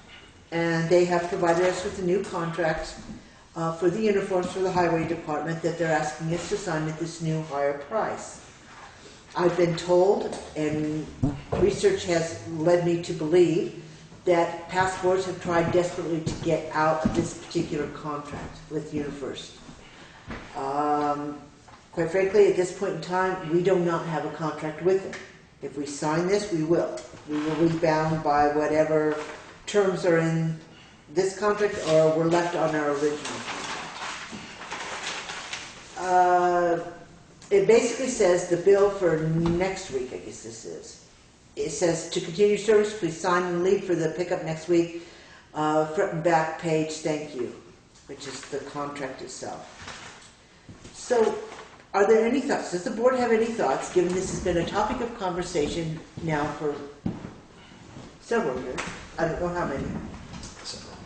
And they have provided us with a new contract for the uniforms for the highway department that they're asking us to sign at this new higher price. I've been told, and research has led me to believe, that past boards have tried desperately to get out of this particular contract with UniFirst. Quite frankly, at this point in time, we do not have a contract with them. If we sign this, we will. We will be bound by whatever terms are in this contract or were left on our original contract. It basically says the bill for next week, I guess this is. It says, to continue service, please sign and leave for the pickup next week. Front and back page, thank you, which is the contract itself. So, are there any thoughts? Does the board have any thoughts, given this has been a topic of conversation now for several years, I don't know how many,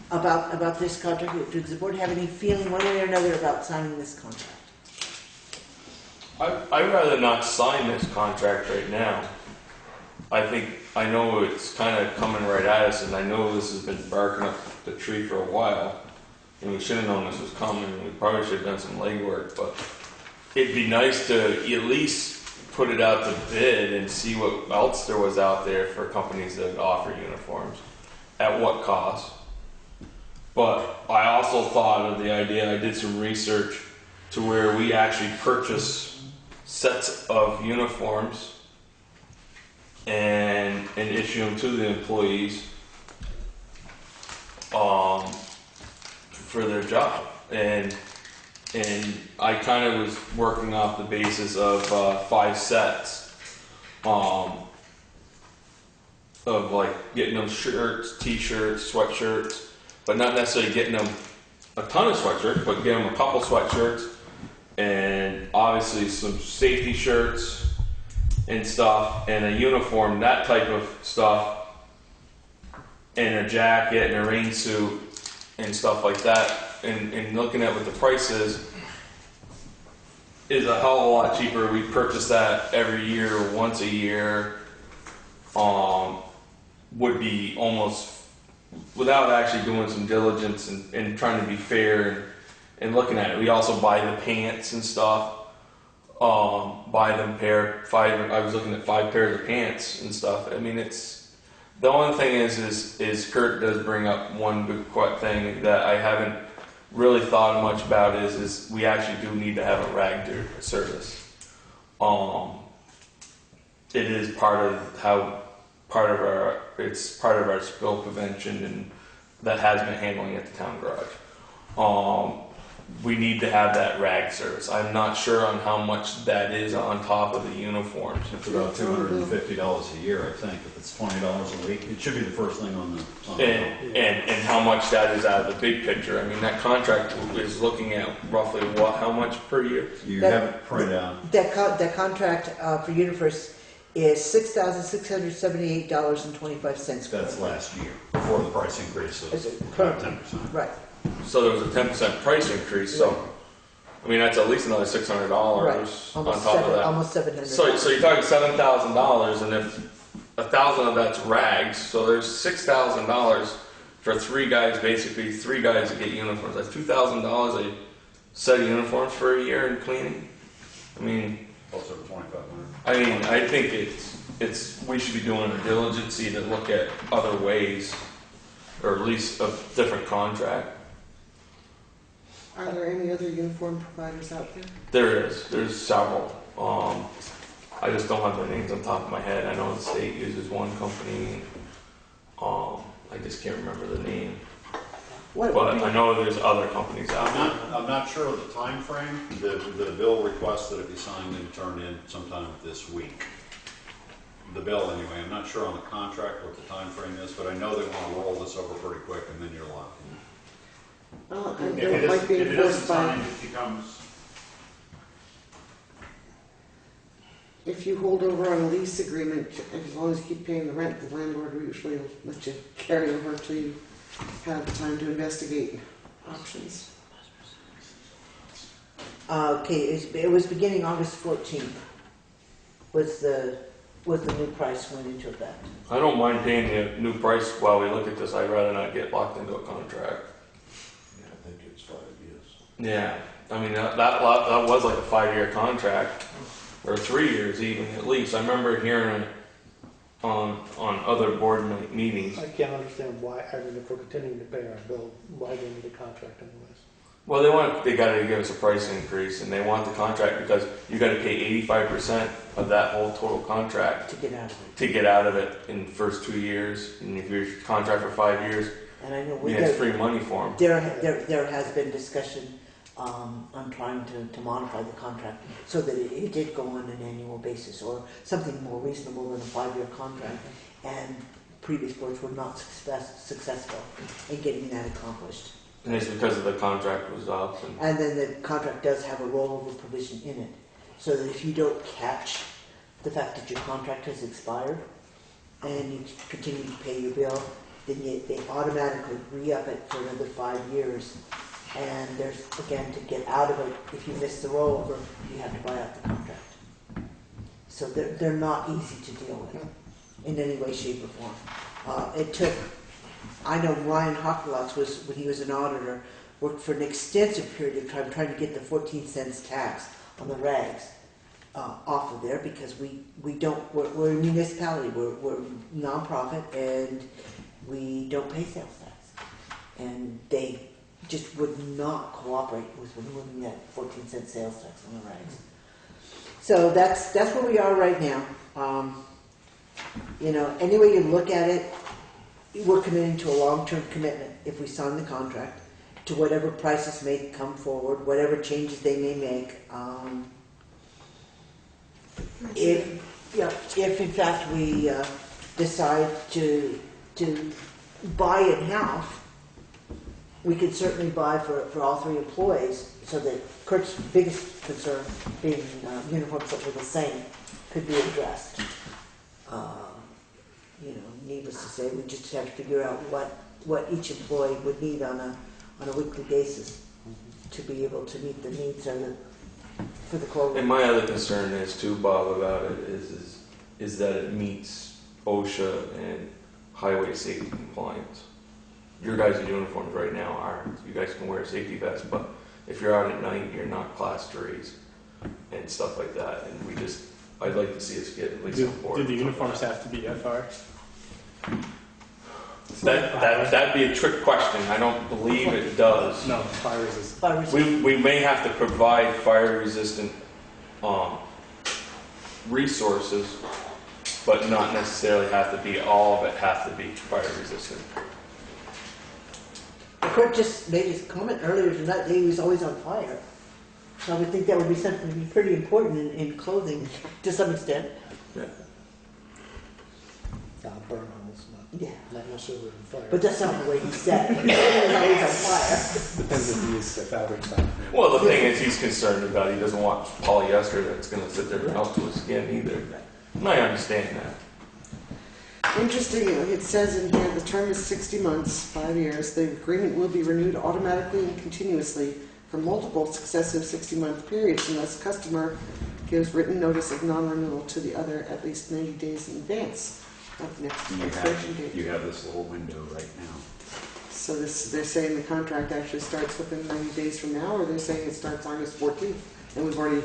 about this contract? Does the board have any feeling one way or another about signing this contract? I'd rather not sign this contract right now. I know it's kind of coming right at us, and I know this has been barking up the tree for a while, and we should have known this was coming, and we probably should have done some legwork, but it'd be nice to at least put it out to bid and see what else there was out there for companies that offer uniforms, at what cost. But I also thought of the idea, I did some research to where we actually purchase sets of uniforms and issue them to the employees for their job. And I kind of was working off the basis of 5 sets of like getting them shirts, t-shirts, sweatshirts, but not necessarily getting them a ton of sweatshirts, but getting them a couple sweatshirts and obviously some safety shirts and stuff, and a uniform, that type of stuff, and a jacket and a rain suit and stuff like that. And looking at what the price is a hell of a lot cheaper. We purchase that every year, once a year, would be almost, without actually doing some diligence and trying to be fair and looking at it. We also buy the pants and stuff. Buy them I was looking at 5 pairs of pants and stuff. I mean, it's, the only thing is Kurt does bring up one good thing that I haven't really thought much about is we actually do need to have a rag service. It is part of our spill prevention, and that has been handling at the town garage. We need to have that rag service. I'm not sure on how much that is on top of the uniforms. It's about $250 a year, I think. If it's $20 a week, it should be the first thing on the bill. And how much that is out of the big picture. I mean, that contract is looking at roughly how much per year? You have it printed out. That contract for UniFirst is $6,678.25. That's last year, before the price increase of about 10%. Right. So there was a 10% price increase. So, I mean, that's at least another $600 Right. on top of that. Almost $700. So you're talking $7,000, and if 1,000 of that's rags, so there's $6,000 for 3 guys, basically 3 guys to get uniforms. That's $2,000 a set of uniforms for a year in cleaning. I mean, Also $2,500. I mean, I think it's we should be doing a diligency to look at other ways, or at least a different contract. Are there any other uniform providers out there? There's several. I just don't have their names on top of my head. I know the state uses one company. I just can't remember the name. What But would be, I know there's other companies out there. I'm not sure of the time frame. The bill requests that it be signed and turned in sometime this week. The bill anyway. I'm not sure on the contract what the time frame is, but I know they want to roll this over pretty quick and then you're locked in. Well, If it might be it isn't enforced by, signed, it becomes, if you hold over on a lease agreement, as long as you keep paying the rent, the landlord usually will let you carry over till you have time to investigate options. okay, it was beginning August 14th was the new price went into effect. I don't mind paying the new price while we look at this. I'd rather not get locked into a contract. Yeah, I think it's 5 years. Yeah, I mean that was like a 5-year contract, or 3 years even at least. I remember hearing on other board meetings. I can't understand why, I mean, if we're continuing to pay our bill, why do we need a contract anyways? Well, they got to give us a price increase, and they want the contract because you got to pay 85% of that whole total contract To get out of it. to get out of it in the first 2 years. And if you're contract for 5 years, And I know it's free money for them. there has been discussion on trying to modify the contract so that it did go on an annual basis or something more reasonable than a 5-year contract. And previous boards were not successful in getting that accomplished. And it's because of the contract was up. And then the contract does have a rollover provision in it, so that if you don't catch the fact that your contract has expired and you continue to pay your bill, then they automatically re-up it for another 5 years. And there's, again, to get out of it, if you miss the rollover, you have to buy out the contract. So they're not easy to deal with in any way, shape, or form. It took, I know Ryan Hockelotz was, when he was an auditor, worked for an extensive period of time trying to get the 14 cents tax on the rags off of there, because we're a municipality, we're nonprofit, and we don't pay sales tax. And they just would not cooperate with removing that 14 cent sales tax on the rags. So that's where we are right now. Any way you look at it, we're committing to a long-term commitment if we sign the contract to whatever prices may come forward, whatever changes they may make. If in fact we decide to buy in-house, we could certainly buy for all 3 employees, so that Kurt's biggest concern being uniforms that were the same could be addressed. Needless to say, we just have to figure out what each employee would need on a weekly basis to be able to meet the needs for the core. And my other concern is too, Bob, about it is that it meets OSHA and highway safety compliance. Your guys' uniforms right now you guys can wear a safety vest, but if you're out at night, you're not class 3s and stuff like that. And I'd like to see us get at least on board. did the uniforms have to be FR? That'd be a trick question. I don't believe it does. No, fire resistant. We may have to provide fire resistant resources, but not necessarily have to be, all of it has to be fire resistant. Kurt just made his comment earlier tonight that he was always on fire. So I would think that would be something to be pretty important in clothing to some extent. Yeah. Burn holes, Yeah. not necessarily in fire. But that's not the way he said it. He was always on fire. Depends if you use the fabric stuff. Well, the thing is, he's concerned about, he doesn't want polyester that's going to sit there and help to his skin either. And I understand that. Interesting, it says in here, the term is 60 months, 5 years. The agreement will be renewed automatically and continuously for multiple successive 60-month periods unless customer gives written notice of non-renewal to the other at least 90 days in advance of the next expiration date. You have this little window right now. So they're saying the contract actually starts within 90 days from now, or they're saying it starts August 14th, and we've already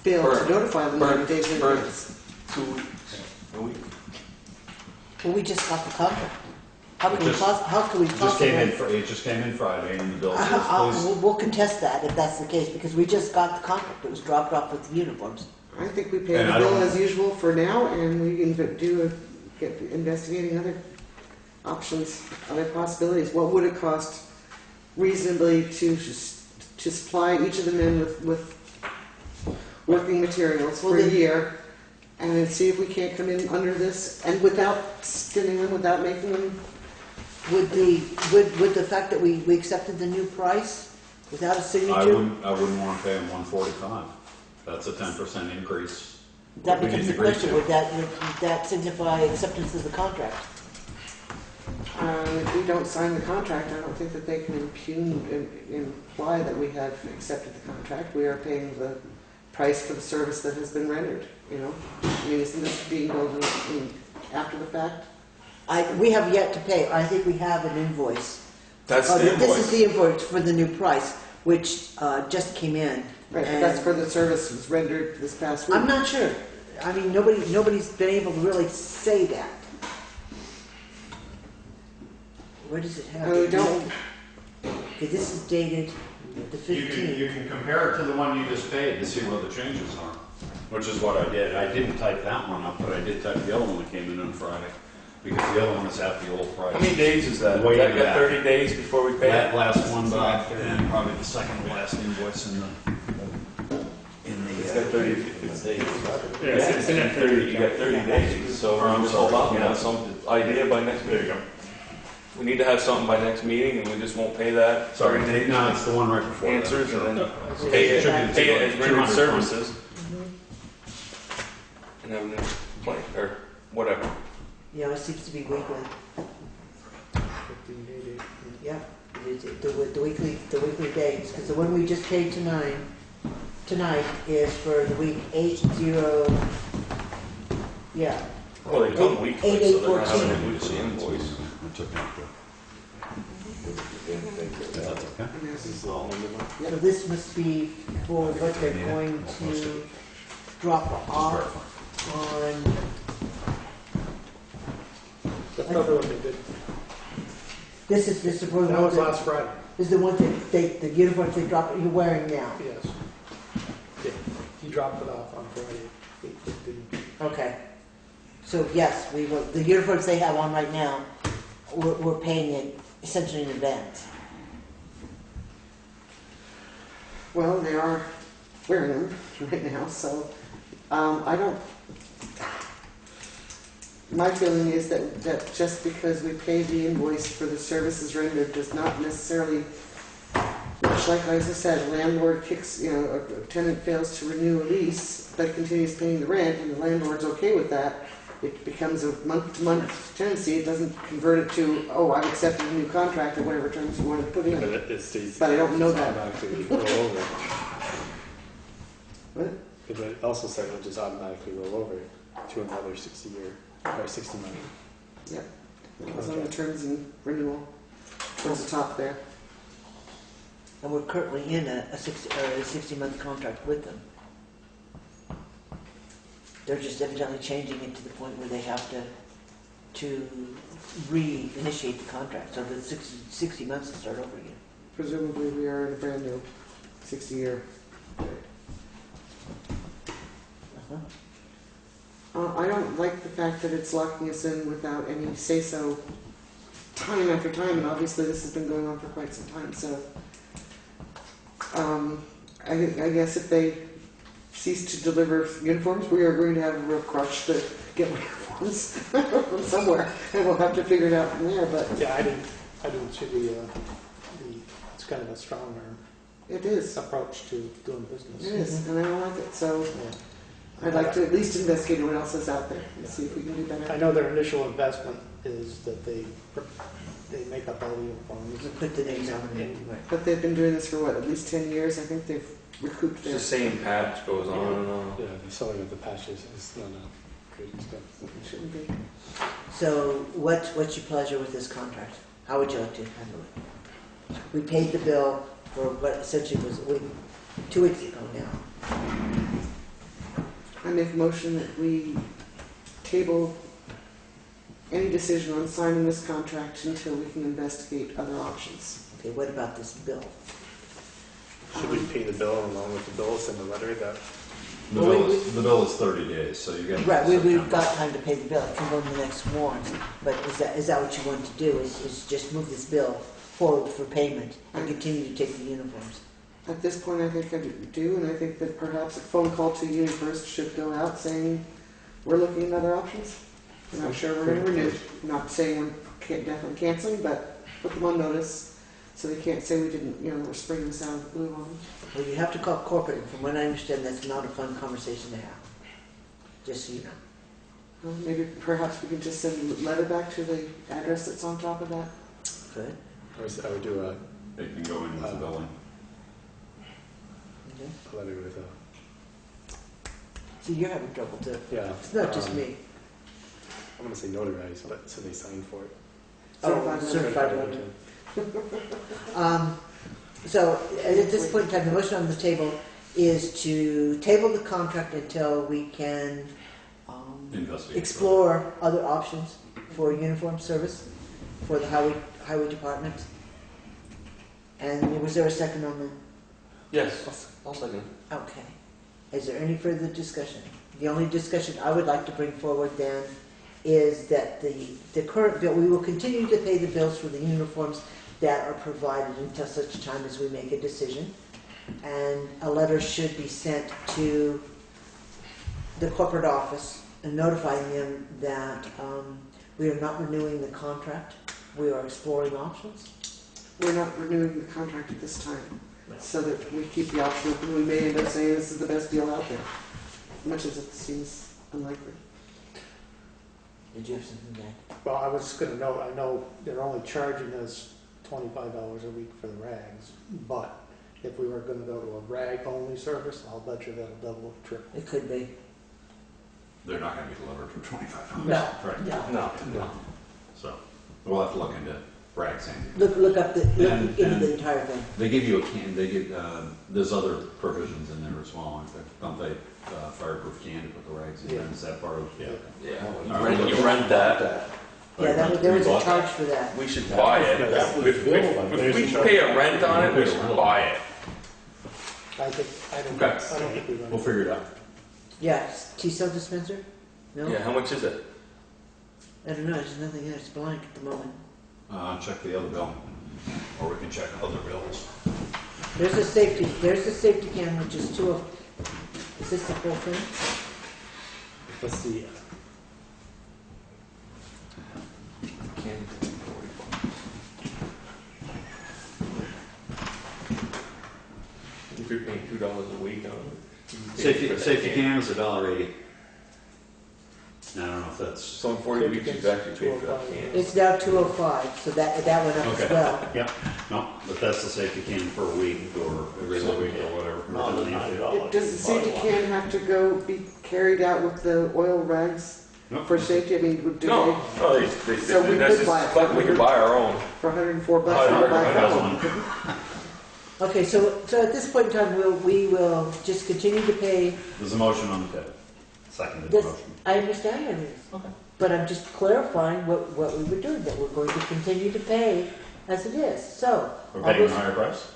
failed to notify them 90 days in advance. 2 weeks, a week. Well, we just got the contract. How can we possibly? It just came in Friday, and the bill says, please. We'll contest that if that's the case, because we just got the contract, it was dropped off with the uniforms. I think we pay And the I bill don't- as usual for now, and we can get investigating other options, other possibilities. What would it cost reasonably to supply each of the men with working materials for a year, and then see if we can't come in under this, and without skinning them, without making them. Would the fact that we accepted the new price without a signature? I wouldn't want to pay them $145. That's a 10% increase. That We becomes need the to agree question, to. would that signify acceptance of the contract? If we don't sign the contract, I don't think that they can imply that we have accepted the contract. We are paying the price for the service that has been rendered, you know? I mean, isn't this being billed after the fact? We have yet to pay, I think we have an invoice. That's the This is invoice. the invoice for the new price, which just came in. Right, but And that's for the services rendered this past week. I'm not sure. I mean, nobody's been able to really say that. Where does it have? No, we don't. Okay, this is dated the 15th. You can compare it to the one you just paid to see what the changes are, which is what I did. I didn't type that one up, but I did type the other one that came in on Friday, because the other one is at the old price. How many days is that? Way That got back. 30 days before we pay That it? last one back, and probably the second to last invoice in the. It's got 30 days. Yeah, it's in at 30. You got 30 days, so I'm just hold sorry, on, we'll yeah. have some idea by next There you meeting. go. We need to have something by next meeting, and we just won't pay that. Sorry, 30 days. no, it's the one right before that. Answers, Sure. and then Okay. pay it, Should be pay it as rendered 200. services. And have a new plan, or whatever. Yeah, it seems to be weekly. 15 day date. Yeah, the weekly dates, because the one we just paid tonight is for the week 80, yeah. Well, they come weekly, so they're not 8/8/14. having a weekly invoice. I took that, but that's okay. And this is- So this must be for what they're going to drop off on, That's probably what they did. this is the one That was that, last Friday, this is the one that the uniforms they drop, you're wearing now. yes. Yeah, he dropped it off on Friday. It didn't- Okay. So yes, we will, the uniforms they have on right now, we're paying it essentially in advance. Well, they are wearing them right now, so I don't. My feeling is that just because we pay the invoice for the services rendered does not necessarily, much like I said, a landlord kicks, a tenant fails to renew a lease but continues paying the rent, and the landlord's okay with that. It becomes a month-to-month tenancy. It doesn't convert it to, oh, I've accepted a new contract or whatever terms you want to put in. But I don't know that. Automatically roll over. What? Because it also said it'll just automatically roll over to another 60 month. Yep. It was on the terms and renewal towards the top there. And we're currently in a 60-month contract with them. They're just evidently changing it to the point where they have to reinitiate the contract, so the 60 months will start over again. Presumably we are in a brand new 60-year period. I don't like the fact that it's locking us in without any say-so time after time, and obviously this has been going on for quite some time, so I guess if they cease to deliver uniforms, we are going to have a real crush to get uniforms from somewhere, and we'll have to figure it out from there, but Yeah, I didn't see the, it's kind of a strong it is. approach to doing business. It is, and I don't like it, so Yeah. I'd like to at least investigate what else is out there and see if we can do I better. know their initial investment is that they make up all the uniforms. We put the names on it. But they've been doing this for what, at least 10 years? I think they've recouped It's their. the same patch goes on and on. Yeah, the selling of the patches is not good stuff. It shouldn't be. So what's your pleasure with this contract? How would you like to handle it? We paid the bill for what essentially was 2 weeks ago now. I make a motion that we table any decision on signing this contract until we can investigate other options. Okay, what about this bill? Should we pay the bill and along with the bill, send a letter that, The bill is 30 days, so you got. Right, we've got time to pay the bill, it can go in the next warrant, but is that what you want to do, is just move this bill forward for payment and continue to take the uniforms? At this point, I think I do, and I think that perhaps a phone call to you first should go out saying, we're looking at other options. We're not sure we're going to renew. Not saying we're definitely canceling, but put them on notice so they can't say we didn't, we're springing this out of the blue on them. Well, you have to call corporate, and from what I understand, that's not a fun conversation to have, just so you know. Well, maybe perhaps we can just send a letter back to the address that's on top of that. Good. I would do a It can go in with the billing. Okay. letter with See, you're having trouble too. yeah. It's not just me. I'm gonna say notarized, but so they sign for it. Oh, certified letter. So at this point in time, the motion on the table is to table the contract until we can Investigate. explore other options for uniform service for the highway department. And was there a second on that? Yes, I'll second. Okay. Is there any further discussion? The only discussion I would like to bring forward then is that the current bill, we will continue to pay the bills for the uniforms that are provided until such time as we make a decision. And a letter should be sent to the corporate office and notifying them that we are not renewing the contract. We are exploring options. We're not renewing the contract at this time, so that we keep the option open. We may end up saying this is the best deal out there, much as it seems unlikely. Did you have something to add? Well, I was gonna note, I know they're only charging us $25 a week for the rags, but if we were gonna go to a rag-only service, I'll bet you that'll double or triple. It could be. They're not going to be delivered for $25. No. Right. No. No. So we'll have to look into rag sanding. Look up And- into and- the entire thing. They give you a can. They give. There's other provisions in there as well. Don't they? Fireproof can to put the rags in. Is that part of? Yeah. Yeah, you rent that. Yeah, there was a charge for that. We should buy it. That was If billed. we pay a rent on it, we should buy it. I don't think we're We'll gonna. figure it out. Yeah, T-cell dispenser? No? Yeah, how much is it? I don't know, there's nothing there, it's blank at the moment. Check the other bill, or we can check other bills. There's a safety can, which is is this the whole thing? Let's see. If you're paying $2 a week on it. Safety can is $1.80. I don't know if that's. So in 40 weeks, you've actually paid for that can. It's now 205, so that went up as well. Yep. No, but that's the safety can for a week or every other week or whatever. Not $9. Does the safety can have to be carried out with the oil rags Nope. for safety? I mean, do No, they, So we that's could buy just, it. like we could buy our own. for $104, we Oh, buy yeah, that that's one? Okay, so at this point in time, we will just continue to pay. There's a motion on the table. Seconded This, motion. I understand everything. Okay. But I'm just clarifying what we were doing, that we're going to continue to pay as it is, so. We're all paying a those- higher price?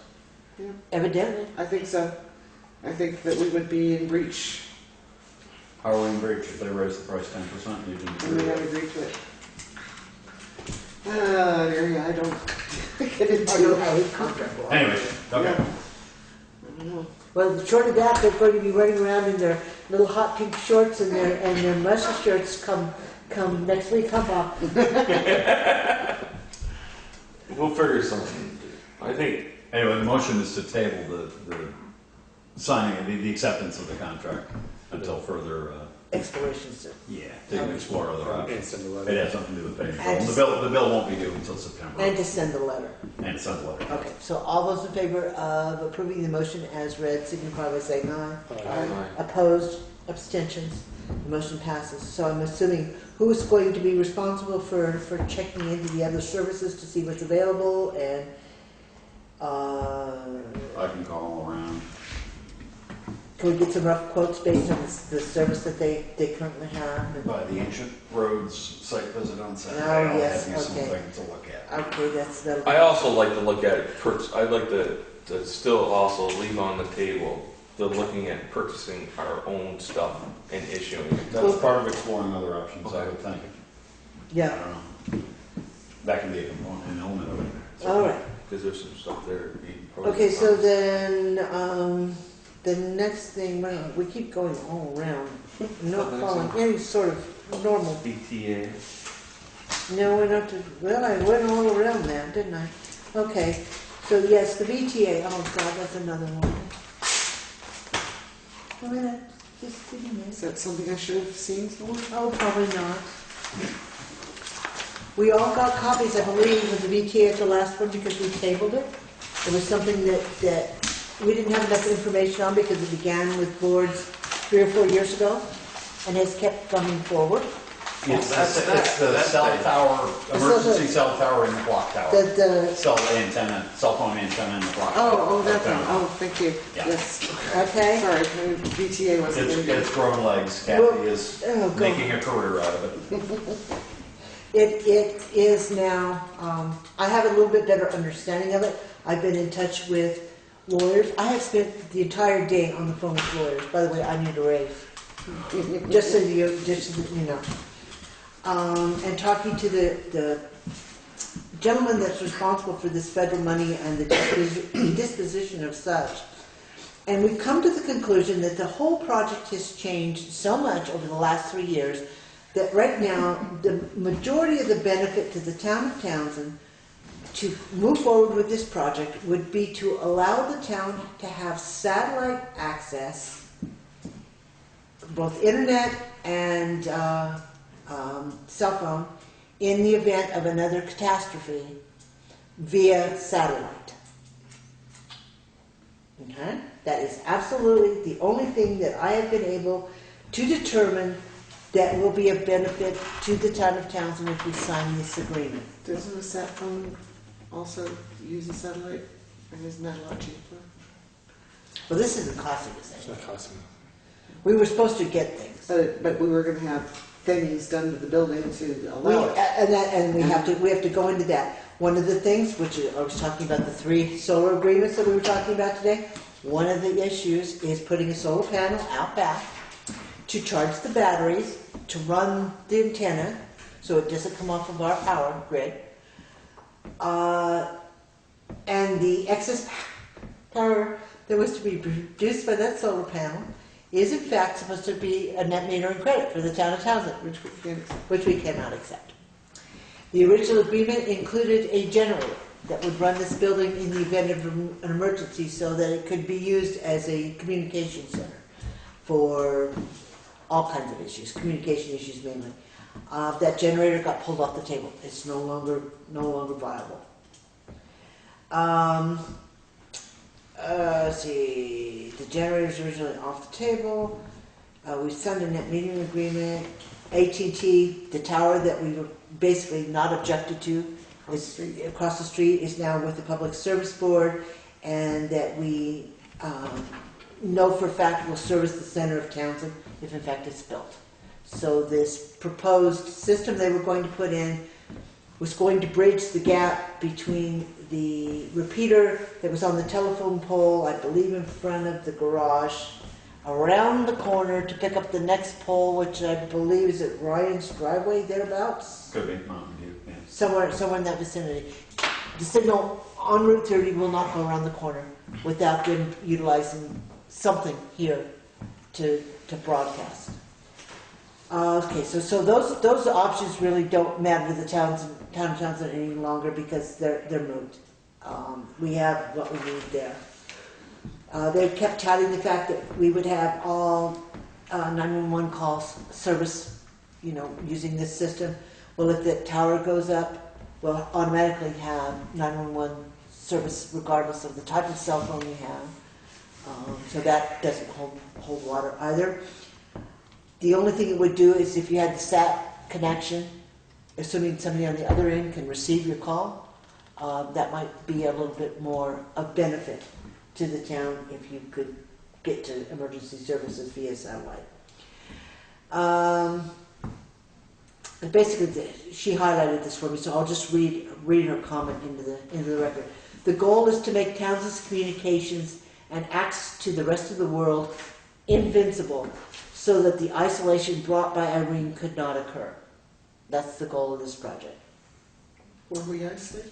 Evidently. I think so. I think that we would be in breach, How are we in breach if they raise the price 10%? You didn't and we agree have with agreed to it. I don't get I don't into know his contract law. it? Anyway, okay. I don't know. Well, short of that, they're going to be running around in their little hot pink shorts and their muscle shirts come next week, come up. We'll figure something. I think, Anyway, the motion is to table the signing, the acceptance of the contract until further, Explorations. to explore other And options. send a It letter. has something to do with paying. And The bill won't be due until September. And to send a letter. And it's unletter. Okay, so all those in favor of approving the motion as read, signify by saying aye. Opposed, abstentions, the motion passes. So I'm assuming who is going to be responsible for checking into the other services to see what's available and, I can call around. Can we get some rough quotes based on the service that they currently have? By the Ancient Roads site visit on Saturday, Oh, I'll yes, have you okay. something to look at. Okay, that'll I also like to look at it, I'd like to still also leave on the table the looking at purchasing our own stuff and issuing it. That's part of exploring other options, I would think. I Yeah, don't know. That can be a component, an element of it. all right. Because there's some stuff there. to be pros Okay, and so cons. then, the next thing, well, we keep going all around, not following any sort of normal. BTA. No, we're not, well, I went all around that, didn't I? Okay, so yes, the BTA, oh God, that's another one. Oh, that just didn't Is that something I should have seen somewhere? Oh, probably not. We all got copies, I believe, of the VTA at the last one because we tabled it. It was something that we didn't have enough information on because it began with boards 3 or 4 years ago and has kept coming forward. It's That's the cell tower, emergency cell tower in the clock tower. Cell phone antenna in the clock tower. Oh, that's one. Oh, thank you. Yeah. Yes. Okay? Sorry, my BTA wasn't in there. It's grown legs. Well, Kathy is oh, God. making a career out of it. It is now, I have a little bit better understanding of it. I've been in touch with lawyers. I have spent the entire day on the phone with lawyers. By the way, I need a raise. Just so you know. And talking to the gentleman that's responsible for this federal money and the disposition of such. And we've come to the conclusion that the whole project has changed so much over the last 3 years that right now the majority of the benefit to the town of Townsend to move forward with this project would be to allow the town to have satellite access, both internet and cell phone, in the event of another catastrophe via satellite. Okay? That is absolutely the only thing that I have been able to determine that will be a benefit to the town of Townsend if we sign this agreement. Doesn't a sat phone also use a satellite? And isn't that a lot cheaper? Well, this isn't costing us It's anything. not costing. We were supposed to get things. But we were going to have things done to the building to allow it. And we have to go into that. One of the things, which I was talking about the 3 solar agreements that we were talking about today, one of the issues is putting a solar panel out back to charge the batteries, to run the antenna, so it doesn't come off of our power grid. And the excess power that was to be produced by that solar panel is in fact supposed to be a net metering credit for the town of Townsend, which we cannot accept. The original agreement included a generator that would run this building in the event of an emergency so that it could be used as a communication center for all kinds of issues, communication issues mainly. That generator got pulled off the table. It's no longer viable. Let's see, the generator's originally off the table. We signed a net metering agreement. AT&T, the tower that we were basically not objected to, is across the street, is now with the Public Service Board, and that we know for a fact will service the center of Townsend if in fact it's built. So this proposed system they were going to put in was going to bridge the gap between the repeater that was on the telephone pole, I believe in front of the garage, around the corner to pick up the next pole, which I believe is at Ryan's driveway, thereabouts. Could be Mountain View, yeah. Somewhere in that vicinity. The signal on Route 30 will not go around the corner without them utilizing something here to broadcast. Okay, so those options really don't matter to the town of Townsend any longer because they're moot. We have what we need there. They kept touting the fact that we would have all 911 calls service, using this system. Well, if the tower goes up, we'll automatically have 911 service regardless of the type of cell phone you have. So that doesn't hold water either. The only thing it would do is if you had the SAT connection, assuming somebody on the other end can receive your call, that might be a little bit more of benefit to the town if you could get to emergency services via satellite. Basically, she highlighted this for me, so I'll just read her comment into the record. The goal is to make Townsend's communications and access to the rest of the world invincible, so that the isolation brought by Irene could not occur. That's the goal of this project. Were we isolated?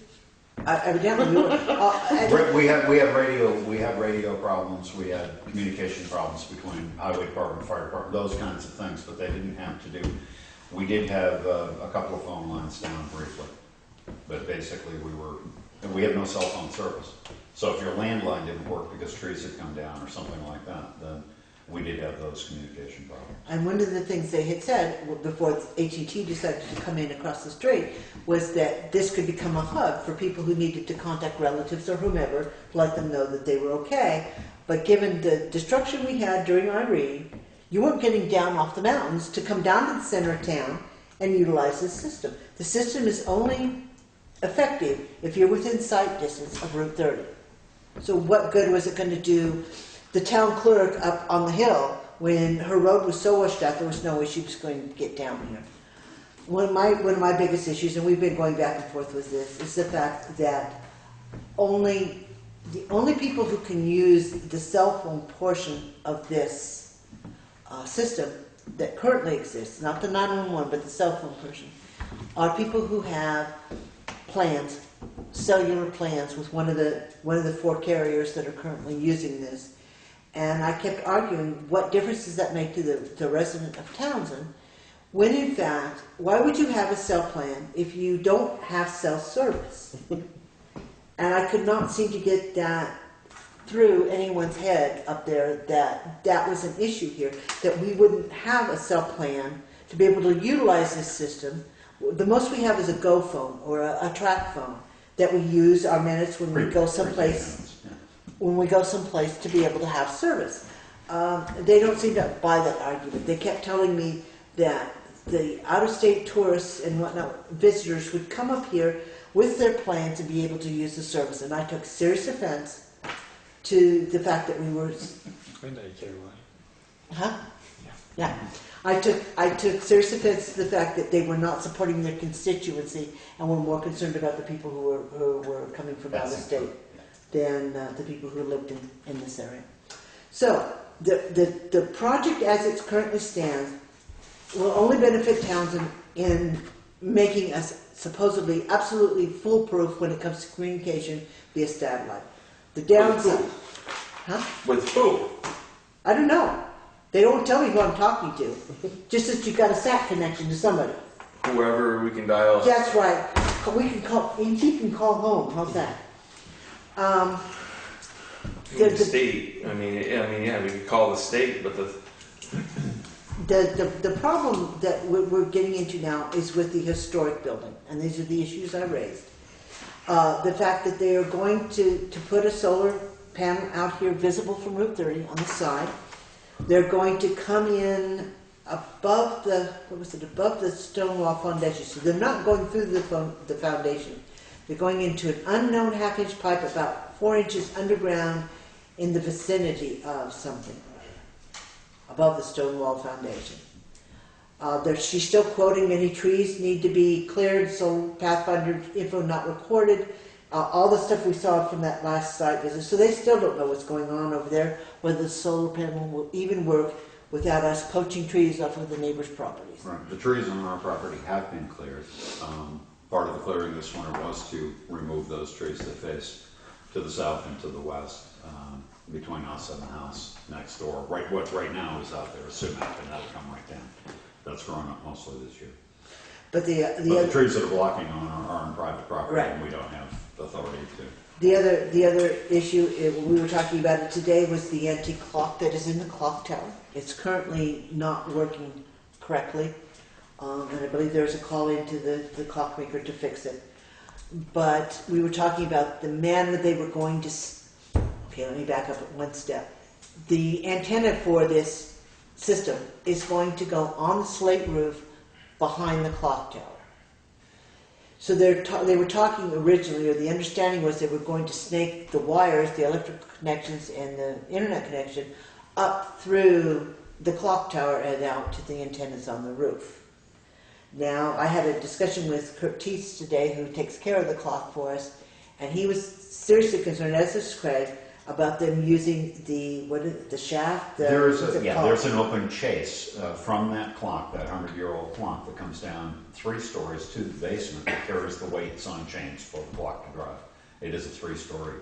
Evidently, we were. We have radio problems, we had communication problems between highway department, fire department, those kinds of things, but they didn't have to do. We did have a couple of phone lines down briefly, but basically we had no cell phone service. So if your landline didn't work because trees had come down or something like that, then we did have those communication problems. And one of the things they had said before AT&T decided to come in across the street was that this could become a hub for people who needed to contact relatives or whomever to let them know that they were okay. But given the destruction we had during Irene, you weren't getting down off the mountains to come down to the center of town and utilize this system. The system is only effective if you're within sight distance of Route 30. So what good was it going to do the town clerk up on the hill when her road was so washed out there was no way she was going to get down here? One of my biggest issues, and we've been going back and forth with this, is the fact that the only people who can use the cell phone portion of this system that currently exists, not the 911, but the cell phone portion, are people who have plans, cellular plans with one of the 4 carriers that are currently using this. And I kept arguing, what difference does that make to the resident of Townsend, when in fact, why would you have a cell plan if you don't have cell service? And I could not seem to get that through anyone's head up there that was an issue here, that we wouldn't have a cell plan to be able to utilize this system. The most we have is a Go phone or a track phone that we use our minutes when we go someplace. When we go someplace to be able to have service. They don't seem to buy that argument. They kept telling me that the out-of-state tourists and whatnot, visitors, would come up here with their plans to be able to use the service. And I took serious offense to the fact that we were... I know you care why. Huh? Yeah. I took serious offense to the fact that they were not supporting their constituency and were more concerned about the people who were coming from out of state than the people who lived in this area. So the project as it currently stands will only benefit Townsend in making us supposedly absolutely foolproof when it comes to communication via satellite. The downside... Huh? With who? I don't know. They don't tell me who I'm talking to. Just that you've got a SAT connection to somebody. Whoever we can dial. That's right. We can call, ET can call home. How's that? The state. I mean, yeah, we could call the state, but the problem that we're getting into now is with the historic building, and these are the issues I raised. The fact that they are going to put a solar panel out here visible from Route 30 on the side. They're going to come in above the stone wall foundation. So they're not going through the foundation. They're going into an unknown half-inch pipe about 4 inches underground in the vicinity of something above the stone wall foundation. She's still quoting many trees need to be cleared, so Pathfinder info not recorded. All the stuff we saw from that last site visit. So they still don't know what's going on over there, whether the solar panel will even work without us poaching trees off of the neighbors' properties. Right. The trees on our property have been cleared. Part of the clearing this winter was to remove those trees that face to the south and to the west, between us and the house next door. What right now is out there is sumac, and that'll come right down. That's growing up mostly this year. But the trees that are blocking are on private property, right, and we don't have authority to. The other issue, we were talking about it today, was the antique clock that is in the clock tower. It's currently not working correctly, and I believe there's a call into the clockmaker to fix it. But we were talking about the manner they were going to... Okay, let me back up one step. The antenna for this system is going to go on the slate roof behind the clock tower. So they were talking originally, or the understanding was they were going to snake the wires, the electrical connections and the internet connection, up through the clock tower and out to the antennas on the roof. Now, I had a discussion with Kurt Teets today, who takes care of the clock for us, and he was seriously concerned, as is Craig, about them using the shaft. There's an open chase from that clock, that 100-year-old clock that comes down 3 stories to the basement that carries the weights on chains for the clock to drive. It is a 3-story,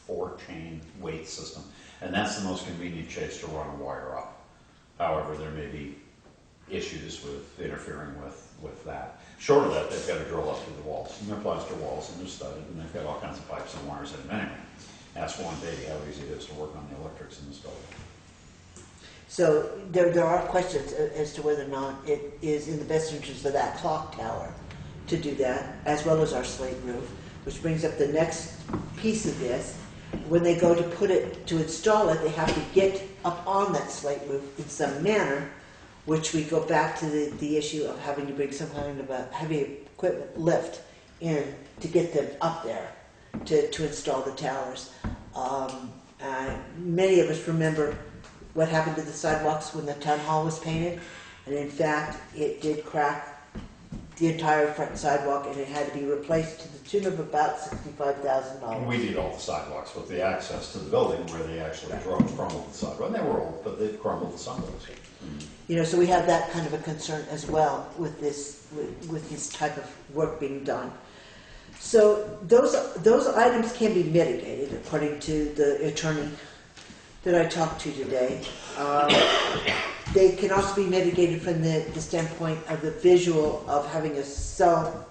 4-chain weight system, and that's the most convenient chase to run a wire up. However, there may be issues with interfering with that. Short of that, they've got to drill up through the walls, and they're plaster walls, and they're studded, and they've got all kinds of pipes and wires in them anyway. Ask one Davey how easy it is to work on the electrics in this building. So there are questions as to whether or not it is in the best interest of that clock tower to do that, as well as our slate roof, which brings up the next piece of this. When they go to install it, they have to get up on that slate roof in some manner, which we go back to the issue of having to bring some kind of a heavy equipment lift in to get them up there to install the towers. Many of us remember what happened to the sidewalks when the town hall was painted, and in fact it did crack the entire front sidewalk, and it had to be replaced to the tune of about $65,000. We did all the sidewalks, but the access to the building where they actually crumbled the sidewalk, and they were old, but they crumbled the sidewalks. You know, so we have that kind of a concern as well with this type of work being done. So those items can be mitigated, according to the attorney that I talked to today. They can also be mitigated from the standpoint of the visual of having a solar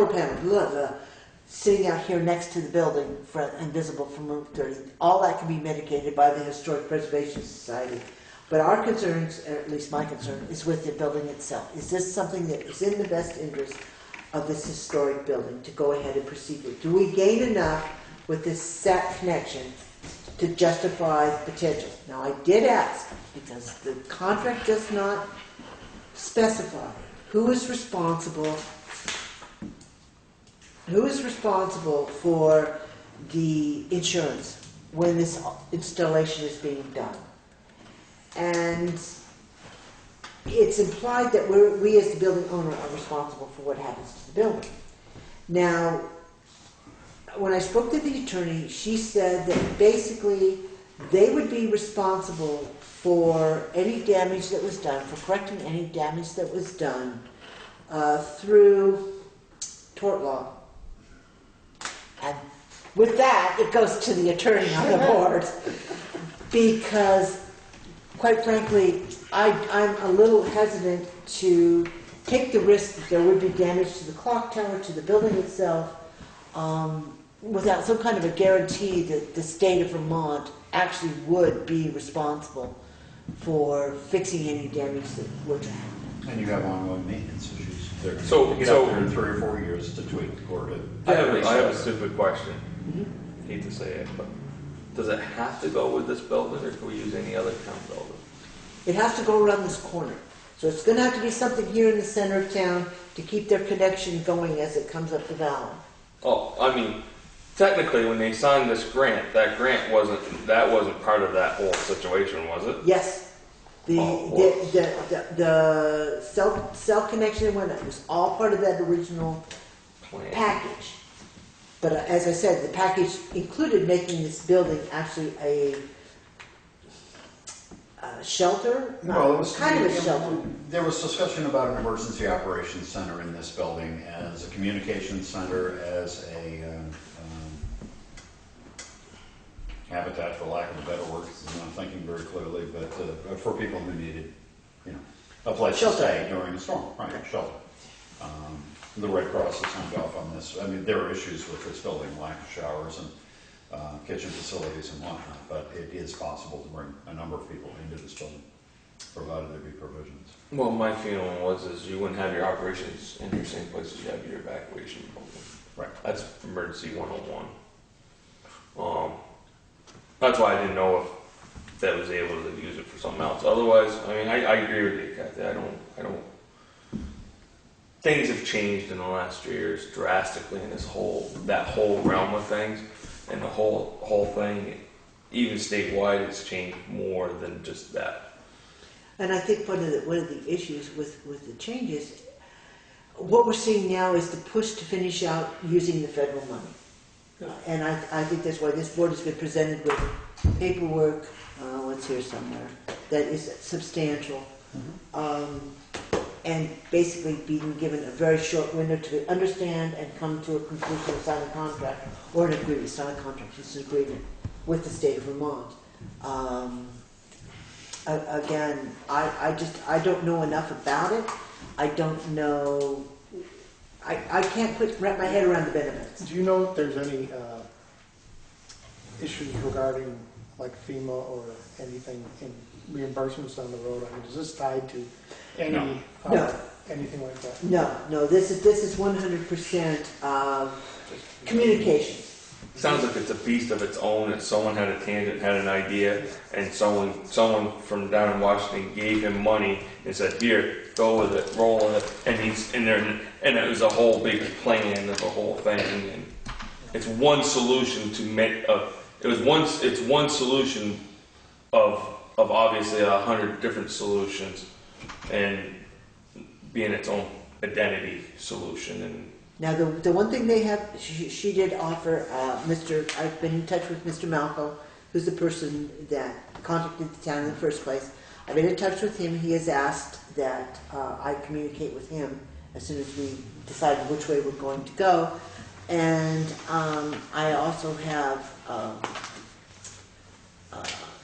panel, blah, blah, sitting out here next to the building and visible from Route 30. All that can be mitigated by the Historic Preservation Society. But our concerns, or at least my concern, is with the building itself. Is this something that is in the best interest of this historic building to go ahead and proceed with? Do we gain enough with this SAT connection to justify the potential? Now, I did ask, because the contract does not specify who is responsible for the insurance when this installation is being done. And it's implied that we as the building owner are responsible for what happens to the building. Now, when I spoke to the attorney, she said that basically they would be responsible for any damage that was done, for correcting any damage that was done through tort law. And with that, it goes to the attorney on the board, because quite frankly, I'm a little hesitant to take the risk that there would be damage to the clock tower, to the building itself, without some kind of a guarantee that the state of Vermont actually would be responsible for fixing any damage that were to happen. And you have ongoing maintenance issues. They're going So- to get up there in 3 or 4 years to tweak or to... I have a stupid question. Hate to say it, but does it have to go with this building, or can we use any other town building? It has to go around this corner. So it's going to have to be something here in the center of town to keep their connection going as it comes up the valley. Oh, I mean, technically, when they signed this grant, that wasn't part of that whole situation, was it? Yes. The cell connection and whatnot was all part of that original Plan. package. But as I said, the package included making this building actually a shelter. Well, it was kind of a shelter. There was discussion about an emergency operations center in this building, as a communications center, as a habitat, for lack of a better word, because I'm not thinking very clearly, but for people who needed, a place Shelter. to stay during a storm, right? Shelter. The Red Cross has signed off on this. I mean, there are issues with this building, lack of showers and kitchen facilities and whatnot, but it is possible to bring a number of people into this building, provided there be provisions. Well, my feeling is you wouldn't have your operations in your same place as you have your evacuation building. Right. That's emergency 101. That's why I didn't know if that was able to use it for something else. Otherwise, I mean, I agree with you, Kathy. I don't. Things have changed in the last 3 years drastically in that whole realm of things, and the whole thing even statewide, it's changed more than just that. And I think one of the issues with the changes, what we're seeing now is the push to finish out using the federal money. And I think that's why this board has been presented with paperwork, what's here somewhere, that is substantial. And basically being given a very short window to understand and come to a conclusion of sign a contract, or an agreement, it's not a contract, it's an agreement with the state of Vermont. Again, I don't know enough about it. I don't know, I can't wrap my head around the benefits. Do you know if there's any issues regarding like FEMA or anything in reimbursements down the road? I mean, is this tied to any No. anything like that? No, this is 100% communication. Sounds like it's a beast of its own, that someone had a tangent, had an idea, and someone from down in Washington gave him money and said, here, go with it, roll with it, and he's in there, and it was a whole big plan of the whole thing, and it's one solution to make it's one solution of obviously 100 different solutions, and being its own identity solution. And Now, the one thing they have, she did offer, I've been in touch with Mr. Malco, who's the person that contacted the town in the first place. I've been in touch with him. He has asked that I communicate with him as soon as we decide which way we're going to go. And I also have,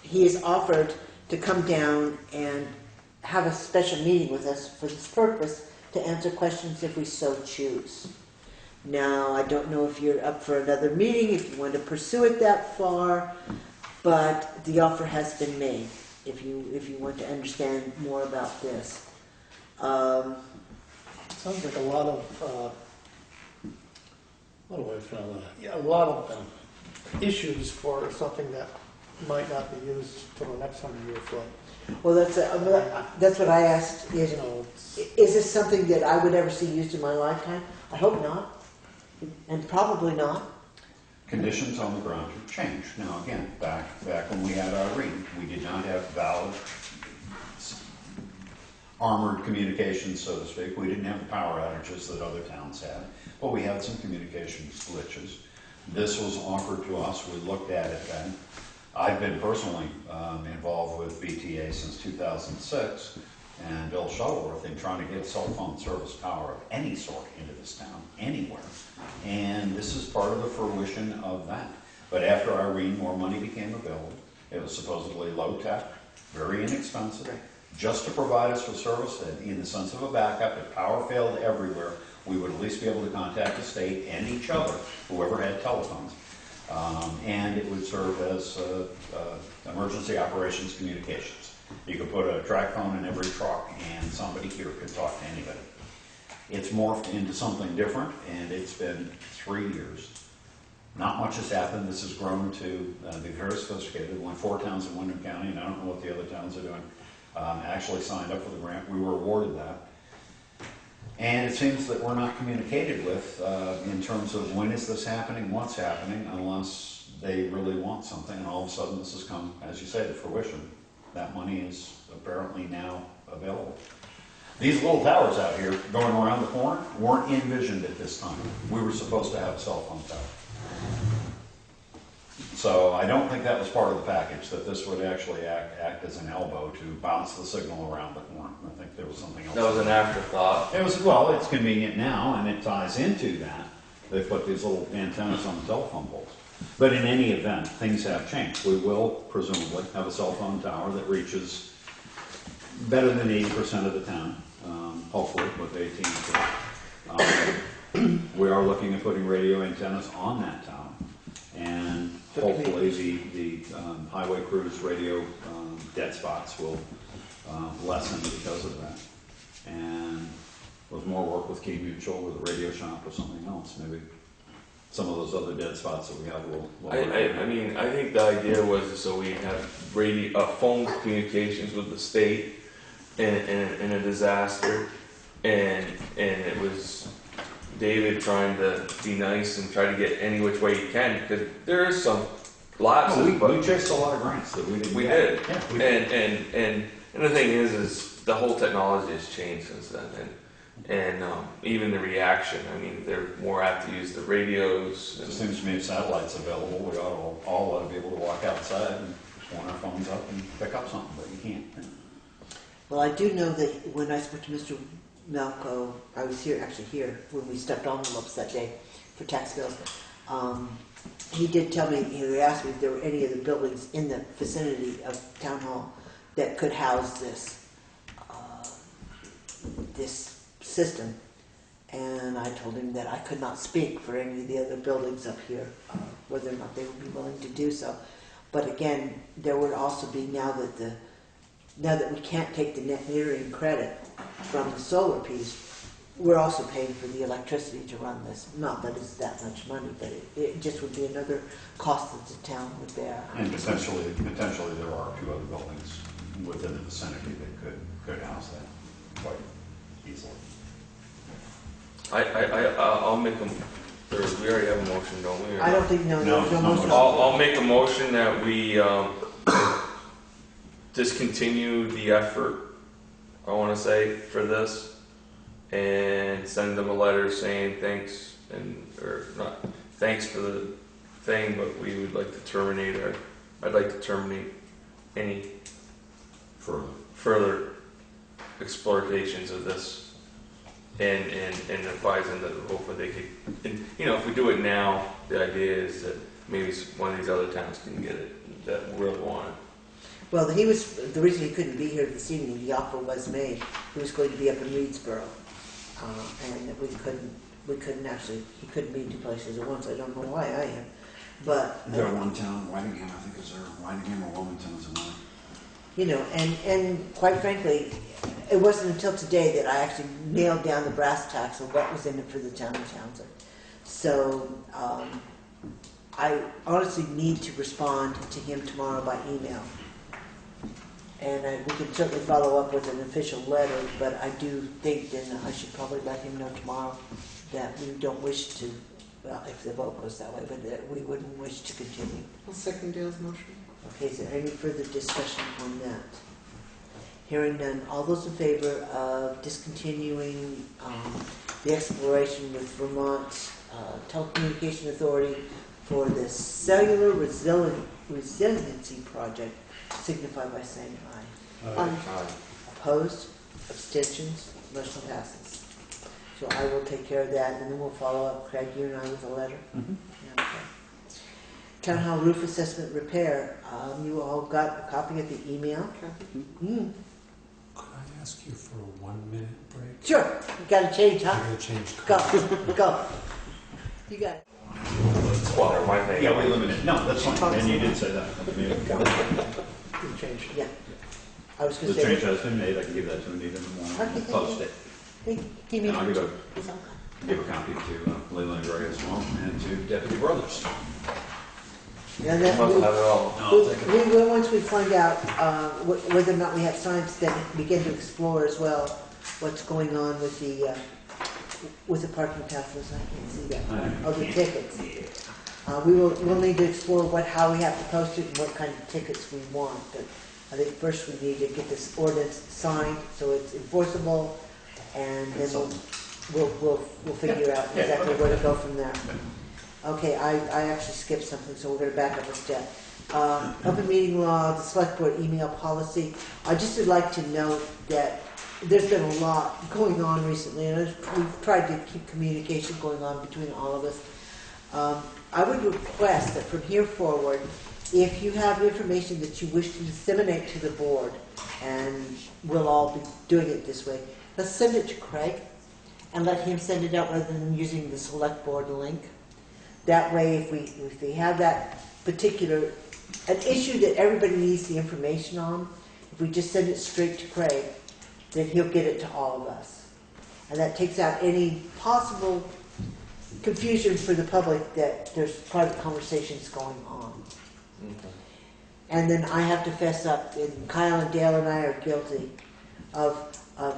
he has offered to come down and have a special meeting with us for this purpose, to answer questions if we so choose. Now, I don't know if you're up for another meeting, if you want to pursue it that far, but the offer has been made, if you want to understand more about this. Sounds like a lot of a lot of issues for something that might not be used for the next 100-year flood. Well, that's what I asked, is this something that I would ever see used in my lifetime? I hope not, and probably not. Conditions on the ground have changed. Now, again, back when we had Irene, we did not have valid armored communications, so to speak. We didn't have the power outages that other towns had, but we had some communications glitches. This was offered to us. We looked at it then. I've been personally involved with BTA since 2006, and Bill Shuttleworth in trying to get cell phone service power of any sort into this town, anywhere. And this is part of the fruition of that. But after Irene, more money became available. It was supposedly low-tech, very inexpensive, just to provide us with service in the sense of a backup. If power failed everywhere, we would at least be able to contact the state and each other, whoever had telephones. And it would serve as emergency operations communications. You could put a track phone in every truck and somebody here could talk to anybody. It's morphed into something different, and it's been 3 years. Not much has happened. This has grown to be very sophisticated. Only 4 towns in Windham County, and I don't know what the other towns are doing, actually signed up for the grant. We were awarded that. And it seems that we're not communicated with in terms of when is this happening, what's happening, unless they really want something, and all of a sudden this has come, as you say, to fruition. That money is apparently now available. These little towers out here going around the corner weren't envisioned at this time. We were supposed to have a cell phone tower. So I don't think that was part of the package, that this would actually act as an elbow to bounce the signal around the corner. I think there was something else. that was an afterthought. It was, well, it's convenient now, and it ties into that. They put these little antennas on the telephone poles. But in any event, things have changed. We will presumably have a cell phone tower that reaches better than 80% of the town, hopefully with AT&T. We are looking at putting radio antennas on that tower, and hopefully the highway crews radio dead spots will lessen because of that. And with more work with Key Mutual or the radio shop or something else, maybe some of those other dead spots that we have will. I mean, I think the idea was so we have phone communications with the state in a disaster, and it was David trying to be nice and try to get any which way he can, because there is some lapses, but we chased a lot of grants that we didn't we get. did. Yeah, we did. And the thing is the whole technology has changed since then, and even the reaction. I mean, they're more apt to use the radios. It just seems to me if satellite's available, we ought to be able to walk outside and just our phones up and pick up something, but you can't. Well, I do know that when I spoke to Mr. Malco, I was here when we stepped envelopes that day for tax bills. He did tell me, he asked me if there were any of the buildings in the vicinity of Town Hall that could house this system. And I told him that I could not speak for any of the other buildings up here, whether or not they would be willing to do so. But again, there would also be, now that we can't take the net metering credit from the solar piece, we're also paying for the electricity to run this. Not that it's that much money, but it just would be another cost that the town would bear. And potentially there are 2 other buildings within the vicinity that could house that quite easily. I'll make a. We already have a motion, don't we? Or I don't think, no motion. I'll make a motion that we discontinue the effort, I want to say, for this, and send them a letter saying thanks, or not thanks for the thing, but we would like to terminate I'd like to terminate any further exploitations of this, and advise them that hopefully they could, and, if we do it now, the idea is that maybe one of these other towns can get it that really want it. Well, the reason he couldn't be here this evening, the offer was made. He was going to be up in Reedsboro, and we couldn't actually, he couldn't be in 2 places at once. I don't know why I am, but. There one town, Whitingham, I think is there, Whitingham or Wilmington is another. And quite frankly, it wasn't until today that I actually nailed down the brass tacks of what was in it for the town of Townsend. So, I honestly need to respond to him tomorrow by email. And we can certainly follow up with an official letter, but I do think that I should probably let him know tomorrow that we don't wish to, well, if the vote goes that way, but that we wouldn't wish to continue. I'll second Dale's motion. Okay, is there any further discussion on that? Hearing none, all those in favor of discontinuing the exploration with Vermont Telecommunication Authority for the cellular resiliency project, signify by saying aye. Opposed? Abstentions? Motion passes. So I will take care of that, and then we'll follow up, Craig, you and I, with a letter. Mm-hmm. Yeah, okay. Town Hall roof assessment repair. You all got a copy of the email? Kathy? Could I ask you for a 1-minute break? Sure. You got to change, huh? I'm going to change Go. You got it. Well, my thing. Yeah, we limited. No, that's fine. And you did say that. You changed. Yeah. I was going The to say. change has been made. I can give that to Anita in the morning. Okay, Post it. He made And I'll it. give a copy to Leland and Gray as well, and to Deputy Brothers. And that Must have it all. once we find out whether or not we have signs, then begin to explore as well what's going on with the parking passes. I can't see that. Oh, the tickets. We'll need to explore how we have to post it and what kind of tickets we want. But I think first we need to get this ordinance signed so it's enforceable, and then we'll figure out exactly where to go from there. Okay, I actually skipped something, so we're going to back up a step. Open meeting law, the select board email policy. I just would like to note that there's been a lot going on recently, and we've tried to keep communication going on between all of us. I would request that from here forward, if you have information that you wish to disseminate to the board, and we'll all be doing it this way, let's send it to Craig and let him send it out rather than using the select board link. That way, if we have that particular, an issue that everybody needs the information on, if we just send it straight to Craig, then he'll get it to all of us. And that takes out any possible confusion for the public that there's private conversations going on. Okay. And then I have to fess up, and Kyle and Dale and I are guilty of An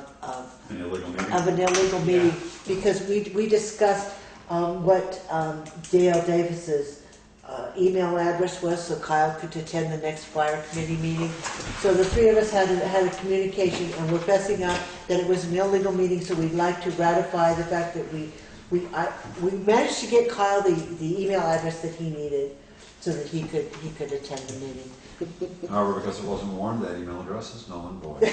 illegal meeting? an illegal meeting, because we discussed what Dale Davis's email address was so Kyle could attend the next fire committee meeting. So the three of us had a communication, and we're fessing up that it was an illegal meeting, so we'd like to ratify the fact that we managed to get Kyle the email address that he needed so that he could attend the meeting. However, because it wasn't warned, that email address is null and void.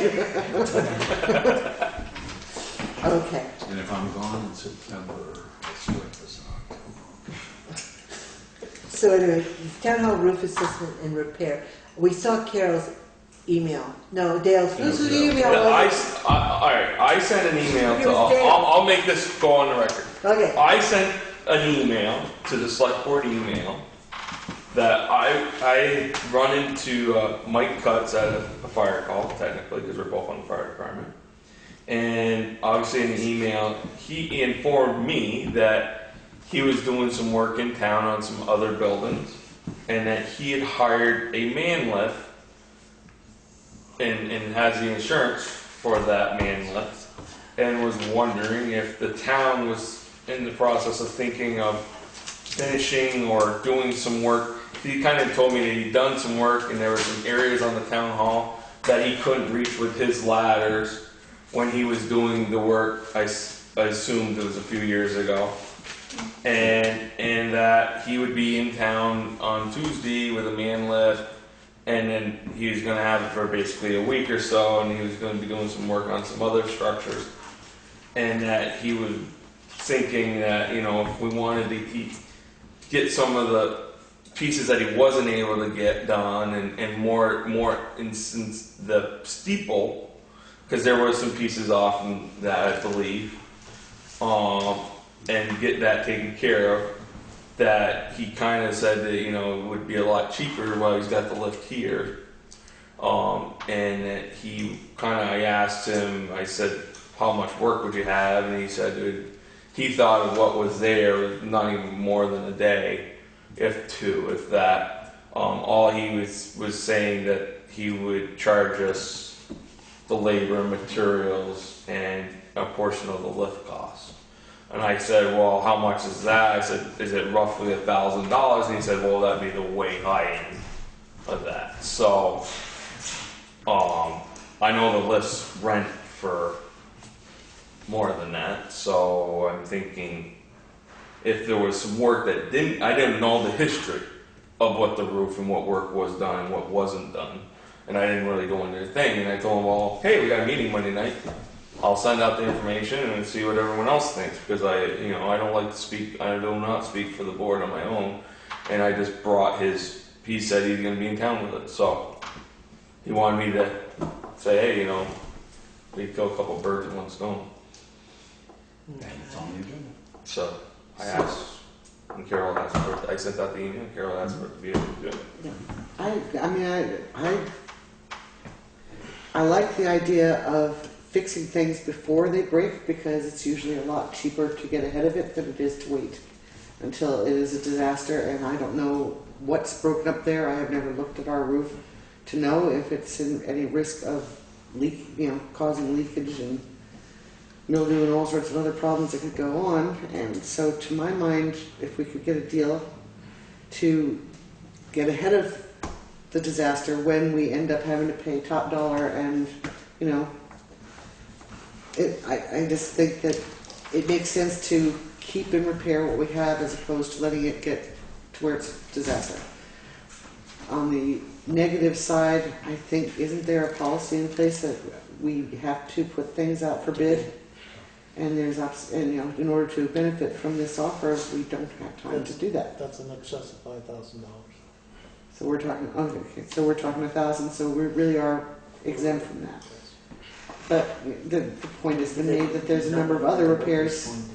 Okay. And if I'm gone in September, let's wait this out. So anyway, town hall roof assessment and repair. We saw Carol's email. No, Dale's. Whose email was it? I sent an email It to, was Dale. I'll make this go on the record. Okay. I sent an email to the select board email that I run into Mike Cutts at a fire call, technically, because we're both on the fire department. And obviously in the email, he informed me that he was doing some work in town on some other buildings, and that he had hired a man lift and has the insurance for that man lift, and was wondering if the town was in the process of thinking of finishing or doing some work. He kind of told me that he'd done some work and there were some areas on the town hall that he couldn't reach with his ladders when he was doing the work. I assumed it was a few years ago. And that he would be in town on Tuesday with a man lift, and then he was going to have it for basically a week or so, and he was going to be doing some work on some other structures. And that he was thinking that, you know, if we wanted to get some of the pieces that he wasn't able to get done, and more instance the steeple, because there were some pieces off in that, I believe, and get that taken care of, that he kind of said that, you know, it would be a lot cheaper while he's got the lift here. And that he kind of, I asked him, I said, how much work would you have? And he said he thought of what was there was not even more than a day, if that. All he was saying that he would charge us the labor, materials, and a portion of the lift cost. And I said, well, how much is that? I said, is it roughly $1,000? And he said, well, that'd be the way high end of that. So, I know the lifts rent for more than that. So I'm thinking if there was some work that I didn't know the history of what the roof and what work was done and what wasn't done. And I didn't really go into the thing. And I told him, well, hey, we got a meeting Monday night. I'll send out the information and see what everyone else thinks, because I don't like to speak. I do not speak for the board on my own. And I just brought he said he's going to be in town with it. So he wanted me to say, hey, you know, we kill a couple birds with one stone. And it's on the agenda. So I asked, and Carol asked for it. I sent out the email. Carol asked for it to be able to do it. Yeah. I like the idea of fixing things before they break, because it's usually a lot cheaper to get ahead of it than it is to wait until it is a disaster. And I don't know what's broken up there. I have never looked at our roof to know if it's in any risk of causing leakage and mildew and all sorts of other problems that could go on. And so to my mind, if we could get a deal to get ahead of the disaster when we end up having to pay top dollar, and I just think that it makes sense to keep and repair what we have as opposed to letting it get to where it's disaster. On the negative side, I think, isn't there a policy in place that we have to put things out for bid? And in order to benefit from this offer, we don't have time to do that. That's in excess of $5,000. So we're talking, okay, so we're talking 1,000, so we really are exempt from that. But the point has been made that there's a number of other repairs.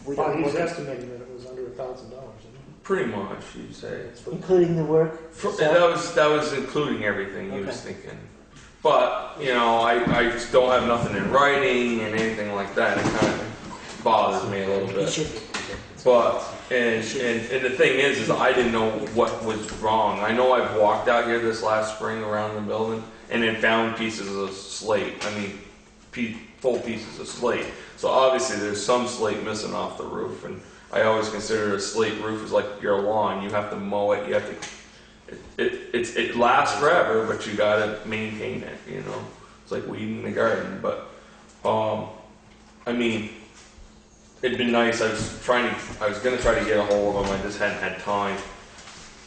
Well, he's estimating that it was under $1,000, isn't it? Pretty much, you'd say. Including the work? That was including everything he was thinking. But, I don't have nothing in writing and anything like that. It kind of bothers me a little bit. But, and the thing is I didn't know what was wrong. I know I've walked out here this last spring around the building and then found pieces of slate. Full pieces of slate. So obviously there's some slate missing off the roof. And I always consider a slate roof is like your lawn. You have to mow it. You have to. It lasts forever, but you gotta maintain it. You know, it's like weeding the garden. But I mean, it'd been nice. I was gonna try to get a hold of him. I just hadn't had time.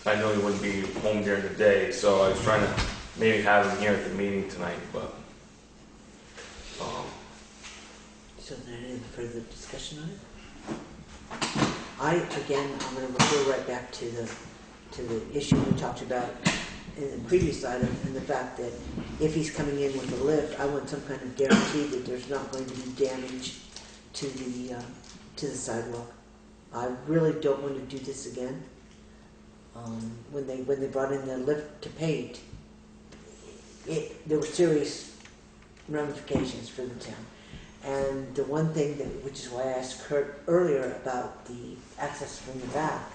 I know he wouldn't be home during the day, so I was trying to maybe have him here at the meeting tonight. But So is there any further discussion on it? I'm gonna refer right back to the issue we talked about in the previous item, and the fact that if he's coming in with a lift, I want some kind of guarantee that there's not going to be damage to the sidewalk. I really don't want to do this again. When they brought in the lift to paint, there were serious ramifications for the town. And the one thing which is why I asked Kurt earlier about the access from the back,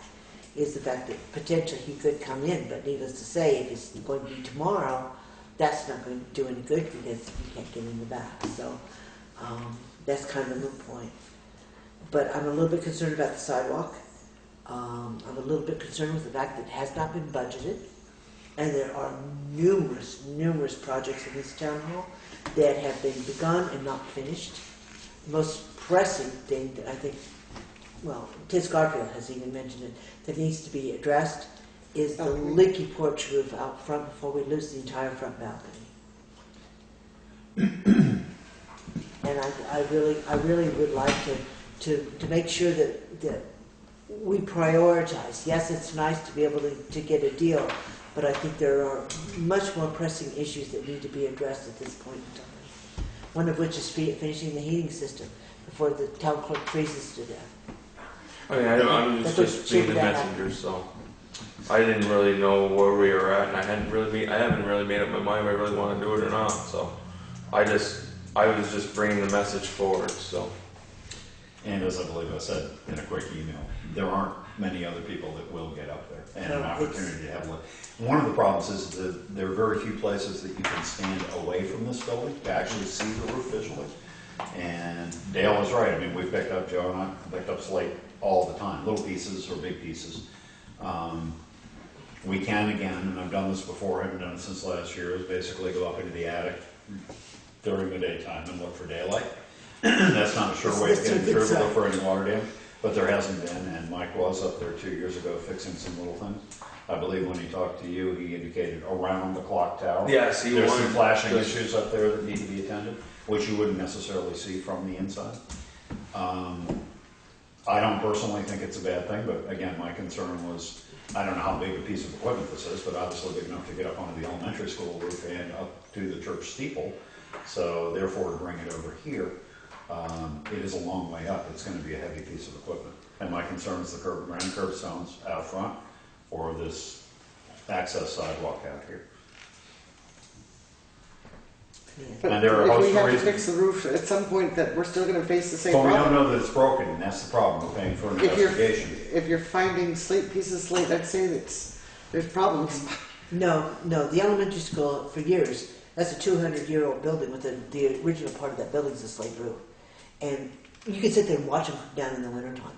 is the fact that potentially he could come in, but needless to say, if it's going to be tomorrow, that's not going to do any good because you can't get in the back. So that's kind of a moot point. But I'm a little bit concerned about the sidewalk. I'm a little bit concerned with the fact that it has not been budgeted, and there are numerous projects in this town hall that have been begun and not finished. The most pressing thing that I think, well, Tiz Garfield has even mentioned it, that needs to be addressed is the leaky porch roof out front before we lose the entire front balcony. And I really would like to make sure that we prioritize. Yes, it's nice to be able to get a deal, but I think there are much more pressing issues that need to be addressed at this point in time. One of which is finishing the heating system before the town clerk freezes to death. I mean, I'm just being the messenger, so I didn't really know where we were at, and I haven't really made up my mind if I really want to do it or not. So I was just bringing the message forward. So. And as I believe I said in a quick email, there aren't many other people that will get up there and an opportunity to have one. One of the problems is that there are very few places that you can stand away from this building to actually see the roof visually. And Dale is right. I mean, we've picked up, Joe and I picked up slate all the time, little pieces or big pieces. We can again, and I've done this before, I haven't done it since last year, is basically go up into the attic during the daytime and look for daylight. That's not a sure way of getting through to look for any water damage, but there hasn't been, and Mike was up there 2 years ago fixing some little things. I believe when he talked to you, he indicated around the clock tower. Yes, there's some flashing issues up there that need to be attended, which you wouldn't necessarily see from the inside. I don't personally think it's a bad thing, but again, my concern was, I don't know how big a piece of equipment this is, but obviously big enough to get up onto the elementary school roof and up to the church steeple. So therefore, to bring it over here, it is a long way up. It's going to be a heavy piece of equipment. And my concern is the granite curb stones out front or this access sidewalk out here. But and there are if we host have to reasons. fix the roof at some point, that we're still going to face the same But we problem. don't know that it's broken, and that's the problem. We're paying for an investigation. If you're finding pieces of slate, I'd say there's problems. No, the elementary school, for years, that's a 200-year-old building with the original part of that building is a slate roof. And you can sit there and watch them come down in the wintertime.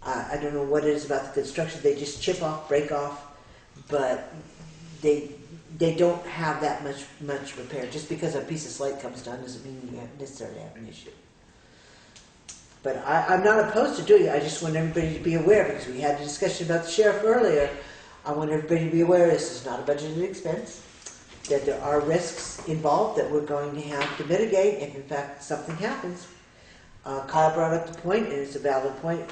I don't know what it is about the construction. They just chip off, break off, but they don't have that much repair. Just because a piece of slate comes down doesn't mean you necessarily have an issue. But I'm not opposed to doing it. I just want everybody to be aware, because we had a discussion about the sheriff earlier. I want everybody to be aware this is not a budgeted expense, that there are risks involved that we're going to have to mitigate if in fact something happens. Kyle brought up the point, and it's a valid point.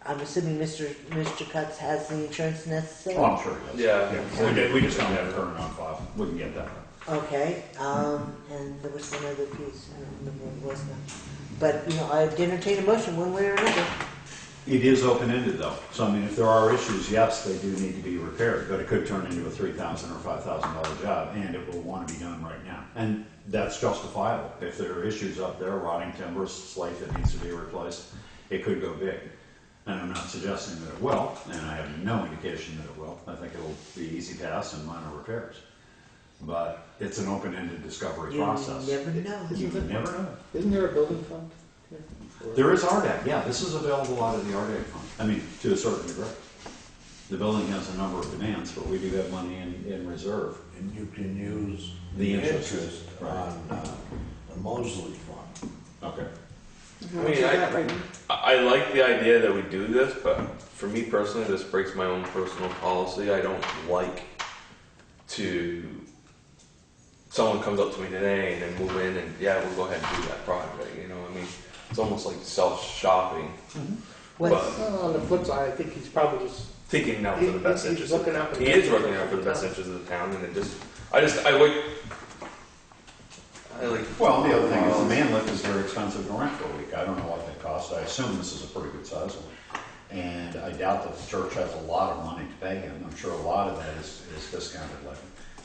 I'm assuming Mr. Cutts has the insurance necessary. Oh, I'm sure he does. Yeah. We just don't have it current on file. We can get that. Okay, and there was one other piece, I don't remember what it was now. But, I'd entertain a motion one way or another. It is open-ended though. So I mean, if there are issues, yes, they do need to be repaired, but it could turn into a $3,000 or $5,000 job, and it will want to be done right now. And that's justifiable. If there are issues up there, rotting timbers, slate that needs to be replaced, it could go big. And I'm not suggesting that it will, and I have no indication that it will. I think it'll be easy pass and minor repairs. But it's an open-ended discovery process. You never know. You never know. Isn't there a building fund? There is RDAC, yeah, this is available out of the RDAC fund, I mean, to a certain degree. The building has a number of demands, but we do have money in reserve. And you can use The the interest, interest right. on the Mosley Fund. Okay. How I much mean, is that right now? I like the idea that we do this, but for me personally, this breaks my own personal policy. I don't like to, someone comes up to me today and then move in and, yeah, we'll go ahead and do that project, you know, I mean, it's almost like self-shopping. What- But Well, on the flip side, I think he's probably just, thinking out for the best He's interest of the looking out town. for the He best is looking interest out for the of the best town. interest of the town, and I like, Well, the other thing is the man lift is very expensive to rent for a week. I don't know what they cost. I assume this is a pretty good size one. And I doubt that the church has a lot of money to pay him. I'm sure a lot of that is discounted living.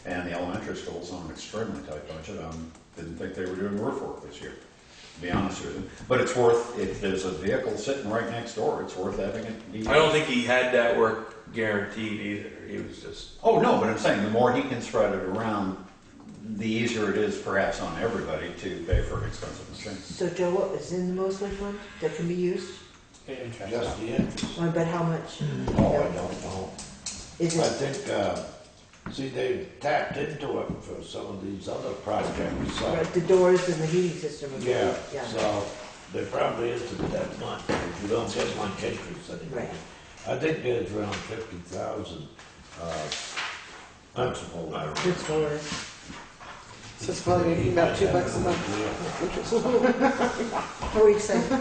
And the elementary school's on an extremely tight budget. Didn't think they were doing roof work this year, to be honest with you. But it's worth, if there's a vehicle sitting right next door, it's worth having it be. I don't think he had that work guaranteed either. He was just. Oh, no, but I'm saying the more he can spread it around, the easier it is perhaps on everybody to pay for an expensive machine. So Joe, what is in the Mosley fund that can be used? Just the interest. But how much? Oh, I don't know. Is I it, think, see, they tapped into it for some of these other projects, so. right, the doors and the heating system? Yeah, Yeah. so there probably isn't that much, you don't get much interest anymore. Right. I think there's around 50,000, principal. It's for, So it's probably making about $2 a month. Interest. what were you saying?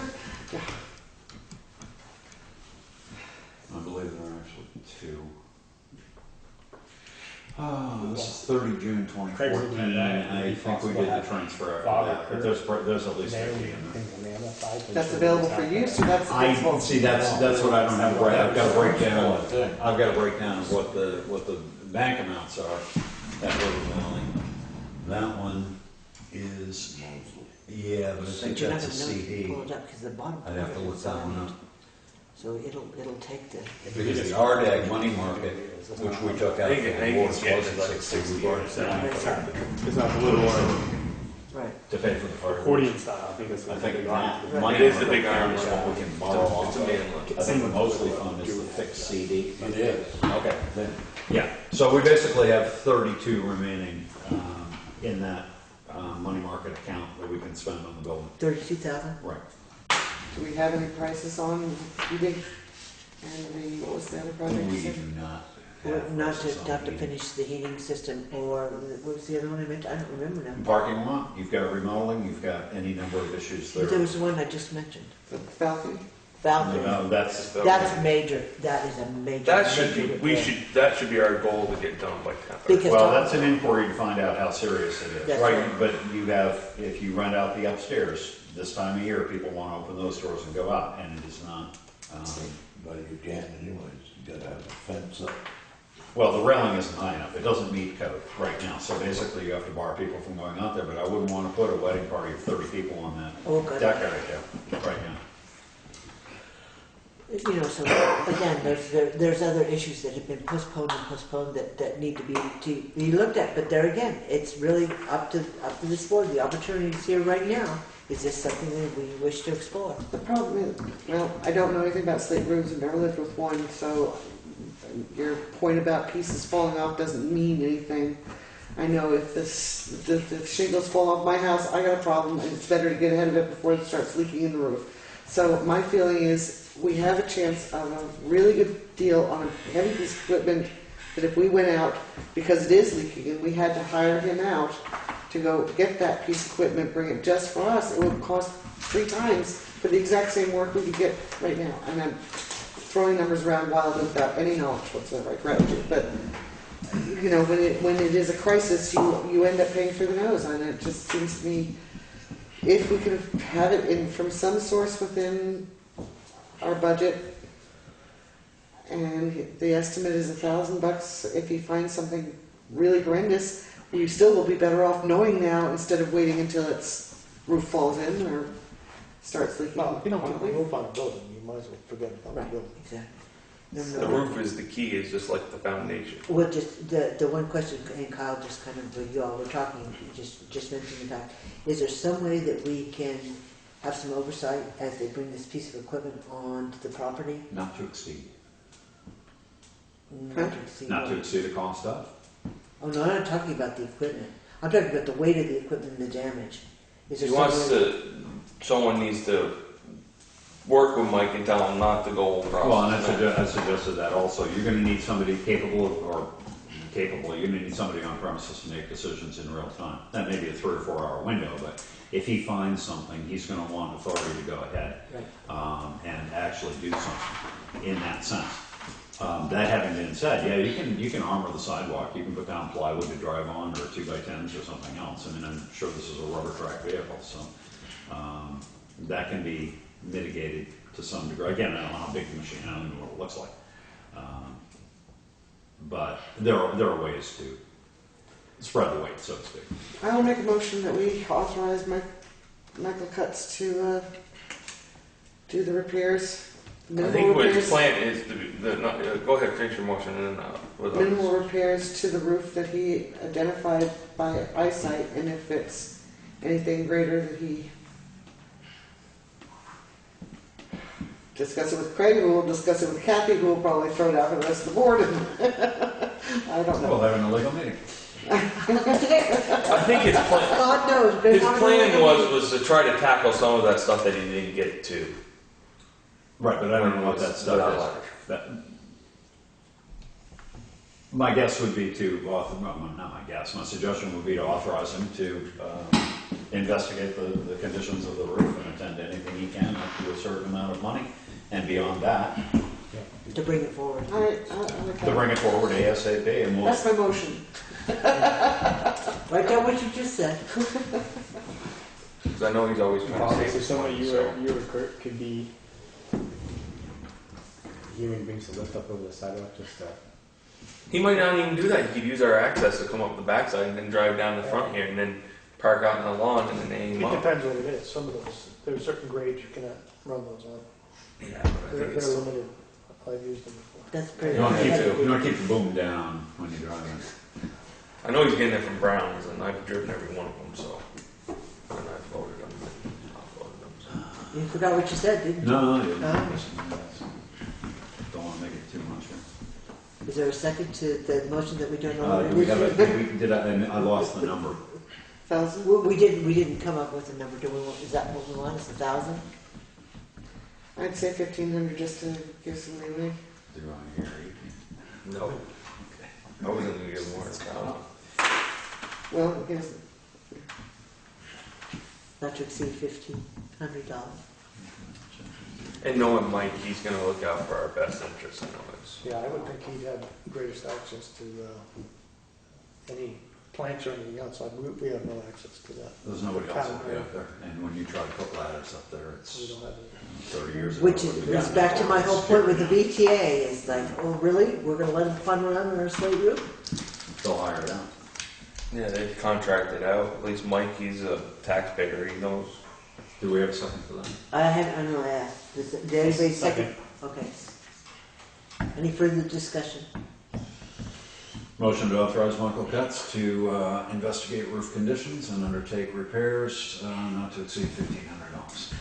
I believe there are actually two. Oh, this is 30 June 2014. I think we did the transfer after that, but there's at least 50 in there. That's available for use, or that's I available? see. That's what I don't have. Right, I've got a breakdown. I've got a breakdown of what the bank amounts are at River Valley. That one is. Yeah, but I think But you're not that's a gonna know if you CD. pull it up because the bottom. I'd have to look that one up. So it'll take the. Because the RDAG money market, which we took out I from think the it's awards, getting wasn't like 60 or years 70. It's not the little one, Right. to pay for the fire. accordion style, I think it's. I think that. money It is the market big account iron is one. what we can borrow off It's a of. man lift. I think the Mosley fund is the fixed CD. It is. Okay, then, yeah, so we basically have 32 remaining in that money market account that we can spend on the building. 32,000? Right. Do we have any prices on heating and what was the other project you We said? do not Well, have not prices to, on not to heating. finish the heating system, or what was the other one I meant? I don't remember now. Parking lot, you've got remodeling, you've got any number of issues there. There was the one I just mentioned. The balcony? Falcon. No, that's, That's major. That is a major. That should major be, repair. that should be our goal to get done by 10. Because well, that's an inquiry to find out how serious it is, That's right? right. But you have, if you rent out the upstairs, this time of year, people want to open those doors and go out, and it is not, But you can't anyways, you gotta have a fence up. well, the railing isn't high enough, it doesn't meet code right now, so basically you have to bar people from going out there, but I wouldn't want to put a wedding party of 30 people on that Oh, God. deck right there, right now. You know, so again, there's other issues that have been postponed that need to be looked at. But there again, it's really up to this board. The opportunity is here right now. Is this something that we wish to explore? The problem is, well, I don't know anything about slate roofs and never lived with one, so your point about pieces falling off doesn't mean anything. I know if the shingles fall off my house, I got a problem, and it's better to get ahead of it before it starts leaking in the roof. So my feeling is we have a chance of a really good deal on a heavy piece of equipment that if we went out, because it is leaking, and we had to hire him out to go get that piece of equipment, bring it just for us, it would cost 3 times for the exact same work we could get right now. And I'm throwing numbers around wildly without any knowledge whatsoever, I grab it. But you know, when it is a crisis, you end up paying through the nose, and it just seems to me, if we could have it in from some source within our budget, and the estimate is $1,000. If he finds something really horrendous, we still will be better off knowing now instead of waiting until its roof falls in or starts leaking. well, if you don't put the roof on a building, you might as well forget about the Right. building. Exactly. The roof is the key, is just like the foundation. Well, just the one question, and Kyle just kind of, when you all were talking, just mentioned the fact, is there some way that we can have some oversight as they bring this piece of equipment onto the property? Not to exceed. Not to exceed Not to what? exceed the cost of. Oh, no, I'm not talking about the equipment. I'm talking about the weight of the equipment and the damage. Is there He wants some way- to, someone needs to work with Mike and tell him not to go across. Well, and I suggested that also. You're gonna need somebody capable of, or capable, you're gonna need somebody on premises to make decisions in real time. That may be a 3 or 4 hour window, but if he finds something, he's gonna want authority to go ahead and actually do something in that sense. That having been said, yeah, you can armor the sidewalk. You can put down plywood to drive on, or 2x10s or something else. I mean, I'm sure this is a rubber track vehicle, so that can be mitigated to some degree. Again, I don't know how big the machine, I don't know what it looks like. But there are ways to spread the weight, so to speak. I will make a motion that we authorize Michael Cutts to do the repairs. I Minimal think what his repairs, plan is to be, go ahead, finish your motion and then, with minimal repairs to the roof that he identified by eyesight, and if it's anything greater that he discuss it with Craig, who will discuss it with Kathy, who will probably throw it out for the rest of the board. And I don't know. We'll have an illegal meeting. I think his plan, God knows. his plan was to try to tackle some of that stuff that he didn't get to. Right, but I don't know what that stuff is. My guess would be to not my guess, my suggestion would be to authorize him to investigate the conditions of the roof and attend to anything he can up to a certain amount of money, and beyond that, To bring it forward. All right, I like to that. bring it forward ASAP, and we'll. That's my motion. Write down what you just said. Because I know he's always trying to Possibly save his somebody money, you so. or Kurt could be human beings to lift up over the sidewalk, just He might not even do that. He could use our access to come up the backside and then drive down the front here and then park out in the lawn and then aim It up. depends what it is. Some of those, there's certain grades you cannot run those on. Yeah, but I They're think it's, limited. I've used them before. That's pretty. You want to keep the boom down when you drive in. I know he's getting it from Browns and I've driven every one of them, so. And I've voted them and offloaded them, so. You forgot what you said, didn't you? No, you Oh. don't want to make it too much. Is there a second to the motion that we don't know? what Do it we is? have and I lost the number. 1,000? We didn't come up with a number, do we? Is that what we want? Is 1,000? I'd say 1,500 just to give some leeway. Do I hear No. I wasn't gonna give more than 1,000. Well, here's, Not to exceed $1,500. And knowing Mike, he's gonna look out for our best interests, I know it's. Yeah, I would think he'd have greatest access to any planks or anything else. We have no access to that. There's nobody else up there, and when you try to put ladders up there, We it's don't have it. 30 years ago. Which is back to my whole point with the BTA, is like, oh, really? We're gonna let them fun around on our slate roof? They'll hire it out. Yeah, they've contracted out. At least Mike, he's a taxpayer, he knows. Do we have a second for that? I know I asked. Did anybody second? Okay. Any further discussion? Motion to authorize Michael Cutts to investigate roof conditions and undertake repairs not to exceed $1,500.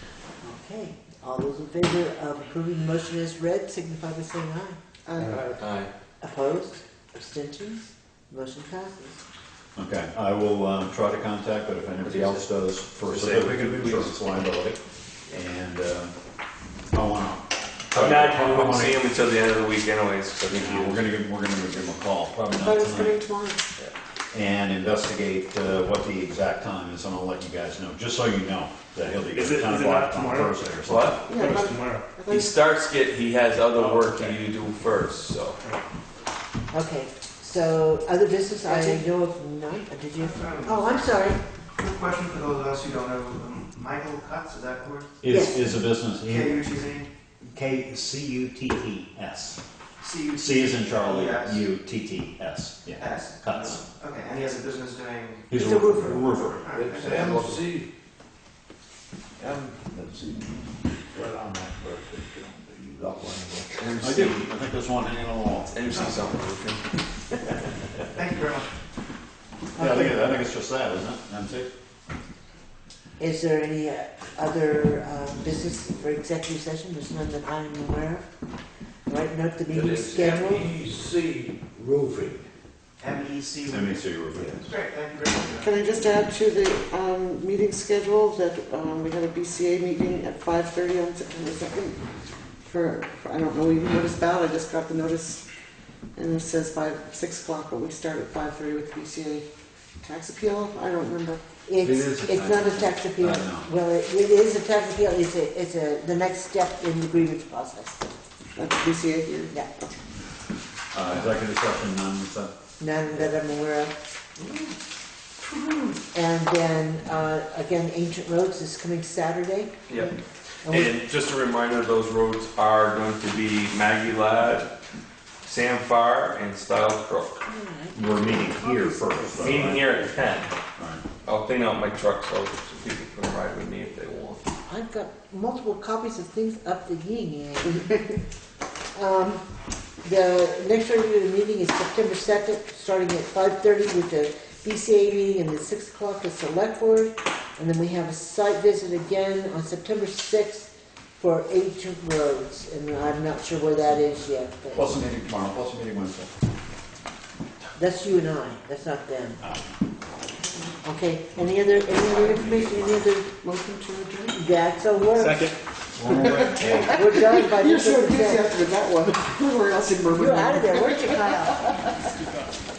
Okay. All those in favor of approving the motion as read, signify by saying aye. Aye. Opposed? Abstentions? Motion passes. Okay, I will try to contact, but if anybody else does, for a certificate of insurance liability, and I want to. Imagine we wouldn't see him until the end of the week anyways, 'cause I think he We're was. gonna give him a call, probably I not thought it was coming tonight, tomorrow. and investigate what the exact time is, and I'll let you guys know, just so you know that he'll be Is here it- at 10 is it o'clock not on tomorrow? Thursday or something. What? Yeah, What I is thought- tomorrow? I thought He starts he has other Oh, work okay. to do first, so. Okay, so other business, I know of none. Did you? Oh, I'm sorry. Quick question for those of us who don't know, Michael Cutts, is that word? Yes. Is a business, K-U-T-Z? K-C-U-T-E-S. C-U-T-Z. C is in Charlie, Yes. U-T-T-S, yeah, S. Cutts. Okay, and he has a business doing... He's He's a a roofer. roofer. All right, It's okay. MC. Let's see, right on that birthday, you got one of I do, I think there's one hanging on the wall. MC something. Thank you very much. Yeah, I think it's just that, isn't it, MC? Is there any other business for executive session? There's none that I'm aware of. Right, note the meeting schedule. MEC roofing. MEC. MEC review. Great, thank you very much. Can I just add to the meeting schedule that we have a BCA meeting at 5:30 on September 2nd? I don't know what you noticed about, I just got the notice and it says 6 o'clock, but we start at 5:30 with the BCA tax appeal. I don't remember. It's not a tax appeal. Well, it is a tax appeal. It's the next step in the grievance process. That's BCA here? Yeah. Executive session, none, is that? None that I'm aware of. And then, again, Ancient Roads is coming Saturday. Yep. And we- And just a reminder, those roads are going to be Maggie Ladd, Sam Farr, and Stiles Brook. We're meeting here first. though, Meeting right? here at 10. Right. I'll clean out my truck so people can ride with me if they want. I've got multiple copies of things up the yin yang. The next regular meeting is September 2nd, starting at 5:30 with the BCA meeting and the 6 o'clock the select board. And then we have a site visit again on September 6th for Ancient Roads. And I'm not sure where that is yet. But Plus a meeting tomorrow, plus a meeting Wednesday. that's you and I, that's not them. Okay, any other information, any other? Motion to adjourn? That's a word. Second. We're done by You're this. so enthusiastic with that one. Where else in Bermuda? You're out of there, weren't you, Kyle?